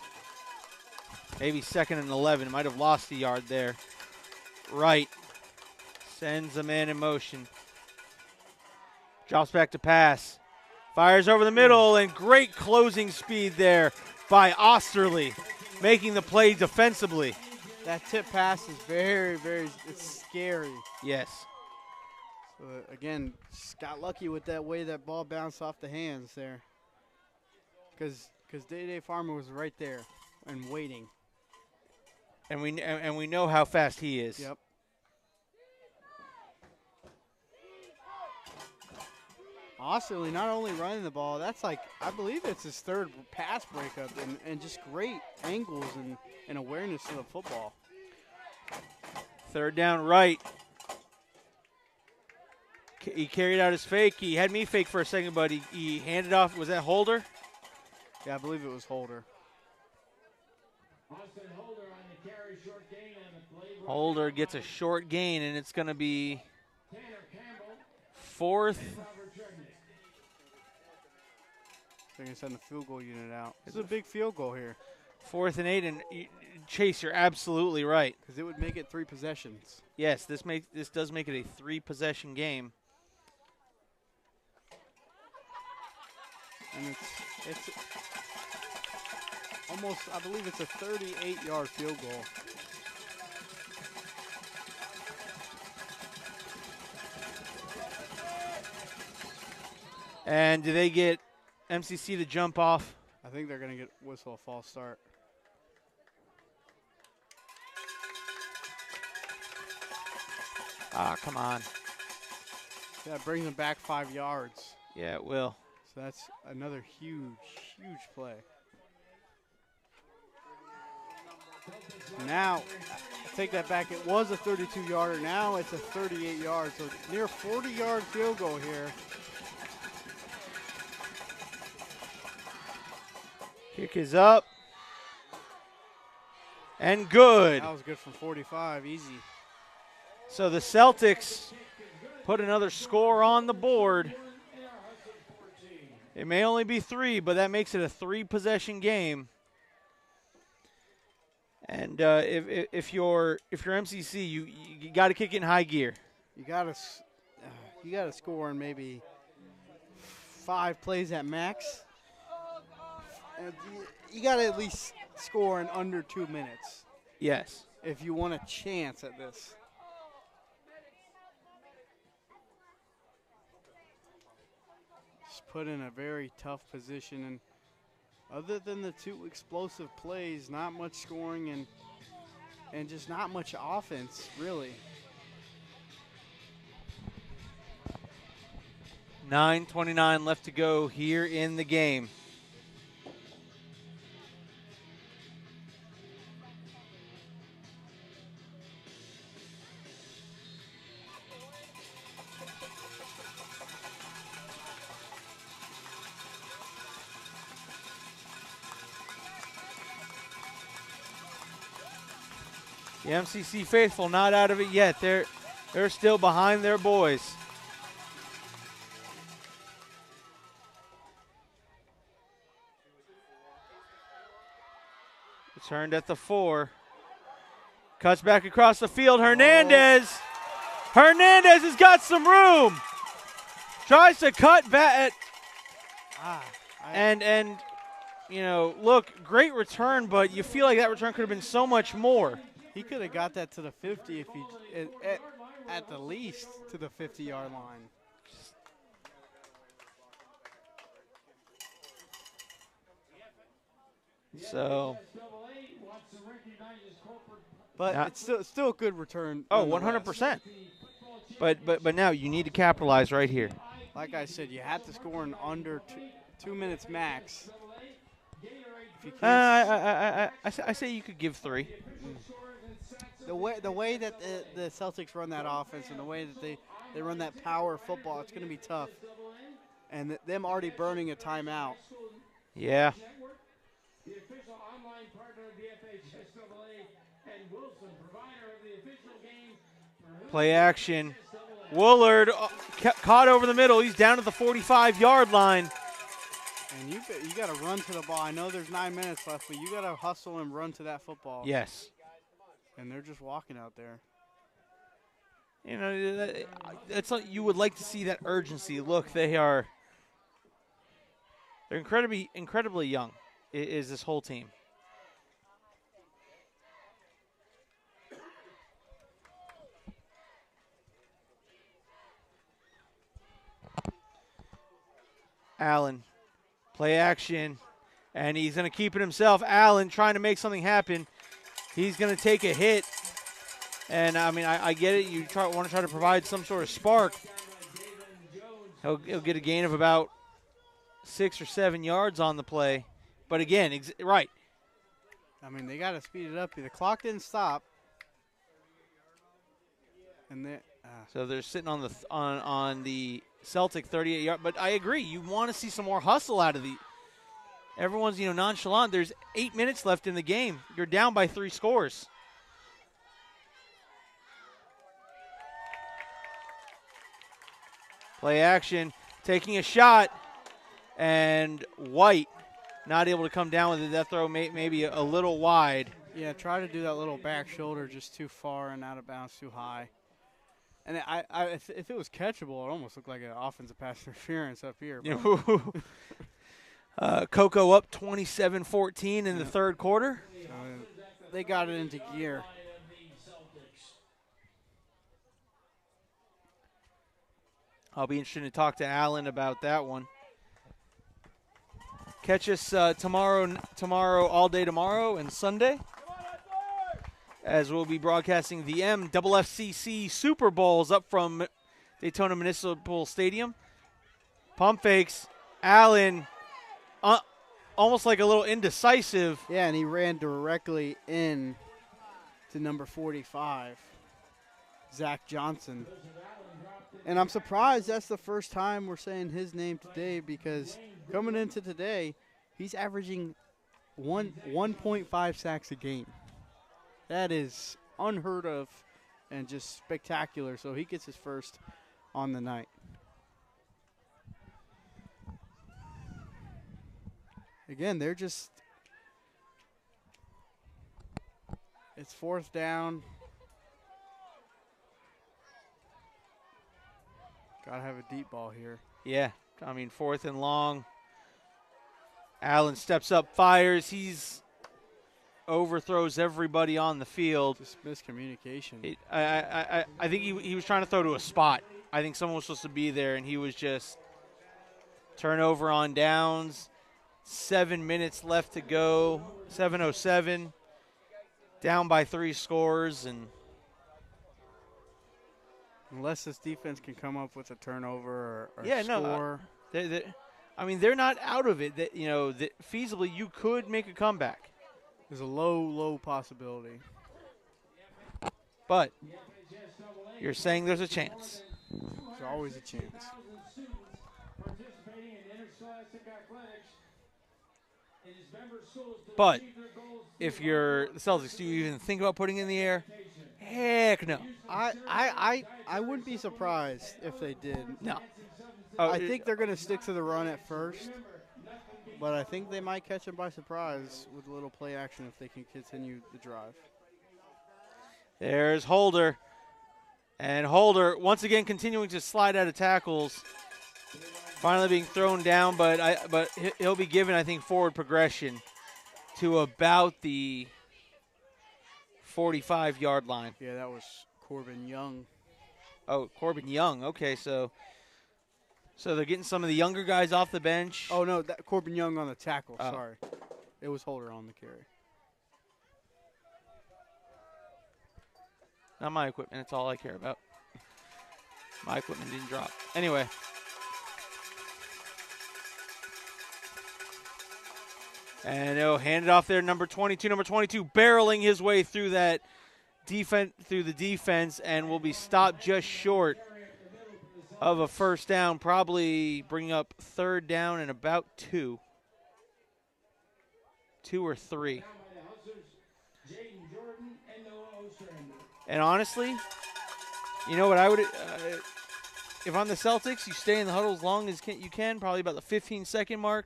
Maybe 2nd and 11. Might have lost a yard there. Right. Sends a man in motion. Drops back to pass. Fires over the middle, and great closing speed there by Osterley, making the play defensively. That tip pass is very, very, it's scary. Yes. So, again, just got lucky with that way that ball bounced off the hands there. Because Day Farmer was right there and waiting. And we know how fast he is. Yep. Osterley not only running the ball, that's like, I believe it's his 3rd pass breakup, and just great angles and awareness to the football. 3rd down, right. He carried out his fake. He had me fake for a second, but he handed off. Was that Holder? Yeah, I believe it was Holder. Austin Holder on the carry very short gain on the play. Holder gets a short gain, and it's going to be Tanner Campbell, fourth. Brevard County. They're going to send the field goal unit out. This is a big field goal here. 4th and 8, and Chase, you're absolutely right. Because it would make it 3 possessions. This does make it a 3-possession game. And it's almost, I believe it's a 38-yard field goal. And do they get MCC to jump off? I think they're going to get whistle a false start. Ah, come on. That brings them back 5 yards. Yeah, it will. So that's another huge, huge play. Now, I take that back. It was a 32-yarder. Now it's a 38-yard. So near 40-yard field goal here. Kick is up. And good. That was good from 45. Easy. So the Celtics put another score on the board. It may only be 3, but that makes it a 3-possession game. And if you're MCC, you got to kick it in high gear. You got to score in maybe 5 plays at max. And you got to at least score in under 2 minutes. Yes. If you want a chance at this. Just put in a very tough position, and other than the 2 explosive plays, not much scoring and just not much offense, really. 9:29 left to go here in the game. The MCC faithful not out of it yet. They're still behind their boys. Returned at the 4. Cuts back across the field. Hernandez. Hernandez has got some room. Tries to cut back. And you know, look, great return, but you feel like that return could have been so much more. He could have got that to the 50 if he, at the least, to the 50-yard line. So. But it's still a good return. Oh, 100%. But now you need to capitalize right here. Like I said, you have to score in under 2 minutes max. I say you could give 3. The way that the Celtics run that offense and the way that they run that power football, it's going to be tough. And them already burning a timeout. Yeah. The official online partner of the FHSAA and Wilson, provider of the official game. Play action. Woolard caught over the middle. He's down at the 45-yard line. And you got to run to the ball. I know there's 9 minutes left, but you got to hustle and run to that football. Yes. And they're just walking out there. You know, that's what you would like to see, that urgency. Look, they're incredibly young. Is this whole team? Allen, play action, and he's going to keep it himself. Allen trying to make something happen. He's going to take a hit, and I mean, I get it. You want to try to provide some sort of spark. He'll get a gain of about 6 or 7 yards on the play. But again, right. I mean, they got to speed it up. The clock didn't stop. And so they're sitting on the Celtic 38-yard. But I agree. You want to see some more hustle out of everyone's nonchalant. There's 8 minutes left in the game. You're down by 3 scores. Play action, taking a shot, and White not able to come down with it. That throw maybe a little wide. Yeah, try to do that little back shoulder just too far and out of bounds too high. And if it was catchable, it almost looked like an offensive pass interference up here. Cocoa up 27-14 in the third quarter. They got it into gear. I'll be interested to talk to Alan about that one. Catch us tomorrow, all day tomorrow and Sunday, as we'll be broadcasting the MFFCC Super Bowls up from Daytona Municipal Stadium. Pump fakes. Allen, almost like a little indecisive. Yeah, and he ran directly in to number 45, Zach Johnson. And I'm surprised that's the first time we're saying his name today, because coming into today, he's averaging 1.5 sacks a game. That is unheard of and just spectacular. So he gets his first on the night. Again, it's fourth down. Got to have a deep ball here. Yeah, I mean, fourth and long. Allen steps up, fires. He's overthrows everybody on the field. Just miscommunication. I think he was trying to throw to a spot. I think someone was supposed to be there, and he was just turnover on downs. 7 minutes left to go. 7:07. Down by 3 scores, and unless this defense can come up with a turnover or yeah, score. They're not out of it. That feasibly you could make a comeback. There's a low possibility. But you're saying there's a chance. There's always a chance. But if you're the Celtics, do you even think about putting it in the air? Heck no. I wouldn't be surprised if they did. No. I think they're going to stick to the run at first, but I think they might catch them by surprise with a little play action if they can continue the drive. There's Holder. And Holder, once again, continuing to slide out of tackles. Finally being thrown down, but he'll be given, I think, forward progression to about the 45-yard line. Yeah, that was Corbin Young. Oh, Corbin Young. Okay, so they're getting some of the younger guys off the bench. Oh, no, Corbin Young on the tackle. Sorry. It was Holder on the carry. Not my equipment. That's all I care about. My equipment didn't drop. Anyway. And he'll hand it off there, number 22, barreling his way through that through the defense, and will be stopped just short of a first down, probably bringing up third down and about 2 or 3. And honestly, you know what I would if I'm the Celtics, you stay in the huddle as long as you can, probably about the 15-second mark,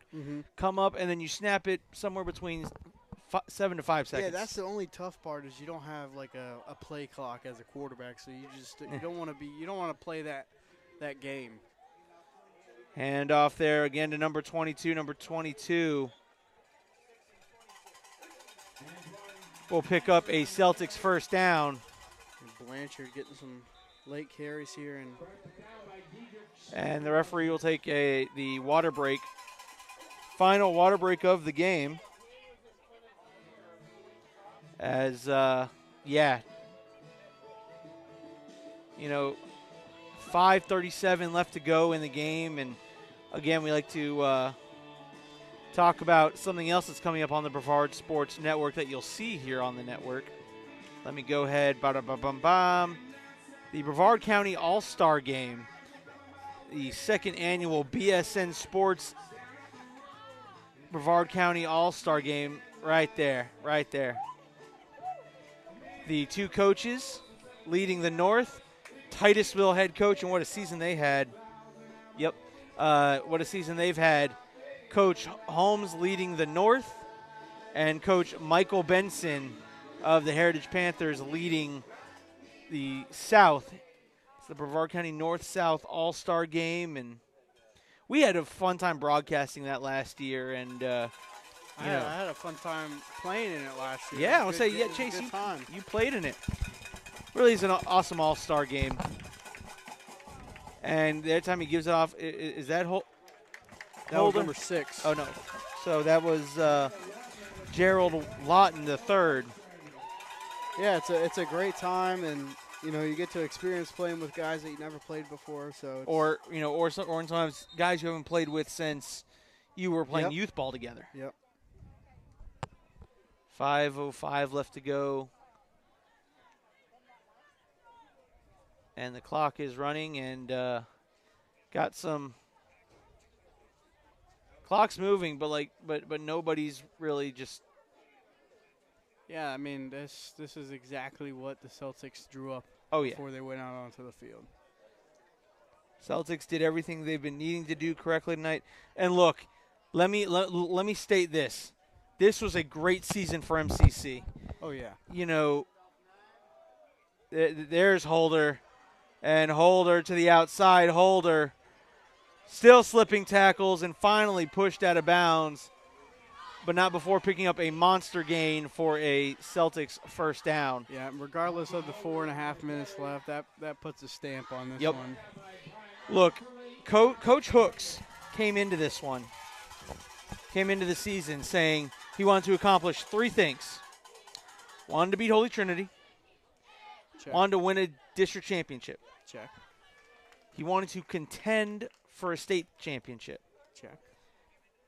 come up, and then you snap it somewhere between 7 to 5 seconds. Yeah, that's the only tough part is you don't have like a play clock as a quarterback, so you don't want to play that game. Hand off there again to number 22. Number 22 will pick up a Celtics first down. And Blanchard getting some late carries here, and the referee will take the water break. Final water break of the game. As 5:37 left to go in the game, and again, we like to talk about something else that's coming up on the Brevard Sports Network that you'll see here on the network. Let me go ahead. Ba-da-ba-bum-bum. The Brevard County All-Star Game, the second annual BSN Sports Brevard County All-Star Game, right there. The two coaches leading the North, Titusville head coach, and what a season they had, What a season they've had. Coach Holmes leading the North, and Coach Michael Benson of the Heritage Panthers leading the South. It's the Brevard County North-South All-Star Game, and we had a fun time broadcasting that last year, and I had a fun time playing in it last year. Yeah, I'll say, yeah, Chase, you played in it. Really is an awesome all-star game. And every time he gives it off, is that that was number 6. Oh, no. So that was Gerald Lawton the third. Yeah, it's a great time, and you get to experience playing with guys that you never played before. So or sometimes guys you haven't played with since you were playing youth ball together. Yep. 5:05 left to go. And the clock is running, and got some clock's moving, but nobody's really just. Yeah, I mean this is exactly what the Celtics drew up. Oh yeah. Before they went out onto the field. Celtics did everything they've been needing to do correctly tonight. And look, let me state this: this was a great season for MCC. Oh yeah. There's Holder. And Holder to the outside. Holder still slipping tackles and finally pushed out of bounds, but not before picking up a monster gain for a Celtics first down. Yeah, regardless of the 4.5 minutes left, that puts a stamp on this one. Look, Coach Hooks came into the season saying he wanted to accomplish 3 things. Wanted to beat Holy Trinity. Check. Wanted to win a district championship. Check. He wanted to contend for a state championship. Check.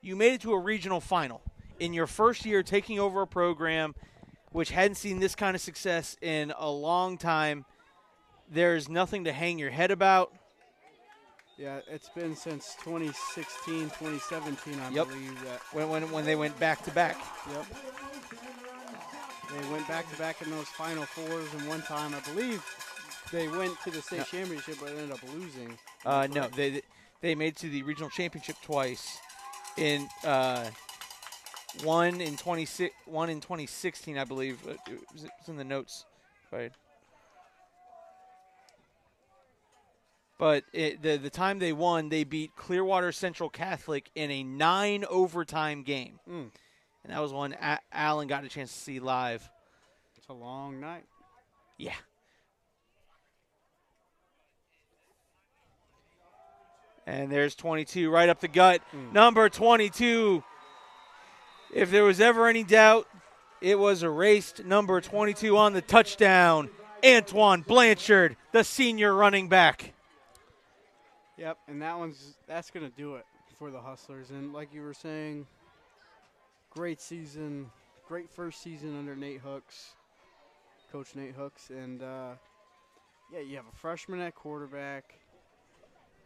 You made it to a regional final in your first year taking over a program which hadn't seen this kind of success in a long time. There's nothing to hang your head about. Yeah, it's been since 2016, 2017, I believe. That when they went back-to-back. Yep. They went back-to-back in those Final Fours, and one time, I believe, they went to the state championship, but ended up losing. No, they made it to the regional championship twice. One in 2016, I believe. It's in the notes, right? But the time they won, they beat Clearwater Central Catholic in a 9-overtime game. And that was one Alan got a chance to see live. It's a long night. Yeah. And there's 22 right up the gut. Number 22. If there was ever any doubt, it was erased. Number 22 on the touchdown. Antoine Blanchard, the senior running back. Yep, and that's going to do it for the Hustlers. And like you were saying, great season, great first season under Nate Hooks, Coach Nate Hooks. And, you have a freshman at quarterback.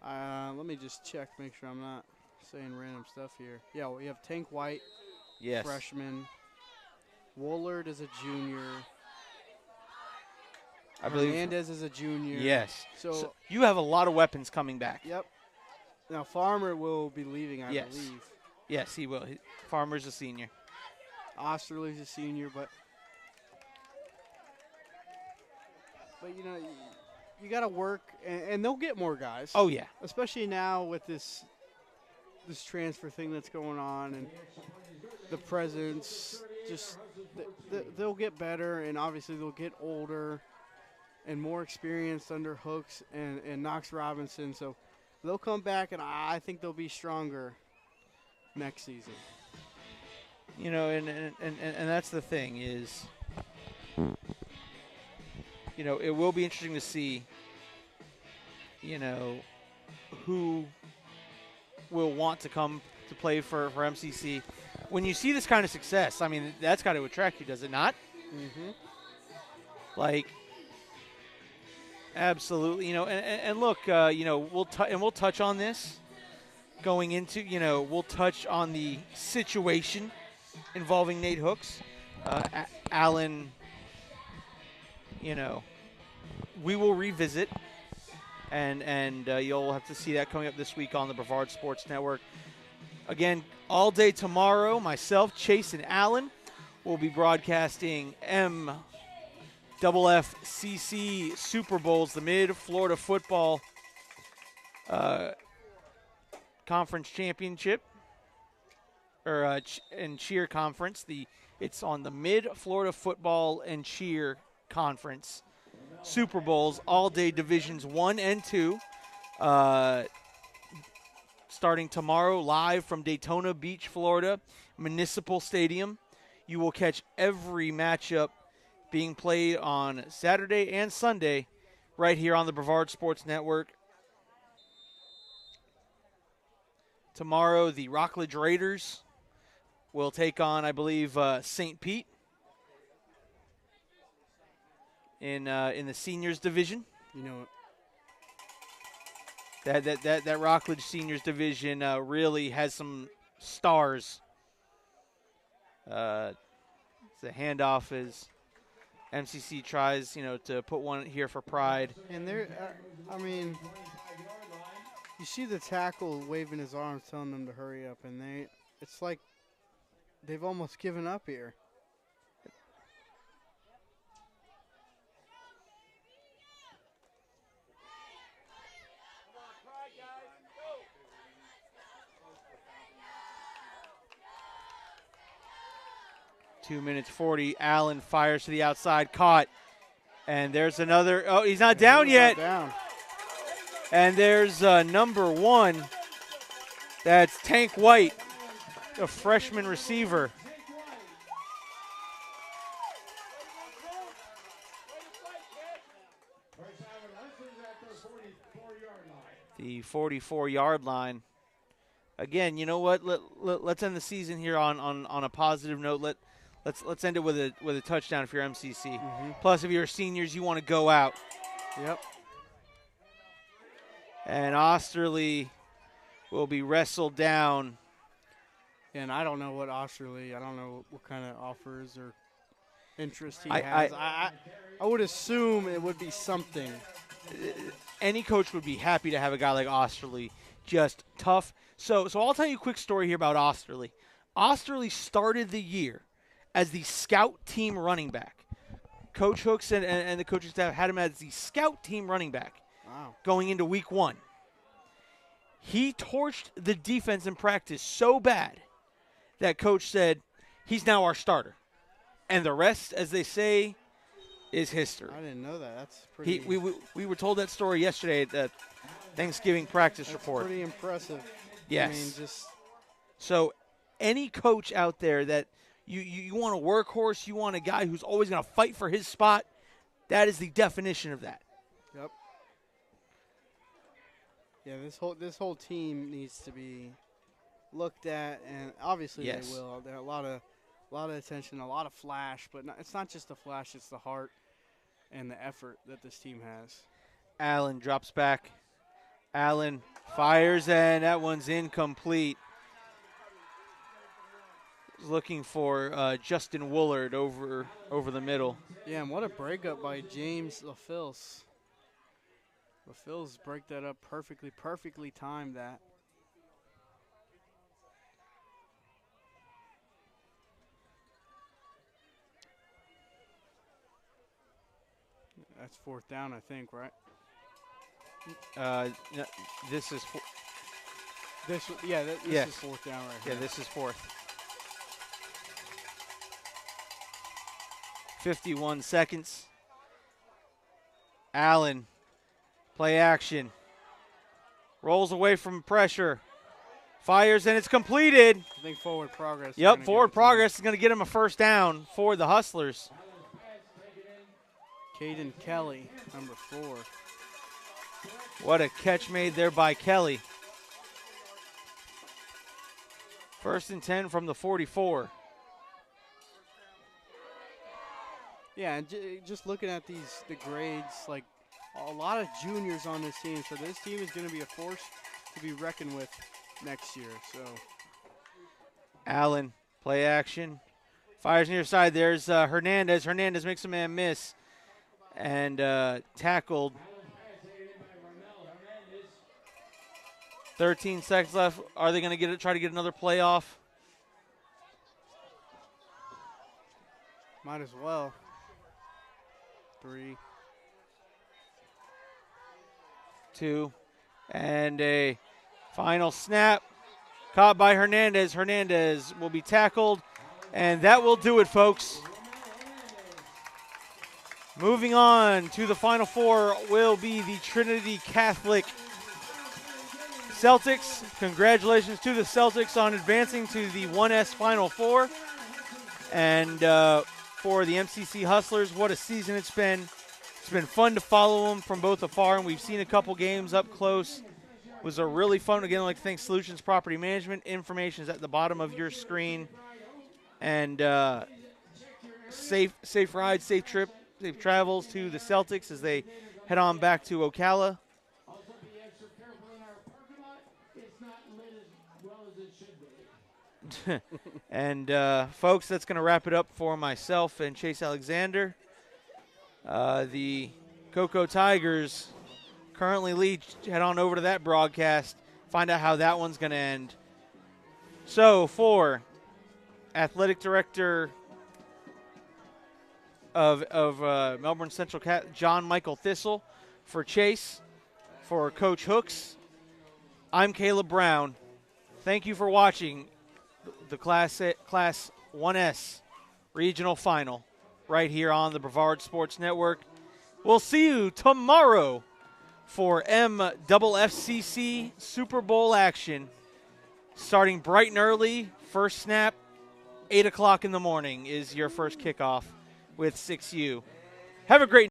Let me just check, make sure I'm not saying random stuff here. Yeah, we have Tank White, freshman. Woolard is a junior. I believe Hernandez is a junior. Yes. So you have a lot of weapons coming back. Yep. Now Farmer will be leaving, I believe. Yes, he will. Farmer's a senior. Osterley's a senior, but you got to work, and they'll get more guys. Oh yeah. Especially now with this transfer thing that's going on, and the presence. Just they'll get better, and obviously they'll get older and more experienced under Hooks and Knox Robinson. So they'll come back, and I think they'll be stronger next season. And that's the thing is, it will be interesting to see, who will want to come to play for MCC. When you see this kind of success, I mean, that's got to attract you, does it not? Mm-hmm. Absolutely. And look, we'll touch on this going into, we'll touch on the situation involving Nate Hooks. Alan, we will revisit and you'll have to see that coming up this week on the Brevard Sports Network. Again, all day tomorrow, myself, Chase, and Alan will be broadcasting FHSAA Super Bowls, the Mid-Florida Football Conference Championship, or and Cheer Conference. It's on the Mid-Florida Football and Cheer Conference Super Bowls, all-day Divisions 1 and 2. Starting tomorrow, live from Daytona Beach, Florida, Municipal Stadium. You will catch every matchup being played on Saturday and Sunday right here on the Brevard Sports Network. Tomorrow, the Rockledge Raiders will take on, I believe, St. Pete in the seniors division. You know, That Rockledge Seniors Division really has some stars. The handoff as MCC tries, to put one here for pride. and they're, you see the tackle waving his arms, telling them to hurry up, and it's like they've almost given up here. 2 minutes 40. Allen fires to the outside, caught. And there's another. Oh, he's not down yet. Down. And there's number 1. That's Tank White, a freshman receiver. The 44-yard line. Again, you know what? Let's end the season here on a positive note. Let's end it with a touchdown if you're MCC. Mm-hmm. Plus, if you're seniors, you want to go out. Yep. And Osterley will be wrestled down. And I don't know what Osterley, I don't know what kind of offers or interest he has. I would assume it would be something. Any coach would be happy to have a guy like Osterley, just tough. So I'll tell you a quick story here about Osterley. Osterley started the year as the scout team running back. Coach Hooks and the coaching staff had him as the scout team running back. Wow. Going into week 1. He torched the defense in practice so bad that coach said, he's now our starter. And the rest, as they say, is history. I didn't know that. That's pretty. We were told that story yesterday at the Thanksgiving practice report. Pretty impressive. Yes. I mean, so any coach out there that you want a workhorse, you want a guy who's always going to fight for his spot, that is the definition of that. Yep. Yeah, this whole team needs to be looked at, and obviously Yes. they will. There are a lot of attention, a lot of flash, but it's not just the flash; it's the heart and the effort that this team has. Allen drops back. Allen fires, and that one's incomplete. Looking for Justin Woolard over the middle. Yeah, and what a breakup by James LaFils. LaFils break that up perfectly timed that. That's 4th down, I think, right? No, this is This is 4th down right here. yeah, this is 4th. 51 seconds. Allen, play action. Rolls away from pressure. Fires, and it's completed. I think forward progress. Yep, forward progress is going to get him a first down for the Hustlers. Caden Kelly, number 4. What a catch made there by Kelly. 1st and 10 from the 44. Yeah, and just looking at the grades, like a lot of juniors on this team, so this team is going to be a force to be reckoned with next year. So, Allen, play action, fires near side. There's Hernandez. Hernandez makes a man miss, and tackled 13 seconds left. Are they going to try to get another playoff? Might as well. 3. 2. And a final snap. Caught by Hernandez. Hernandez will be tackled. And that will do it, folks. Moving on to the Final Four will be the Trinity Catholic Celtics. Congratulations to the Celtics on advancing to the 1S Final Four. And for the MCC Hustlers, what a season it's been. It's been fun to follow them from both afar, and we've seen a couple games up close. It was a really fun, again, I'd like to thank Solutions Property Management. Information is at the bottom of your screen. And safe ride, safe trip, safe travels to the Celtics as they head on back to Ocala. Also, be extra careful in our parking lot. It's not lit as well as it should be. And, folks, that's going to wrap it up for myself and Chase Alexander. The Cocoa Tigers currently lead. Head on over to that broadcast, find out how that one's going to end. So, for Athletic Director of Melbourne Central John Michael Thistle, for Chase, for Coach Hooks, I'm Caleb Brown. Thank you for watching the Class 1S Regional Final right here on the Brevard Sports Network. We'll see you tomorrow for MFFCC Super Bowl action, starting bright and early. First snap, 8 o'clock in the morning is your first kickoff with 6U. Have a great